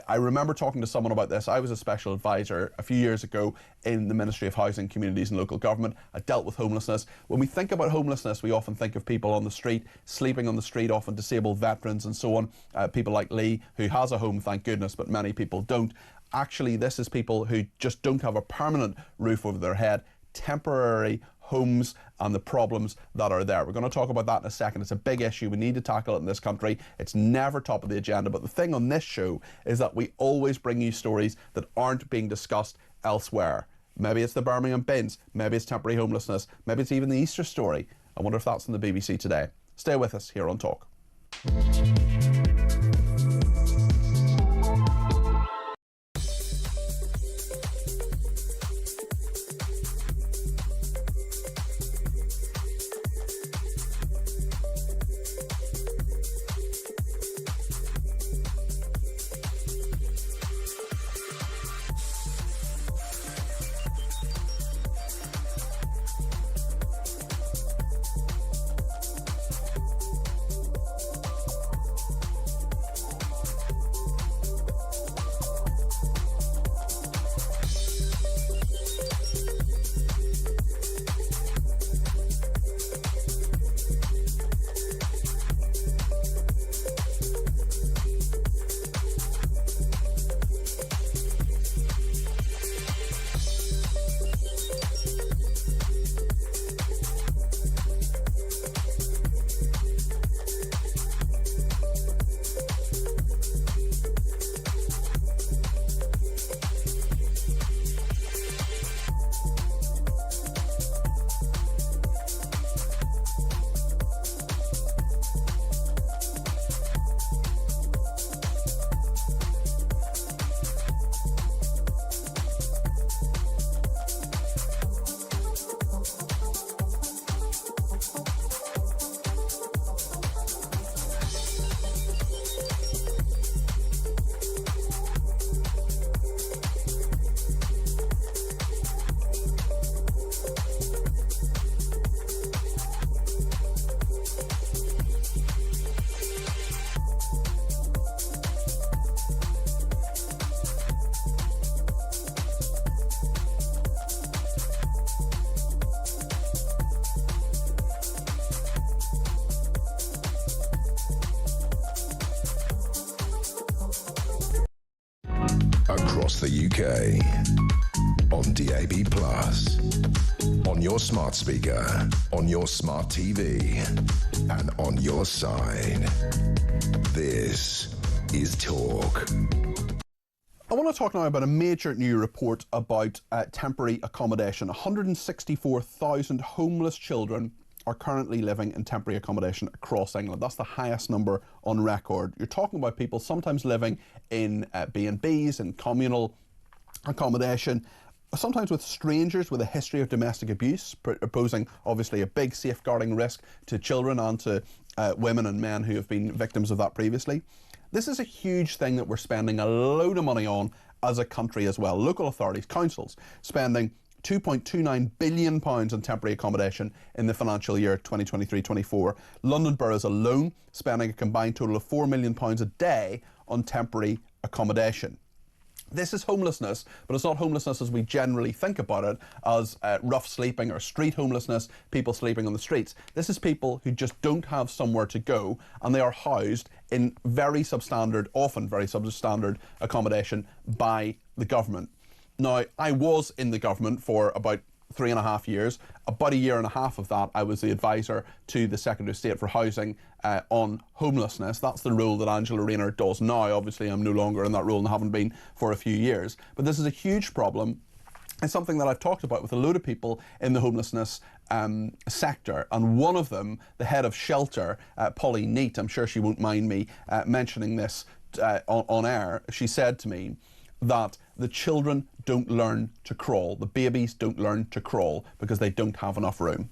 I remember talking to someone about this. I was a special advisor a few years ago in the Ministry of Housing, Communities and Local Government. I dealt with homelessness. When we think about homelessness, we often think of people on the street, sleeping on the street, often disabled veterans and so on. People like Lee, who has a home, thank goodness, but many people don't. Actually, this is people who just don't have a permanent roof over their head, temporary homes and the problems that are there. We're going to talk about that in a second. It's a big issue. We need to tackle it in this country. It's never top of the agenda. But the thing on this show is that we always bring you stories that aren't being discussed elsewhere. Maybe it's the Birmingham bins. Maybe it's temporary homelessness. Maybe it's even the Easter story. I wonder if that's on the BBC today. Stay with us here on Talk. across the UK. On DAB+, on your smart speaker, on your smart TV, and on your side. This is Talk. I want to talk now about a major new report about temporary accommodation. 164,000 homeless children are currently living in temporary accommodation across England. That's the highest number on record. You're talking about people sometimes living in B&Bs and communal accommodation, sometimes with strangers with a history of domestic abuse, posing obviously a big safeguarding risk to children and to women and men who have been victims of that previously. This is a huge thing that we're spending a load of money on as a country as well. Local authorities, councils, spending £2.29 billion on temporary accommodation in the financial year 2023-24. London boroughs alone spending a combined total of £4 million a day on temporary accommodation. This is homelessness, but it's not homelessness as we generally think about it, as rough sleeping or street homelessness, people sleeping on the streets. This is people who just don't have somewhere to go, and they are housed in very substandard, often very substandard accommodation by the government. Now, I was in the government for about 3.5 years. About a year and a half of that, I was the advisor to the Secretary of State for Housing on homelessness. That's the role that Angela Rayner does now. Obviously, I'm no longer in that role and haven't been for a few years. But this is a huge problem. It's something that I've talked about with a load of people in the homelessness sector. And one of them, the head of shelter, Polly Neat, I'm sure she won't mind me mentioning this on air, she said to me that the children don't learn to crawl. The babies don't learn to crawl because they don't have enough room.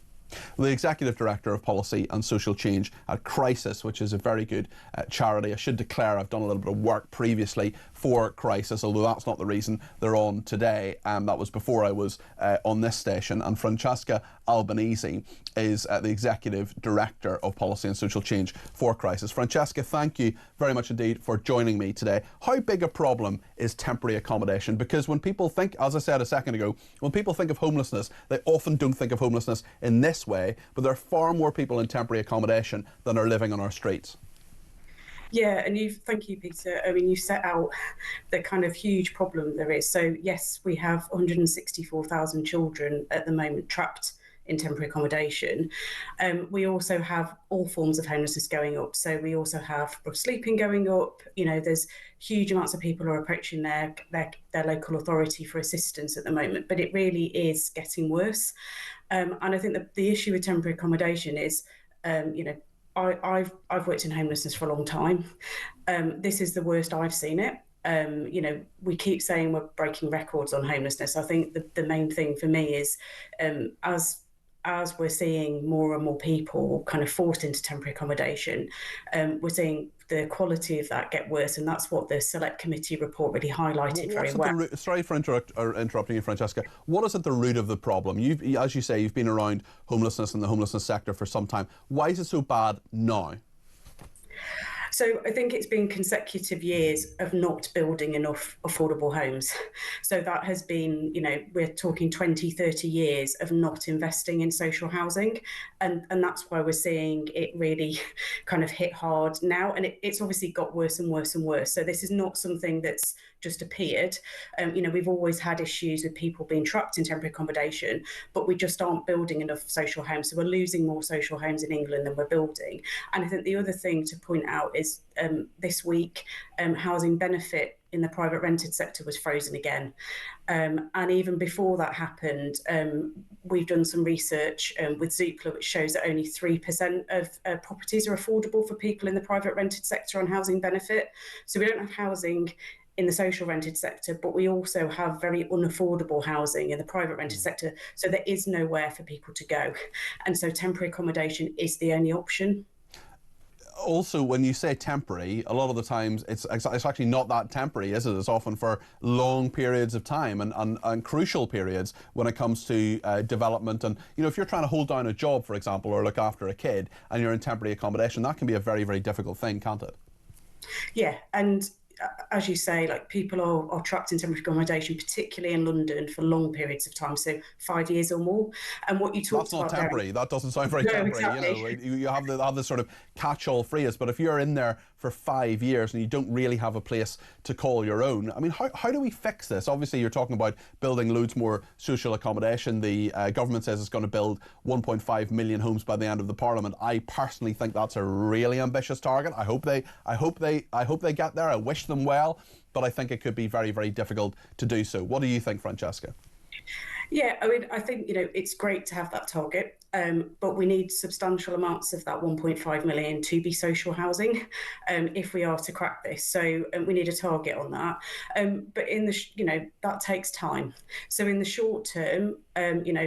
The Executive Director of Policy and Social Change at Crisis, which is a very good charity. I should declare I've done a little bit of work previously for Crisis, although that's not the reason they're on today. That was before I was on this station. And Francesca Albanese is the Executive Director of Policy and Social Change for Crisis. Francesca, thank you very much indeed for joining me today. How big a problem is temporary accommodation? Because when people think, as I said a second ago, when people think of homelessness, they often don't think of homelessness in this way, but there are far more people in temporary accommodation than are living on our streets. Yeah, and thank you, Peter. I mean, you set out the kind of huge problem there is. So yes, we have 164,000 children at the moment trapped in temporary accommodation. We also have all forms of homelessness going up. So we also have rough sleeping going up. You know, there's huge amounts of people who are approaching their local authority for assistance at the moment, but it really is getting worse. And I think that the issue with temporary accommodation is, you know, I've worked in homelessness for a long time. This is the worst I've seen it. You know, we keep saying we're breaking records on homelessness. I think the main thing for me is as we're seeing more and more people kind of forced into temporary accommodation, we're seeing the quality of that get worse, and that's what the Select Committee report really highlighted very well. Sorry for interrupting you, Francesca. What is at the root of the problem? As you say, you've been around homelessness and the homelessness sector for some time. Why is it so bad now? So I think it's been consecutive years of not building enough affordable homes. So that has been, you know, we're talking 20, 30 years of not investing in social housing. And that's why we're seeing it really kind of hit hard now. And it's obviously got worse and worse and worse. So this is not something that's just appeared. You know, we've always had issues with people being trapped in temporary accommodation, but we just aren't building enough social homes. So we're losing more social homes in England than we're building. And I think the other thing to point out is this week, housing benefit in the private rented sector was frozen again. And even before that happened, we've done some research with Zoopla, which shows that only 3% of properties are affordable for people in the private rented sector on housing benefit. So we don't have housing in the social rented sector, but we also have very unaffordable housing in the private rented sector. So there is nowhere for people to go. And so temporary accommodation is the only option. Also, when you say temporary, a lot of the times it's actually not that temporary, is it? It's often for long periods of time and crucial periods when it comes to development. And, you know, if you're trying to hold down a job, for example, or look after a kid and you're in temporary accommodation, that can be a very, very difficult thing, can't it? Yeah, and as you say, like people are trapped in temporary accommodation, particularly in London, for long periods of time, so 5 years or more. And what you talked about, that's not temporary. That doesn't sound very No, temporary. exactly. You have the sort of catch-all phrase, but if you're in there for 5 years and you don't really have a place to call your own, I mean, how do we fix this? Obviously, you're talking about building loads more social accommodation. The government says it's going to build 1.5 million homes by the end of the Parliament. I personally think that's a really ambitious target. I hope they get there. I wish them well, but I think it could be very, very difficult to do so. What do you think, Francesca? Yeah, I mean, I think, it's great to have that target, but we need substantial amounts of that 1.5 million to be social housing if we are to crack this. So we need a target on that. But in that takes time. So in the short term,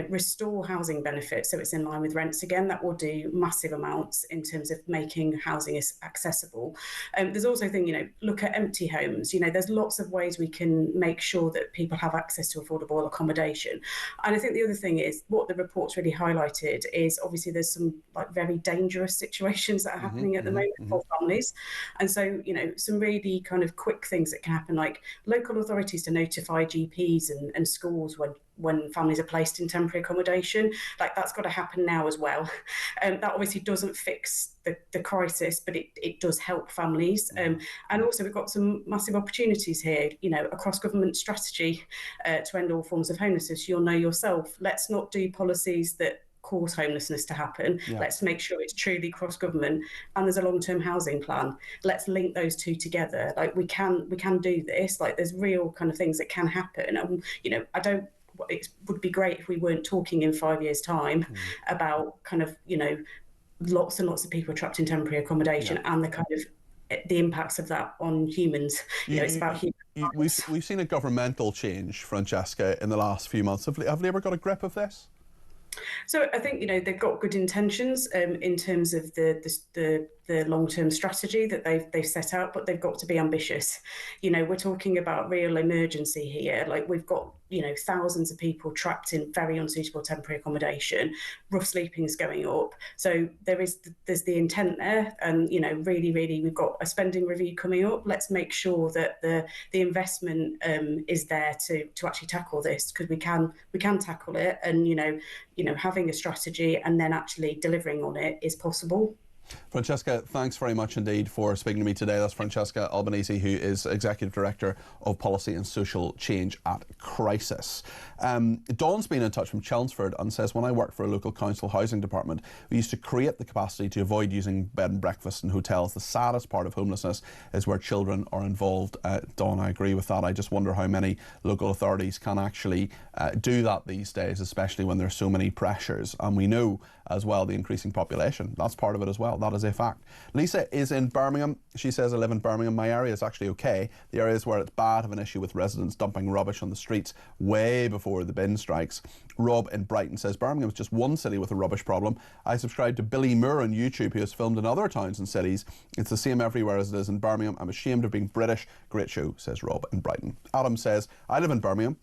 restore housing benefits so it's in line with rents again. That will do massive amounts in terms of making housing accessible. There's also a thing, look at empty homes. There's lots of ways we can make sure that people have access to affordable accommodation. And I think the other thing is what the report's really highlighted is obviously there's some very dangerous situations that are happening at the moment for families. And so, some really kind of quick things that can happen, like local authorities to notify GPs and schools when families are placed in temporary accommodation. Like that's got to happen now as well. That obviously doesn't fix the crisis, but it does help families. And also we've got some massive opportunities here, across government strategy to end all forms of homelessness. You'll know yourself, let's not do policies that cause homelessness to happen. Yeah. Let's make sure it's truly cross-government, and there's a long-term housing plan. Let's link those two together. Like we can do this. Like there's real kind of things that can happen. And it would be great if we weren't talking in 5 years' time about kind of, lots and lots of people trapped in temporary accommodation and the kind of the impacts of that on humans. It's about humans. We've seen a governmental change, Francesca, in the last few months. Have Labour got a grip of this? So I think they've got good intentions in terms of the long-term strategy that they've set out, but they've got to be ambitious. We're talking about real emergency here. Like we've got thousands of people trapped in very unsuitable temporary accommodation. Rough sleeping is going up. So there's the intent there, and really we've got a spending review coming up. Let's make sure that the investment is there to actually tackle this, because we can tackle it, and having a strategy and then actually delivering on it is possible. Francesca, thanks very much indeed for speaking to me today. That's Francesca Albanese, who is Executive Director of Policy and Social Change at Crisis. Dawn's been in touch from Chelmsford and says, when I worked for a local council housing department, we used to create the capacity to avoid using bed and breakfast in hotels. The saddest part of homelessness is where children are involved. Dawn, I agree with that. I just wonder how many local authorities can actually do that these days, especially when there's so many pressures. And we know as well the increasing population. That's part of it as well. That is a fact. Lisa is in Birmingham. She says, I live in Birmingham. My area is actually okay. The areas where it's bad have an issue with residents dumping rubbish on the streets way before the bin strikes. Rob in Brighton says, Birmingham is just one city with a rubbish problem. I subscribe to Billy Moore on YouTube, who has filmed in other towns and cities. It's the same everywhere as it is in Birmingham. I'm ashamed of being British. Great show, says Rob in Brighton. Adam says, I live in Birmingham.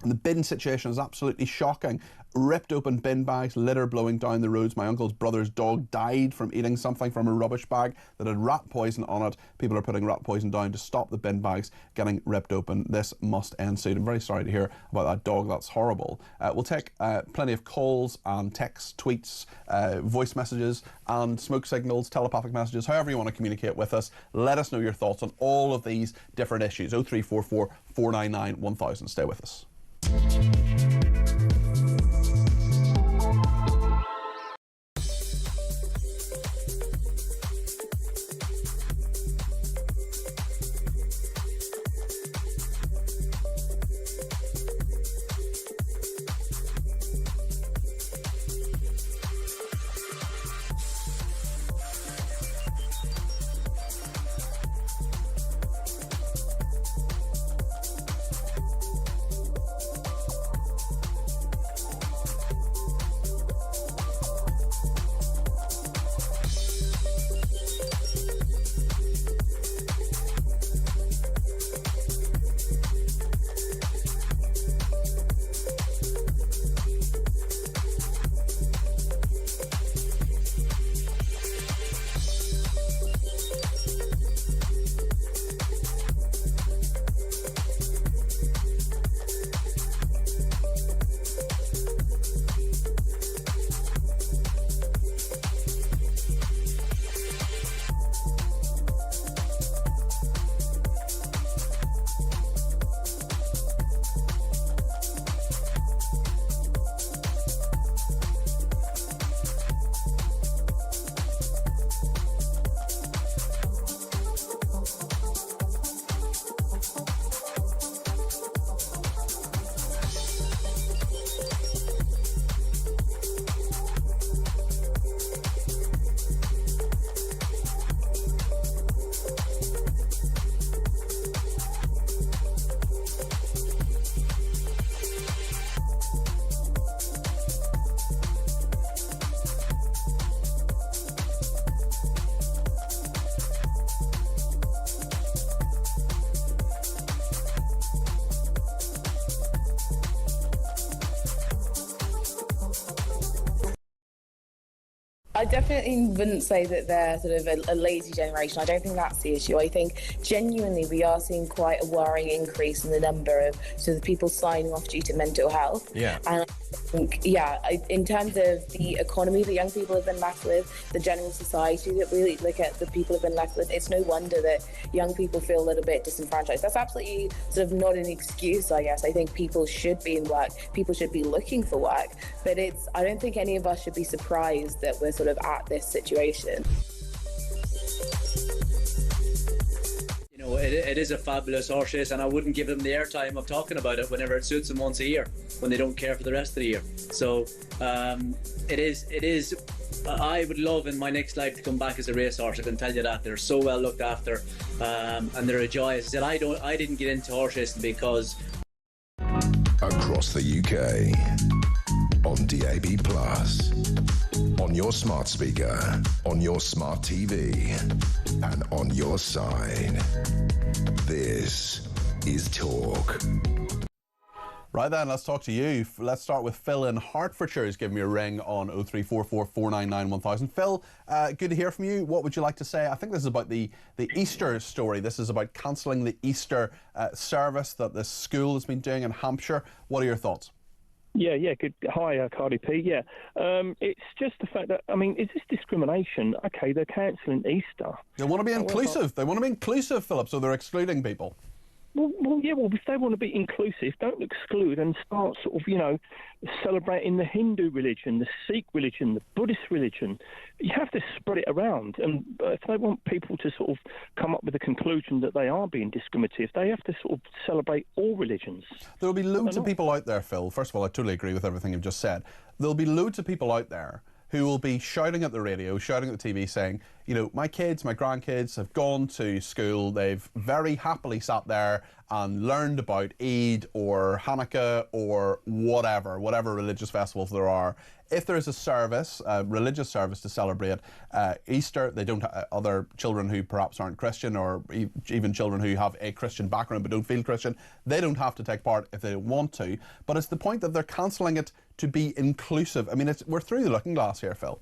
And the bin situation is absolutely shocking. Ripped open bin bags, litter blowing down the roads. My uncle's brother's dog died from eating something from a rubbish bag that had rat poison on it. People are putting rat poison down to stop the bin bags getting ripped open. This must end soon. I'm very sorry to hear about that dog. That's horrible. We'll take plenty of calls and texts, tweets, voice messages and smoke signals, telepathic messages, however you want to communicate with us. Let us know your thoughts on all of these different issues. 0344 499 1000. Stay with us. I definitely wouldn't say that they're sort of a lazy generation. I don't think that's the issue. I think genuinely we are seeing quite a worrying increase in the number of sort of people signing off due to mental health. Yeah. And I think, in terms of the economy that young people have been left with, the general society that we look at the people have been left with, it's no wonder that young people feel a little bit disenfranchised. That's absolutely sort of not an excuse, I guess. I think people should be in work, people should be looking for work, but I don't think any of us should be surprised that we're sort of at this situation. You know, it is a fabulous horse race, and I wouldn't give them the airtime of talking about it whenever it suits them once a year, when they don't care for the rest of the year. So it is. I would love in my next life to come back as a racehorse. I can tell you that they're so well looked after, and they're a joy. As I said, I didn't get into horse racing because across the UK, on DAB+, on your smart speaker, on your smart TV, and on your side. This is Talk. Right then, let's talk to you. Let's start with Phil in Hertfordshire, who's giving me a ring on 0344 499 1000. Phil, good to hear from you. What would you like to say? I think this is about the Easter story. This is about cancelling the Easter service that the school has been doing in Hampshire. What are your thoughts? Yeah, good. Hi, Cardi P. Yeah, it's just the fact that, I mean, is this discrimination? Okay, they're cancelling Easter. They want to be inclusive. They want to be inclusive, Philip, so they're excluding people. Well, if they want to be inclusive, don't exclude and start sort of, celebrating the Hindu religion, the Sikh religion, the Buddhist religion. You have to spread it around. And if they want people to sort of come up with a conclusion that they are being discriminative, they have to sort of celebrate all religions. There will be loads of people out there, Phil. First of all, I totally agree with everything you've just said. There'll be loads of people out there who will be shouting at the radio, shouting at the TV, saying, my kids, my grandkids have gone to school, they've very happily sat there and learned about Eid or Hanukkah or whatever religious festivals there are. If there is a service, a religious service to celebrate Easter, they don't other children who perhaps aren't Christian, or even children who have a Christian background but don't feel Christian, they don't have to take part if they don't want to. But it's the point that they're cancelling it to be inclusive. I mean, we're through the looking glass here, Phil.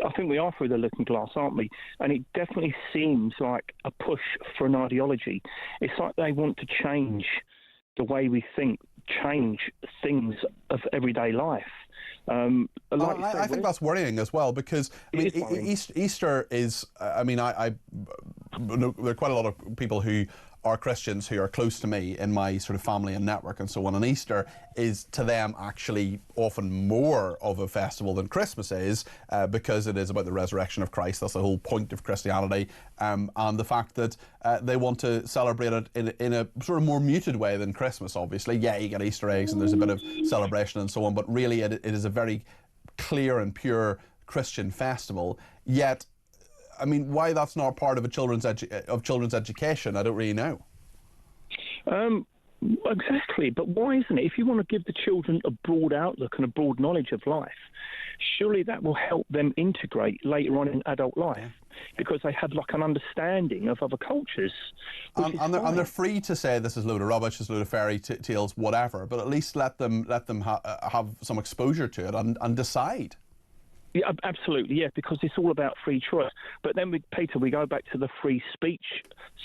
I think we are through the looking glass, aren't we? And it definitely seems like a push for an ideology. It's like they want to change the way we think, change things of everyare life. I think that's worrying as well, because Easter is, there are quite a lot of people who are Christians who are close to me in my sort of family and network and so on, and Easter is to them actually often more of a festival than Christmas is, because it is about the resurrection of Christ. That's the whole point of Christianity, and the fact that they want to celebrate it in a sort of more muted way than Christmas. Obviously, yeah, you get Easter eggs and there's a bit of celebration and so on, but really it is a very clear and pure Christian festival. Yet, I mean, why that's not part of a children's education, I don't really know. Exactly, but why isn't it? If you want to give the children a broad outlook and a broad knowledge of life, surely that will help them integrate later on in adult life, because they have like an understanding of other cultures. And they're free to say this is a load of rubbish, this is a load of fairy tales, whatever, but at least let them have some exposure to it and decide. Yeah, absolutely, yeah, because it's all about free choice. But then, Peter, we go back to the free speech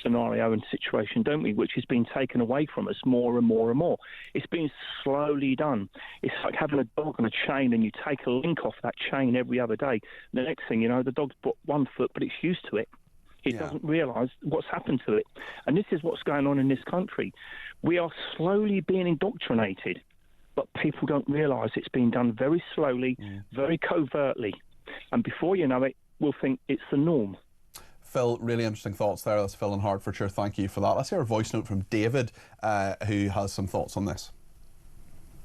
scenario and situation, don't we, which has been taken away from us more and more and more. It's been slowly done. It's like having a dog on a chain and you take a link off that chain every other day. The next thing you know, the dog's got 1 foot, but it's used to it. It doesn't realise what's happened to it. And this is what's going on in this country. We are slowly being indoctrinated. But people don't realise it's being done very slowly, very covertly. And before you know it, we'll think it's the norm. Phil, really interesting thoughts there. That's Phil in Hertfordshire. Thank you for that. Let's hear a voice note from David, who has some thoughts on this.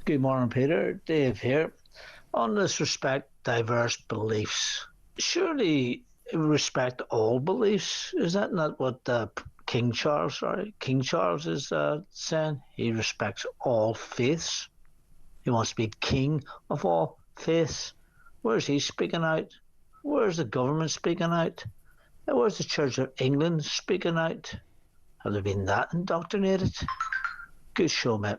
Good morning, Peter. Dave here. On this respect, diverse beliefs. Surely respect all beliefs. Is that not what King Charles is saying? He respects all faiths. He wants to be king of all faiths. Where's he speaking out? Where's the government speaking out? Where's the Church of England speaking out? Have they been that indoctrinated? Good show, mate.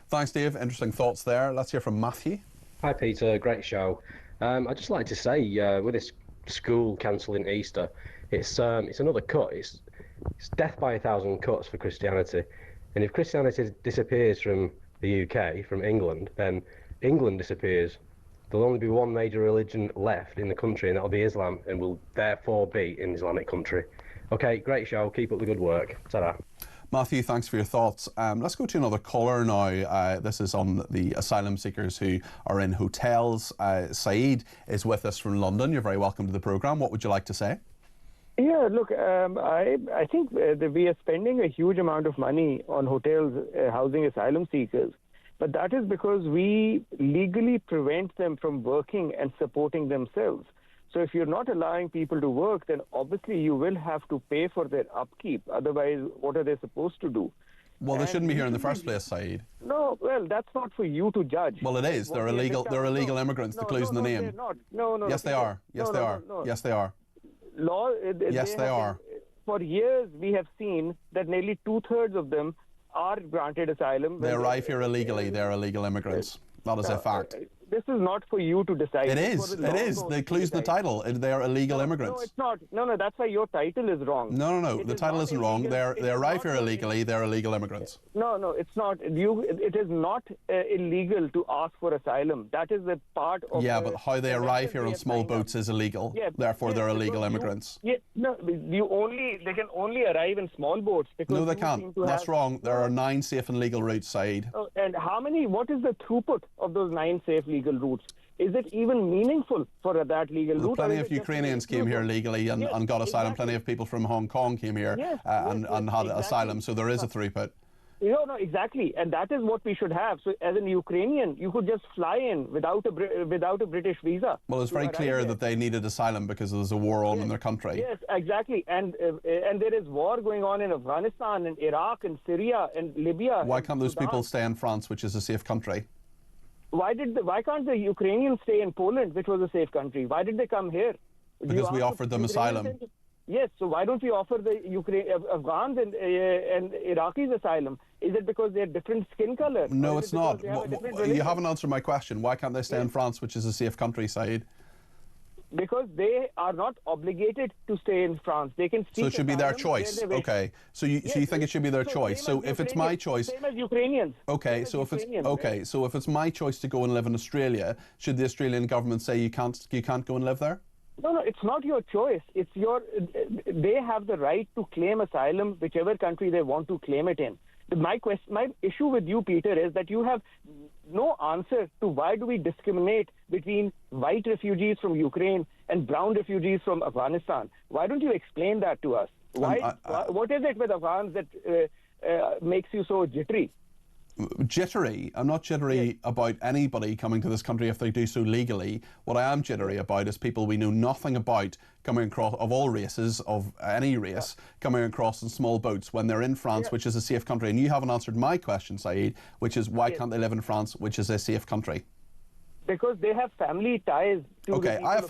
Thanks, Dave. Interesting thoughts there. Let's hear from Matthew. Hi, Peter. Great show. I'd just like to say, with this school cancelling Easter, it's another cut. It's death by 1,000 cuts for Christianity. And if Christianity disappears from the UK, from England, then England disappears. There'll only be one major religion left in the country, and that'll be Islam, and will therefore be an Islamic country. Okay, great show. Keep up the good work. Ta-da. Matthew, thanks for your thoughts. Let's go to another caller now. This is on the asylum seekers who are in hotels. Saeed is with us from London. You're very welcome to the programme. What would you like to say? Yeah, look, I think that we are spending a huge amount of money on hotels housing asylum seekers, but that is because we legally prevent them from working and supporting themselves. So if you're not allowing people to work, then obviously you will have to pay for their upkeep. Otherwise, what are they supposed to do? Well, they shouldn't be here in the first place, Saeed. No, well, that's not for you to judge. Well, it is. They're illegal. They're illegal immigrants. The clue's in the name. They're not. No. Yes, they are. Yes, they are. Yes, they are. Law. Yes, they are. For years, we have seen that nearly 2/3 of them are granted asylum. They arrive here illegally. They're illegal immigrants. That is a fact. This is not for you to decide. It is. It is. The clue's in the title. They are illegal immigrants. No, it's not. No, that's why your title is wrong. No. The title isn't wrong. They arrive here illegally. They're illegal immigrants. No, it's not. It is not illegal to ask for asylum. That is a part of. Yeah, but how they arrive here on small boats is illegal. Yeah, therefore, they're illegal immigrants. They can only arrive in small boats because. No, they can't. That's wrong. There are 9 safe and legal routes, Saeed. Oh, and what is the throughput of those 9 safe legal routes? Is it even meaningful for that legal route? Plenty of Ukrainians came here legally and got asylum. Exactly. Plenty of people from Hong Kong came here and had asylum. So there is a throughput. No, exactly, and that is what we should have. So, as an Ukrainian, you could just fly in without a British visa. Well, it's very clear that they needed asylum because there's a war on in their country. Yes, exactly, and there is war going on in Afghanistan, and Iraq, and Syria, and Libya. Why can't those people stay in France, which is a safe country? Why can't the Ukrainians stay in Poland, which was a safe country? Why did they come here? Because we offered them asylum. Yes, so why don't we offer the Afghans and Iraqis asylum? Is it because they're different skin color? No, it's not. You haven't answered my question. Why can't they stay in France, which is a safe country, Saeed? Because they are not obligated to stay in France. They can speak. So it should be their choice. Okay. So you think it should be their choice. So if it's my choice, same as Ukrainians. Okay. So if it's my choice to go and live in Australia, should the Australian government say you can't go and live there? No, it's not your choice. It's they have the right to claim asylum whichever country they want to claim it in. My issue with you, Peter, is that you have no answer to why do we discriminate between white refugees from Ukraine and brown refugees from Afghanistan. Why don't you explain that to us? What is it with Afghans that makes you so jittery? Jittery. I'm not jittery about anybody coming to this country if they do so legally. What I am jittery about is people we know nothing about coming across, of all races, of any race, coming across in small boats when they're in France, which is a safe country. And you haven't answered my question, Saeed, which is why can't they live in France, which is a safe country? Because they have family ties. I have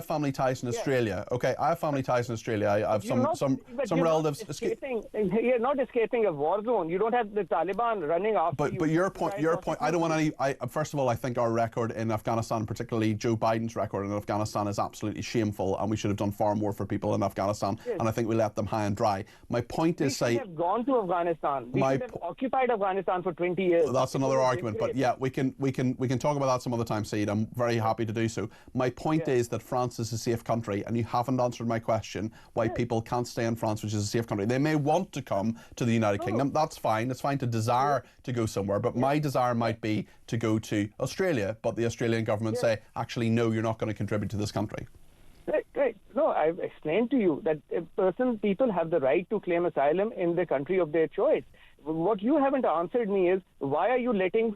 family ties in Australia. Okay, I have family ties in Australia. I have some relatives. You're not escaping a war zone. You don't have the Taliban running after you. But your point. I don't want any. First of all, I think our record in Afghanistan, particularly Joe Biden's record in Afghanistan, is absolutely shameful, and we should have done far more for people in Afghanistan. Yes. And I think we let them high and dry. My point is, we should have gone to Afghanistan. We should have occupied Afghanistan for 20 years. That's another argument. But yeah, we can talk about that some other time, Saeed. I'm very happy to do so. My point is that France is a safe country, and you haven't answered my question why people can't stay in France, which is a safe country. They may want to come to the United Kingdom. That's fine. It's fine to desire to go somewhere, but my desire might be to go to Australia, but the Australian government say, actually, no, you're not going to contribute to this country. Right. No, I've explained to you that people have the right to claim asylum in the country of their choice. What you haven't answered me is, why are you letting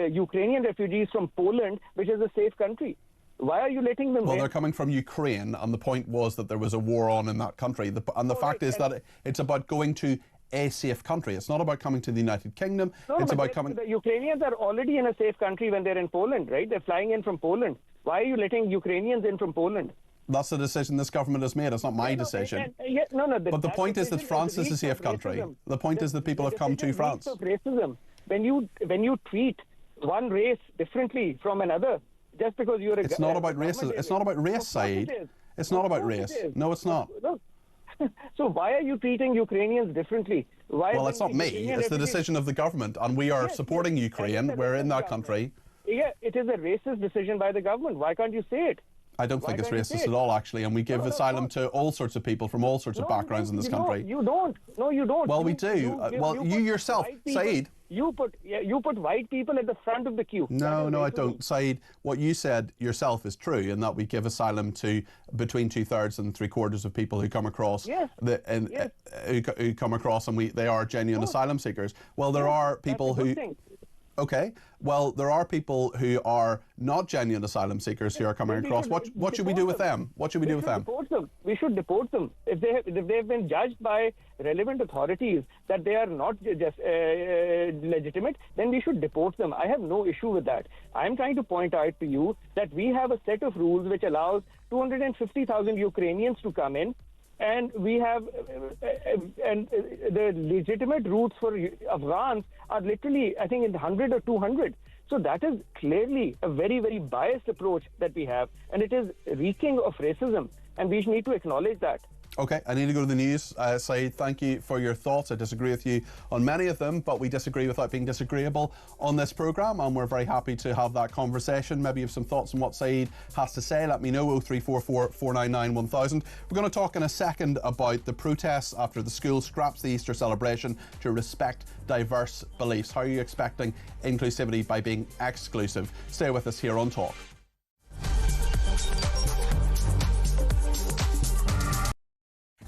Ukrainian refugees from Poland, which is a safe country? Why are you letting them in? Well, they're coming from Ukraine, and the point was that there was a war on in that country. The fact is that it's about going to a safe country. It's not about coming to the United Kingdom. It's about coming... The Ukrainians are already in a safe country when they're in Poland, right? They're flying in from Poland. Why are you letting Ukrainians in from Poland? That's the decision this government has made. It's not my decision. But the point is that France is a safe country. The point is that people have come to France. Of racism. When you treat one race differently from another, just because you're a... It's not about racism. It's not about race, Saeed. It's not about race. No, it's not. So why are you treating Ukrainians differently? Well, it's not me. It's the decision of the government, and we are supporting Ukraine. We're in that country. Yeah, it is a racist decision by the government. Why can't you say it? I don't think it's racist at all, actually, and we give asylum to all sorts of people from all sorts of backgrounds in this country. You don't. No, you don't. Well, we do. You yourself, Saeed. You put white people at the front of the queue. No, I don't. Saeed, what you said yourself is true, in that we give asylum to between 2/3 and 3/4 of people who come across, who come across, and they are genuine asylum seekers. Well, there are people who. Okay. Well, there are people who are not genuine asylum seekers who are coming across. What should we do with them? What should we do with them? We should deport them. If they've been judged by relevant authorities that they are not just legitimate, then we should deport them. I have no issue with that. I'm trying to point out to you that we have a set of rules which allows 250,000 Ukrainians to come in. And we have, and the legitimate routes for Afghans are literally, I think, in 100 or 200. So that is clearly a very, very biased approach that we have, and it is reeking of racism, and we need to acknowledge that. Okay, I need to go to the news. Saeed, thank you for your thoughts. I disagree with you on many of them, but we disagree without being disagreeable on this programme, and we're very happy to have that conversation. Maybe you have some thoughts on what Saeed has to say. Let me know, 0344 499 1000. We're going to talk in a second about the protests after the school scraps the Easter celebration to respect diverse beliefs. How are you expecting inclusivity by being exclusive? Stay with us here on Talk.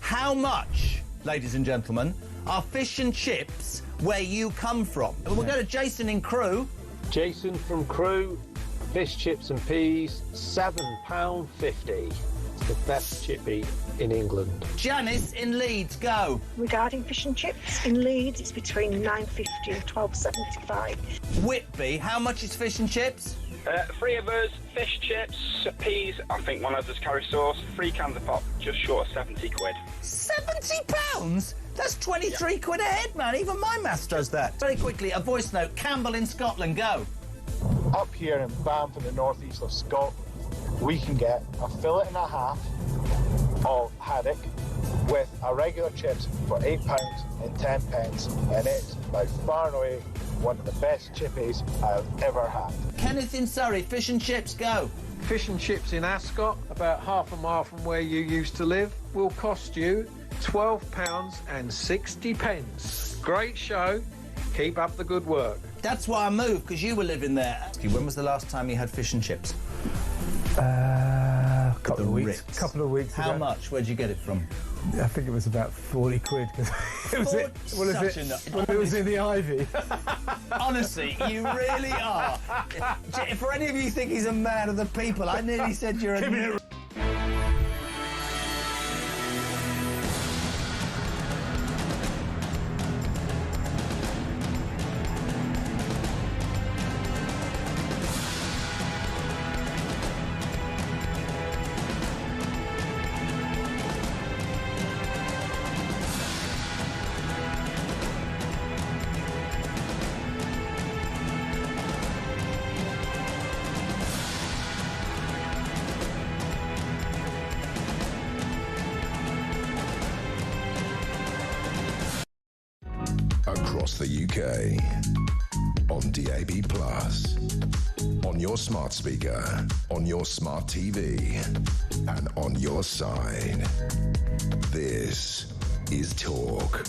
How much, ladies and gentlemen, are fish and chips where you come from? We'll go to Jason in Crewe. Jason from Crewe, fish, chips and peas, £7.50. It's the best chippy in England. Janice in Leeds, go. Regarding fish and chips in Leeds, it's between £9.50 and £12.75. Whitby, how much is fish and chips? 3 of us, fish, chips, peas, I think one of us curry sauce, 3 cans of pop, just short of 70 quid. £70? That's 23 quid a head, man. Even my maths does that. Very quickly, a voice note. Campbell in Scotland, go. Up here in Banff in the northeast of Scotland, we can get a fillet and a half of haddock with a regular chips for £8 and 10 pence, and it's by far and away one of the best chippies I've ever had. Kenneth in Surrey, fish and chips, go. Fish and chips in Ascot, about half a mile from where you used to live, will cost you £12.60. Great show. Keep up the good work. That's why I moved, because you were living there. When was the last time you had fish and chips? Couple of weeks ago. How much? Where'd you get it from? I think it was about 40 quid. It was in the Ivy. Honestly, you really are. For any of you who think he's a man of the people, I nearly said you're a... Across the UK, on DAB+, on your smart speaker, on your smart TV, and on your side. This is Talk.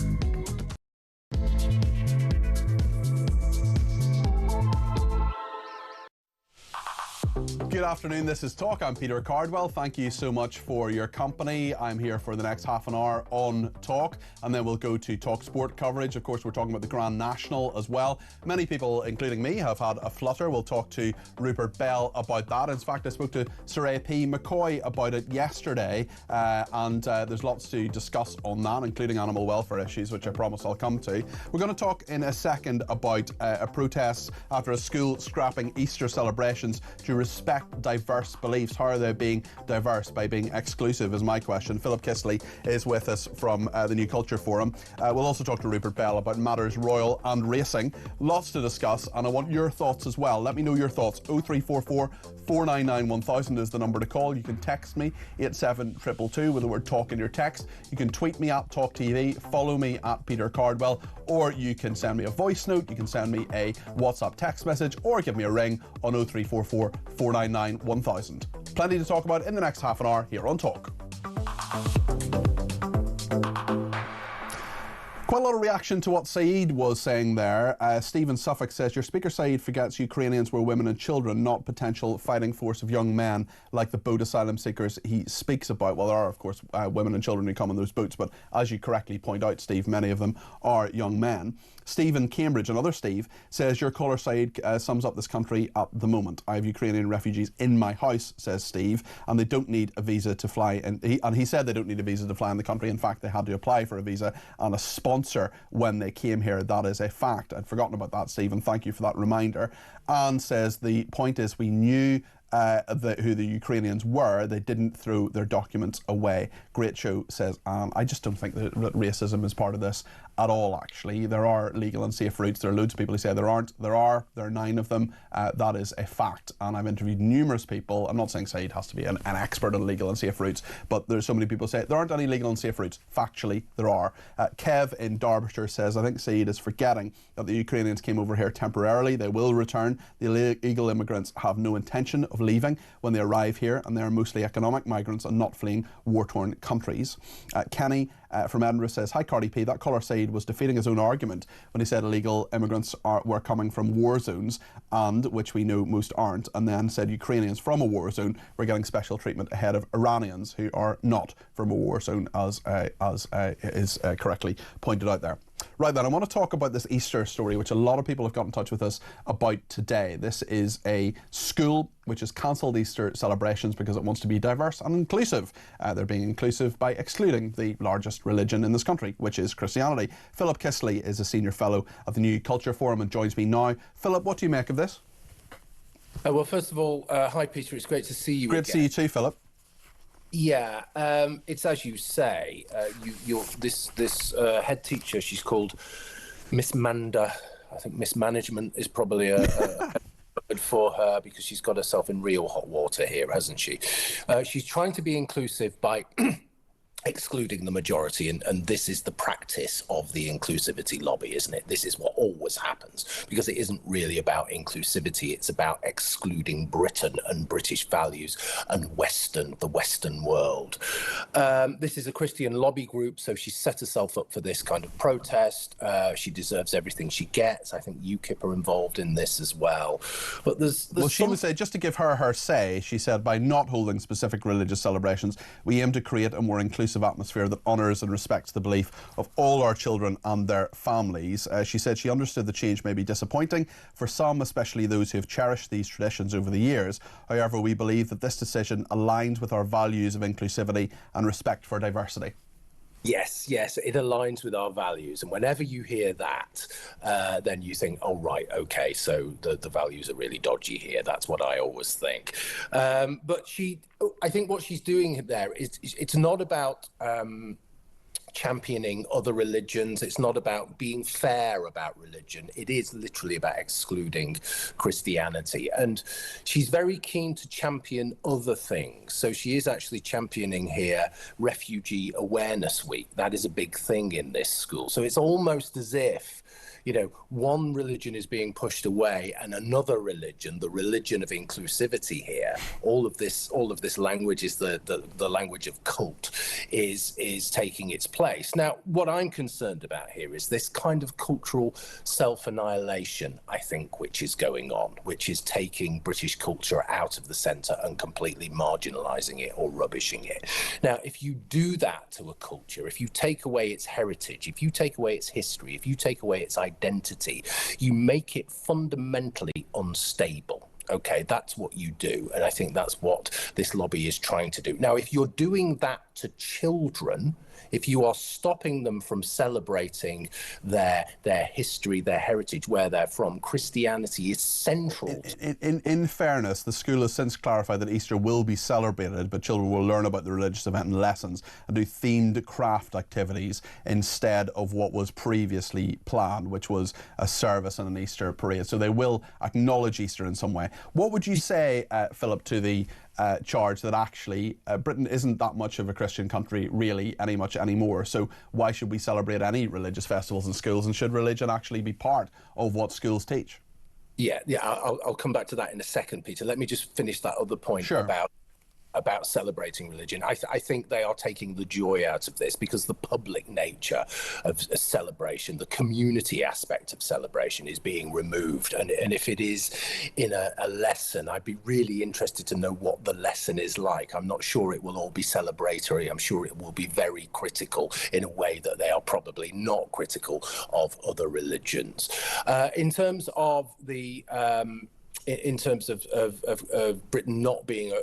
Good afternoon, this is Talk. I'm Peter Cardwell. Thank you so much for your company. I'm here for the next half an hour on Talk, and then we'll go to Talk Sport coverage. Of course, we're talking about the Grand National as well. Many people, including me, have had a flutter. We'll talk to Rupert Bell about that. In fact, I spoke to Soraya P. McCoy about it yesterday, and there's lots to discuss on that, including animal welfare issues, which I promise I'll come to. We're going to talk in a second about a protest after a school scrapping Easter celebrations to respect diverse beliefs? How are they being diverse by being exclusive is my question. Philip Kistley is with us from the New Culture Forum. We'll also talk to Rupert Bell about matters royal and racing. Lots to discuss, and I want your thoughts as well. Let me know your thoughts. 0344 499 1000 is the number to call. You can text me 87222 with the word talk in your text. You can tweet me at talkTV, follow me at Peter Cardwell, or you can send me a voice note, you can send me a WhatsApp text message, or give me a ring on 0344 499 1000. Plenty to talk about in the next half an hour here on Talk. Quite a lot of reaction to what Saeed was saying there. Stephen Suffolk says, your speaker Saeed forgets Ukrainians were women and children, not potential fighting force of young men like the boat asylum seekers he speaks about. Well, there are, of course, women and children who come on those boats, but as you correctly point out, Steve, many of them are young men. Steve in Cambridge, another Steve, says, your caller Saeed sums up this country at the moment. I have Ukrainian refugees in my house, says Steve, and they don't need a visa to fly. And he said they don't need a visa to fly in the country. In fact, they had to apply for a visa and a sponsor when they came here. That is a fact. I'd forgotten about that, Stephen. Thank you for that reminder. And says the point is we knew who the Ukrainians were. They didn't throw their documents away. Great show, says Anne. I just don't think that racism is part of this at all, actually. There are legal and safe routes. There are loads of people who say there aren't. There are 9 of them. That is a fact. And I've interviewed numerous people. I'm not saying Saeed has to be an expert on legal and safe routes, but there's so many people who say there aren't any legal and safe routes. Factually, there are. Kev in Derbyshire says, I think Saeed is forgetting that the Ukrainians came over here temporarily. They will return. The illegal immigrants have no intention of leaving when they arrive here, and they are mostly economic migrants and not fleeing war-torn countries. Kenny from Edinburgh says, hi Cardi P, that caller Saeed was defeating his own argument when he said illegal immigrants were coming from war zones, and which we know most aren't, and then said Ukrainians from a war zone were getting special treatment ahead of Iranians who are not from a war zone, as is correctly pointed out there. Right then, I want to talk about this Easter story, which a lot of people have got in touch with us about today. This is a school which has cancelled Easter celebrations because it wants to be diverse and inclusive. They're being inclusive by excluding the largest religion in this country, which is Christianity. Philip Kistley is a senior fellow at the New Culture Forum and joins me now. Philip, what do you make of this? Well, first of all, hi Peter, it's great to see you Great again. to see you too, Philip. Yeah, it's as you say. This head teacher, she's called Miss Manda. I think mismanagement is probably a word for her, because she's got herself in real hot water here, hasn't she? She's trying to be inclusive by excluding the majority, and this is the practice of the inclusivity lobby, isn't it? This is what always happens, because it isn't really about inclusivity, it's about excluding Britain and British values and the Western world. This is a Christian lobby group, so she set herself up for this kind of protest. She deserves everything she gets. I think UKIP are involved in this as well. But well, she would say, just to give her say, she said, by not holding specific religious celebrations, we aim to create a more inclusive atmosphere that honours and respects the belief of all our children and their families. She said she understood the change may be disappointing for some, especially those who have cherished these traditions over the years. However, we believe that this decision aligns with our values of inclusivity and respect for diversity. Yes, it aligns with our values. And whenever you hear that, then you think, oh, right, okay, so the values are really dodgy here. That's what I always think. But I think what she's doing there is, it's not about championing other religions. It's not about being fair about religion. It is literally about excluding Christianity. And she's very keen to champion other things. So she is actually championing here Refugee Awareness Week. That is a big thing in this school. So it's almost as if, you know, one religion is being pushed away and another religion, the religion of inclusivity here, all of this language is the language of cult, is taking its place. Now, what I'm concerned about here is this kind of cultural self-annihilation, I think, which is going on, which is taking British culture out of the centre and completely marginalising it or rubbishing it. Now, if you do that to a culture, if you take away its heritage, if you take away its history, if you take away its identity, you make it fundamentally unstable. Okay, that's what you do. And I think that's what this lobby is trying to do. Now, if you're doing that to children, if you are stopping them from celebrating their history, their heritage, where they're from, Christianity is central. In fairness, the school has since clarified that Easter will be celebrated, but children will learn about the religious event in lessons and do themed craft activities instead of what was previously planned, which was a service and an Easter parade. So they will acknowledge Easter in some way. What would you say, Philip, to the charge that actually Britain isn't that much of a Christian country really anymore, so why should we celebrate any religious festivals in schools, and should religion actually be part of what schools teach? Yeah, I'll come back to that in a second, Peter. Let me just finish that other point about celebrating religion. I think they are taking the joy out of this, because the public nature of a celebration, the community aspect of celebration, is being removed. And if it is in a lesson, I'd be really interested to know what the lesson is like. I'm not sure it will all be celebratory. I'm sure it will be very critical in a way that they are probably not critical of other religions. In terms of the in terms of Britain not being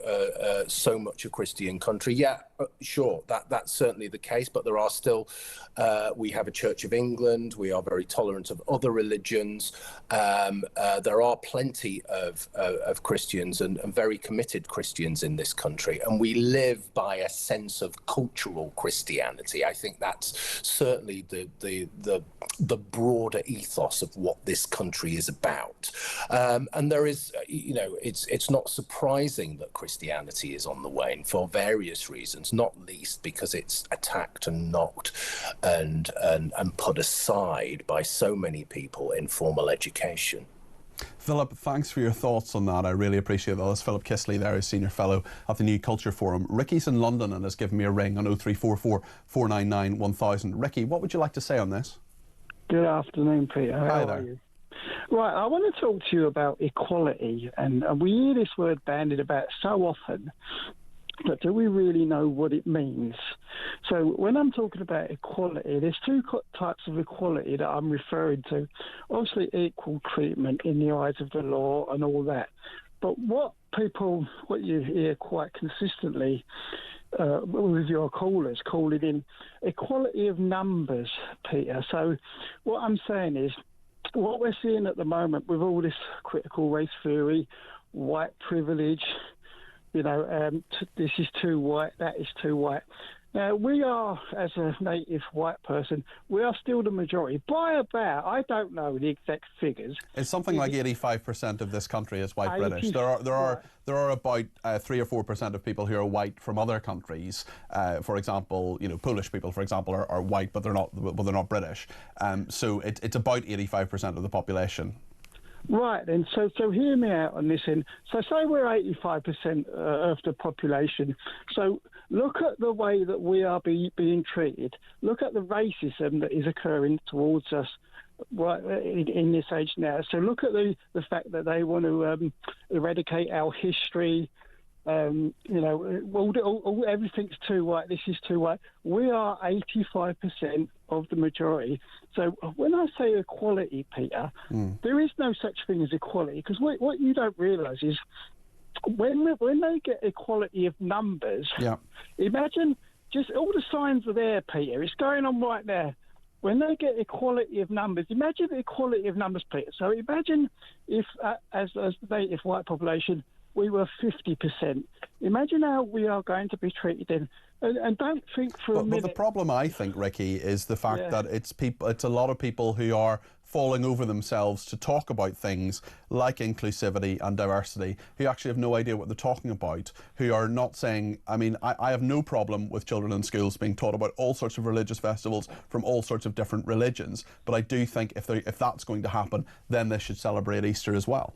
so much a Christian country, yeah, sure, that's certainly the case. But there are still, we have a Church of England. We are very tolerant of other religions. There are plenty of Christians and very committed Christians in this country, and we live by a sense of cultural Christianity. I think that's certainly the broader ethos of what this country is about. And there is, it's not surprising that Christianity is on the wane for various reasons, not least because it's attacked and knocked and put aside by so many people in formal education. Philip, thanks for your thoughts on that. I really appreciate that. That's Philip Kisley there, who's Senior Fellow at the New Culture Forum. Ricky's in London and has given me a ring on 0344 499 1000. Ricky, what would you like to say on this? Good afternoon, Peter. Hi How there. are you? Right, I want to talk to you about equality, and we hear this word bandied about so often, but do we really know what it means? So when I'm talking about equality, there's two types of equality that I'm referring to. Obviously, equal treatment in the eyes of the law and all that. But what you hear quite consistently with your callers calling in, equality of numbers, Peter. So what I'm saying is, what we're seeing at the moment with all this critical race theory, white privilege, this is too white, that is too white. Now, we are, as a native white person, we are still the majority. By about, I don't know the exact figures. It's something like 85% of this country is white British. There are about 3 or 4% of people who are white from other countries. For example, Polish people, for example, are white, but they're not British. So it's about 85% of the population. Right, then. So hear me out on this end. So say we're 85% of the population. So look at the way that we are being treated. Look at the racism that is occurring towards us right in this age now. So look at the fact that they want to eradicate our history. Everything's too white, this is too white. We are 85% of the majority. So when I say equality, Peter, there is no such thing as equality, because what you don't realise is when they get equality of numbers, imagine just all the signs are there, Peter. It's going on right now. When they get equality of numbers, imagine the equality of numbers, Peter. So imagine if, as the native white population, we were 50%. Imagine how we are going to be treated then. And don't think for a minute... But the problem, I think, Ricky, is the fact that it's a lot of people who are falling over themselves to talk about things like inclusivity and diversity, who actually have no idea what they're talking about, who are not saying... I mean, I have no problem with children in schools being taught about all sorts of religious festivals from all sorts of different religions, but I do think if that's going to happen, then they should celebrate Easter as well.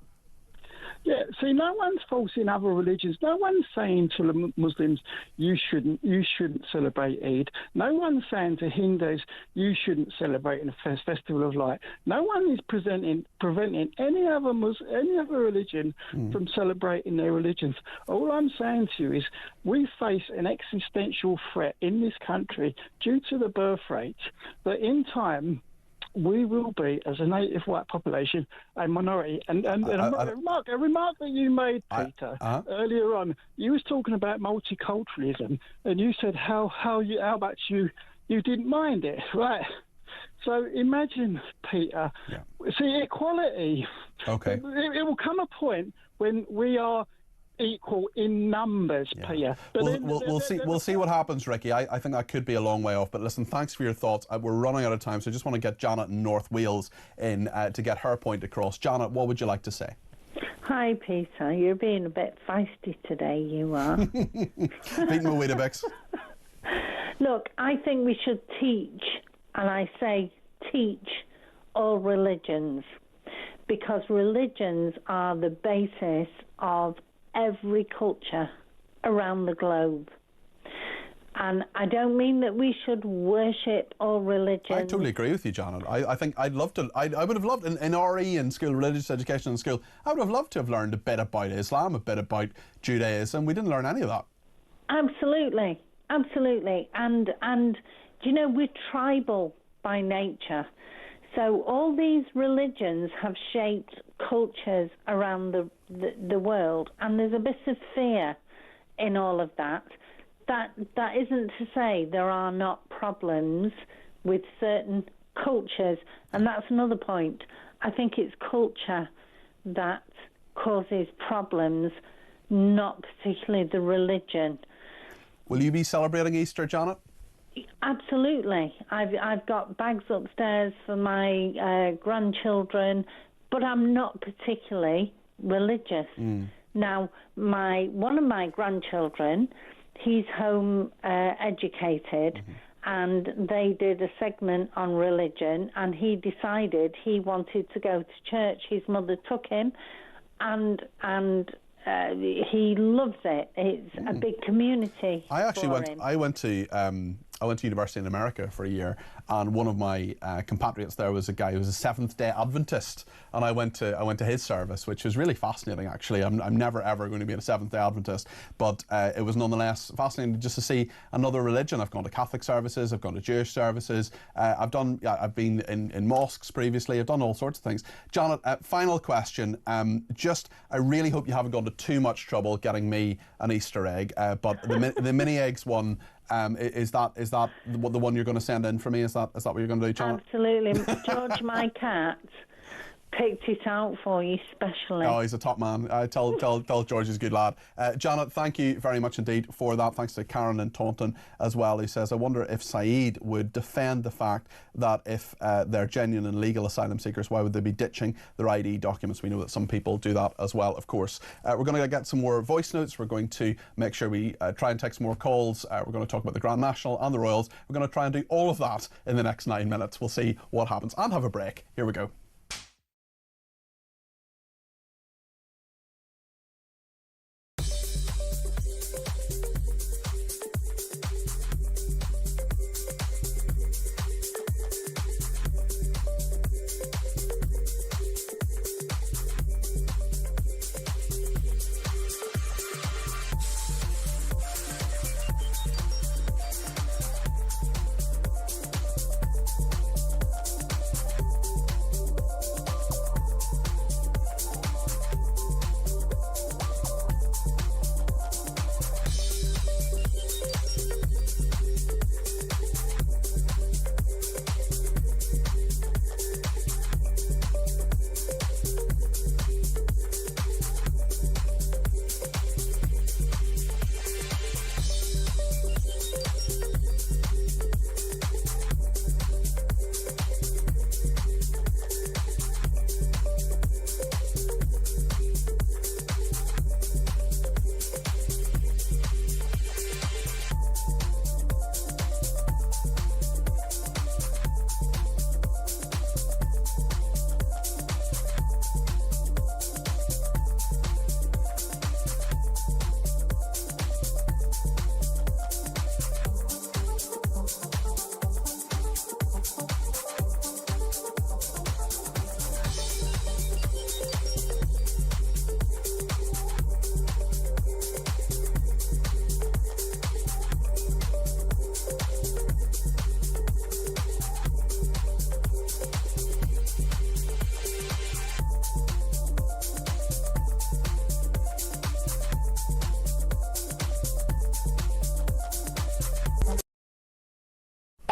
Yeah, see, no one's forcing other religions. No one's saying to the Muslims, you shouldn't celebrate Eid. No one's saying to Hindus, you shouldn't celebrate a festival of light. No one is preventing any other religion from celebrating their religions. All I'm saying to you is we face an existential threat in this country due to the birth rate that in time we will be, as a native white population, a minority. And a remark that you made, Peter, earlier on, you was talking about multiculturalism, and you said how much you didn't mind it, right? So imagine, Peter, see, equality. Okay. It will come a point when we are equal in numbers, Peter. But We'll see what happens, Ricky. I think that could be a long way off. But listen, thanks for your thoughts. We're running out of time, so I just want to get Janet in North Wales in to get her point across. Janet, what would you like to say? Hi, Peter. You're being a bit feisty today, you are. Beating my Weetabix. Look, I think we should teach, and I say teach, all religions, because religions are the basis of every culture around the globe. And I don't mean that we should worship all religions. I totally agree with you, Janet. I think I'd love to. I would have loved in RE in school, religious education in school. I would have loved to have learned a bit about Islam, a bit about Judaism. We didn't learn any of that. Absolutely, absolutely. And you know, we're tribal by nature. So all these religions have shaped cultures around the world, and there's a bit of fear in all of that. That isn't to say there are not problems with certain cultures, and that's another point. I think it's culture that causes problems, not particularly the religion. Will you be celebrating Easter, Janet? Absolutely. I've got bags upstairs for my grandchildren, but I'm not particularly religious. Now, one of my grandchildren, he's home educated, and they did a segment on religion, and he decided he wanted to go to church. His mother took him, and he loves it. It's a big community. I went to university in America for a year, and one of my compatriots there was a guy who was a Seventh-day Adventist, and I went to his service, which was really fascinating. Actually, I'm never ever going to be a Seventh-day Adventist, but it was nonetheless fascinating just to see another religion. I've gone to Catholic services, I've gone to Jewish services, I've been in mosques previously, I've done all sorts of things. Janet, final question. I really hope you haven't gone to too much trouble getting me an Easter egg, but the mini eggs one. Is that the one you're going to send in for me? Is that what you're going to do, Janet? Absolutely. George, my cat, picked it out for you specially. Oh, he's a top man. Tell George he's a good lad. Janet, thank you very much indeed for that. Thanks to Karen in Taunton as well, who says, I wonder if Saeed would defend the fact that if they're genuine and legal asylum seekers, why would they be ditching their ID documents? We know that some people do that as well, of course. We're going to get some more voice notes. We're going to make sure we try and take some more calls. We're going to talk about the Grand National and the Royals. We're going to try and do all of that in the next 9 minutes. We'll see what happens and have a break. Here we go.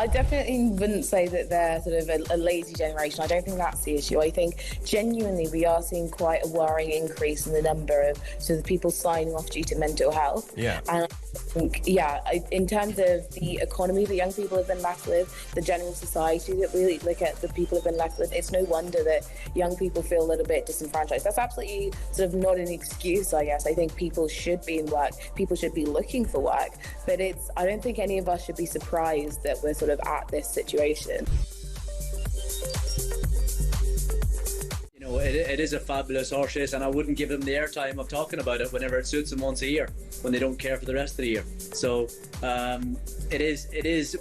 I definitely wouldn't say that they're sort of a lazy generation. I don't think that's the issue. I think genuinely we are seeing quite a worrying increase in the number of sort of people signing off due to mental health. Yeah. And I think, in terms of the economy that young people have been left with, the general society that we look at the people have been left with, it's no wonder that young people feel a little bit disenfranchised. That's absolutely sort of not an excuse, I guess. I think people should be in work, people should be looking for work, but I don't think any of us should be surprised that we're sort of at this situation. You know, it is a fabulous horse race, and I wouldn't give them the airtime of talking about it whenever it suits them once a year, when they don't care for the rest of the year. So it is.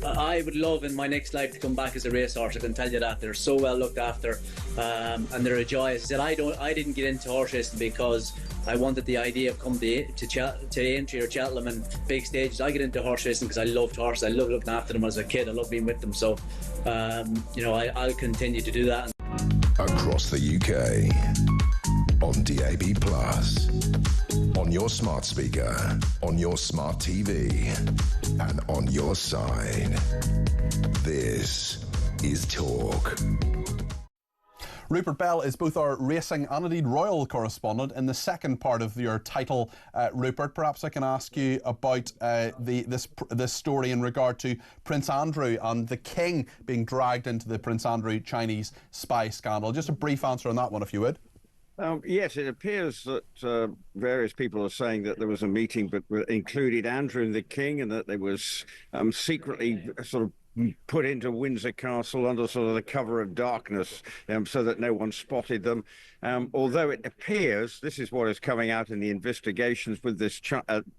I would love in my next life to come back as a racehorse. I can tell you that they're so well looked after, and they're a joy. As I said, I didn't get into horse racing because I wanted the idea of coming to Aintree or Cheltenham and big stages. I get into horse racing because I loved horses. I loved looking after them as a kid. I loved being with them. So, I'll continue to do that. Across the UK, on DAB+, on your smart speaker, on your smart TV, and on your side. This is Talk. Rupert Bell is both our racing and indeed royal correspondent. In the second part of your title, Rupert, perhaps I can ask you about this story in regard to Prince Andrew and the King being dragged into the Prince Andrew Chinese spy scandal. Just a brief answer on that one, if you would. Yes, it appears that various people are saying that there was a meeting but included Andrew and the King, and that there was secretly sort of put into Windsor Castle under sort of the cover of darkness so that no one spotted them. Although it appears, this is what is coming out in the investigations with this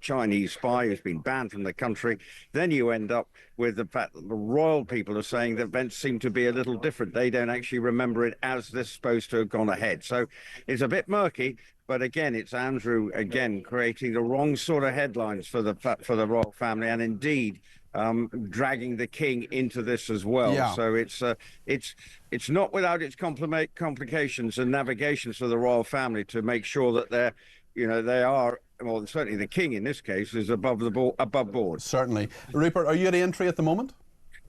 Chinese spy who's been banned from the country, then you end up with the fact that the royal people are saying the events seem to be a little different. They don't actually remember it as this supposed to have gone ahead. So it's a bit murky. But again, it's Andrew again creating the wrong sort of headlines for the royal family, and indeed dragging the King into this as well. Yeah. So it's not without its complications and navigations for the royal family to make sure that they are. Well, certainly the King in this case is above board. Certainly, Rupert, are you at Aintree at the moment?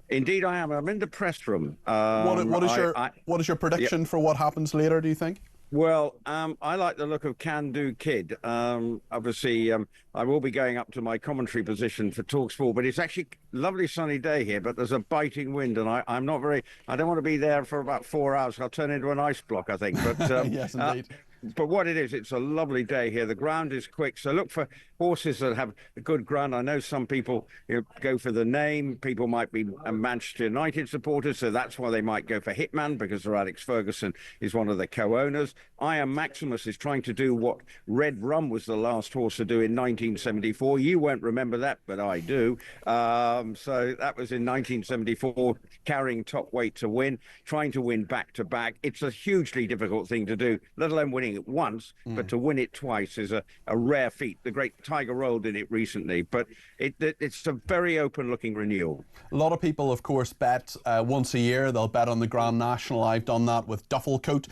Indeed, I am. I'm in the press room. What is your prediction for what happens later, do you think? Well, I like the look of Can Do Kid. Obviously, I will be going up to my commentary position for TalkSport, but it's actually a lovely sunny day here, but there's a biting wind, and I don't want to be there for about 4 hours. I'll turn into an ice block, I think. But yes, indeed. But what it is, it's a lovely day here. The ground is quick, so look for horses that have a good ground. I know some people go for the name. People might be Manchester United supporters, so that's why they might go for Hitman, because Sir Alex Ferguson is one of the co-owners. I Am Maximus is trying to do what Red Rum was the last horse to do in 1974. You won't remember that, but I do. So that was in 1974, carrying top weight to win, trying to win back-to-back. It's a hugely difficult thing to do, let alone winning it once, but to win it twice is a rare feat. The great Tiger Roll did it recently, but it's a very open-looking renewal. A lot of people, of course, bet once a year. They'll bet on the Grand National. I've done that with Dufflecoat.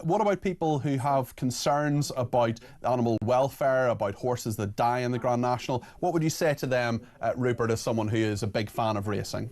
What about people who have concerns about animal welfare, about horses that die in the Grand National? What would you say to them, Rupert, as someone who is a big fan of racing?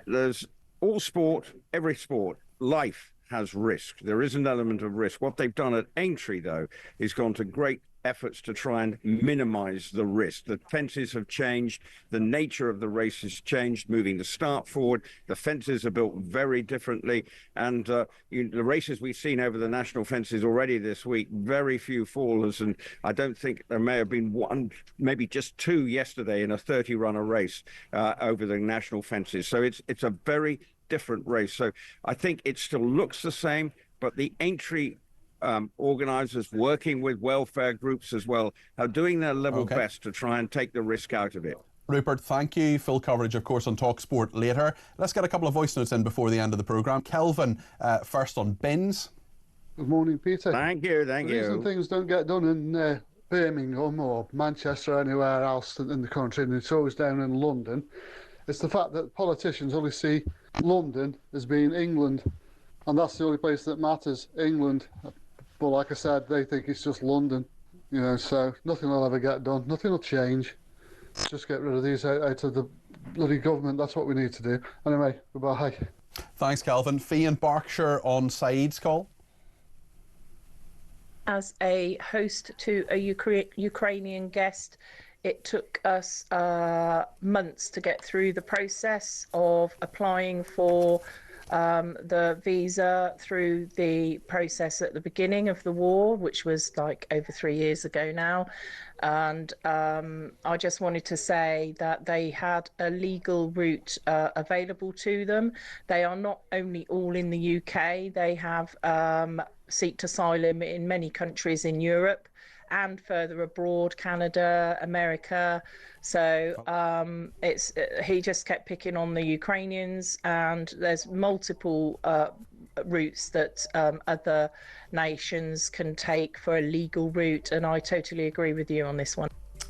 There's all sport, every sport, life has risk. There is an element of risk. What they've done at Aintree, though, is gone to great efforts to try and minimise the risk. The fences have changed. The nature of the race has changed, moving the start forward. The fences are built very differently. And the races we've seen over the national fences already this week, very few fallers. And I don't think there may have been one, maybe just two yesterday in a 30-runner race over the national fences. So it's a very different race. So I think it still looks the same, but the Aintree organisers, working with welfare groups as well, are doing their level best to try and take the risk out of it. Rupert, thank you. Full coverage, of course, on TalkSport later. Let's get a couple of voice notes in before the end of the programme. Kelvin, first on bins. Good morning, Peter. Thank you. The reason things don't get done in Birmingham or Manchester or anywhere else in the country, and it's always down in London, it's the fact that politicians only see London as being England, and that's the only place that matters, England. But like I said, they think it's just London, so nothing will ever get done, nothing will change. Just get rid of these out of the bloody government, that's what we need to do. Anyway, goodbye. Thanks, Calvin. Fee in Berkshire on Saeed's call. As a host to a Ukrainian guest, it took us months to get through the process of applying for the visa through the process at the beginning of the war, which was like over 3 years ago now. And I just wanted to say that they had a legal route available to them. They are not only all in the UK, they have sought asylum in many countries in Europe and further abroad, Canada, America. So he just kept picking on the Ukrainians, and there's multiple routes that other nations can take for a legal route, and I totally agree with you on this one.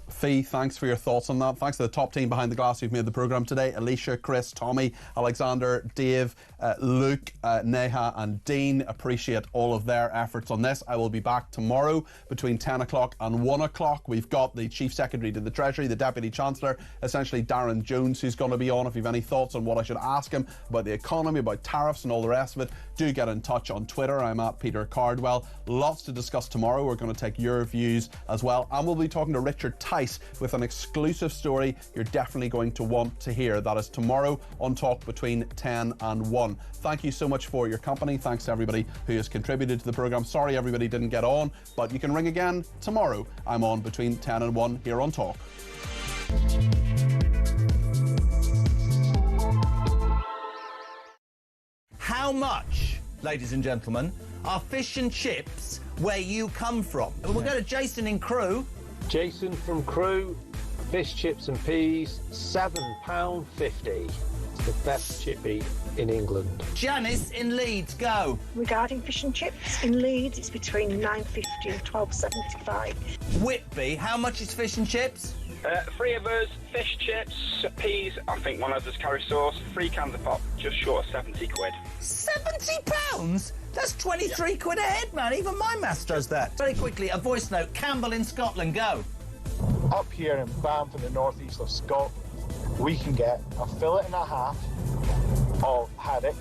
Fee, thanks for your thoughts on that. Thanks to the top team behind the glass who've made the programme today. Alicia, Chris, Tommy, Alexander, Dave, Luke, Neha and Dean. Appreciate all of their efforts on this. I will be back tomorrow between 10 o'clock and 1 o'clock. We've got the Chief Secretary to the Treasury, the Deputy Chancellor, essentially Darren Jones, who's going to be on. If you have any thoughts on what I should ask him about the economy, about tariffs and all the rest of it, do get in touch on Twitter. I'm at Peter Cardwell. Lots to discuss tomorrow. We're going to take your views as well. And we'll be talking to Richard Tice with an exclusive story you're definitely going to want to hear. That is tomorrow on Talk between 10 and 1. Thank you so much for your company. Thanks to everybody who has contributed to the programme. Sorry everybody didn't get on, but you can ring again tomorrow. I'm on between 10 and 1 here on Talk. How much, ladies and gentlemen, are fish and chips where you come from? We'll go to Jason in Crewe. Jason from Crewe, fish, chips and peas, £7.50. It's the best chippy in England. Janice in Leeds, go. Regarding fish and chips, in Leeds it's between £9.50 and £12.75. Whitby, how much is fish and chips? 3 of us, fish, chips, peas, I think one of us curry sauce, 3 cans of pop, just short of 70 quid. £70? That's 23 quid a head, man. Even my maths does that. Very quickly, a voice note. Campbell in Scotland, go. Up here in Banff in the northeast of Scotland, we can get a fillet and a half of haddock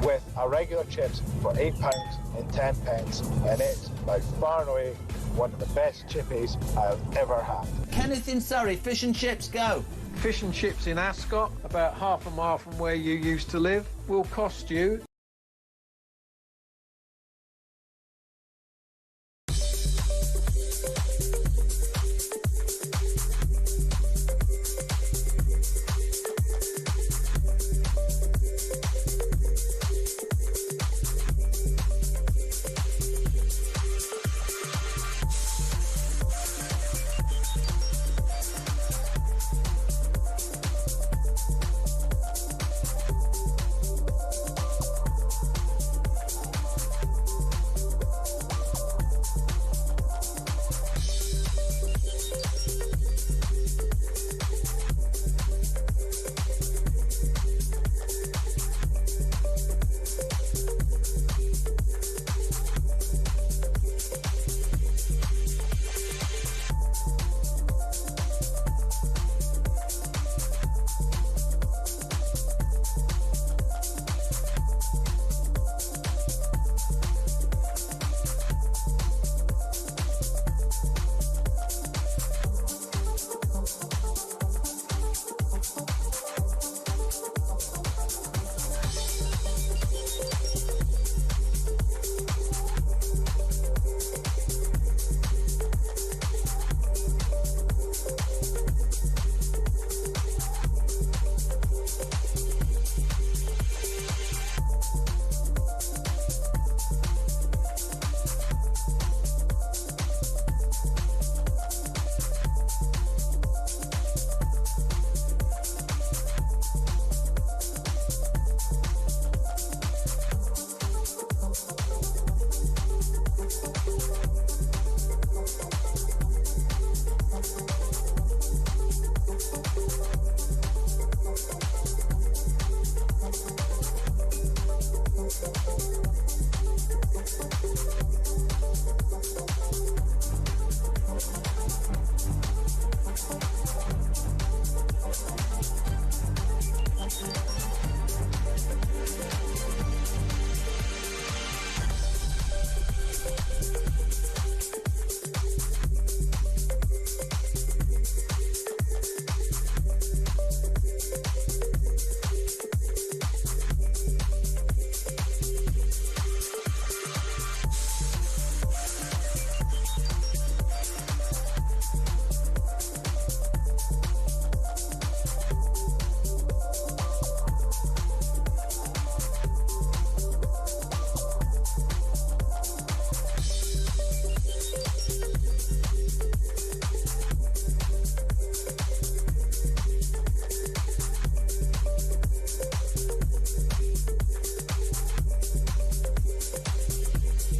with a regular chips for £8 and 10 pence, and it's by far and away one of the best chippies I've ever had. Kenneth in Surrey, fish and chips, go. Fish and chips in Ascot, about half a mile from where you used to live, will cost you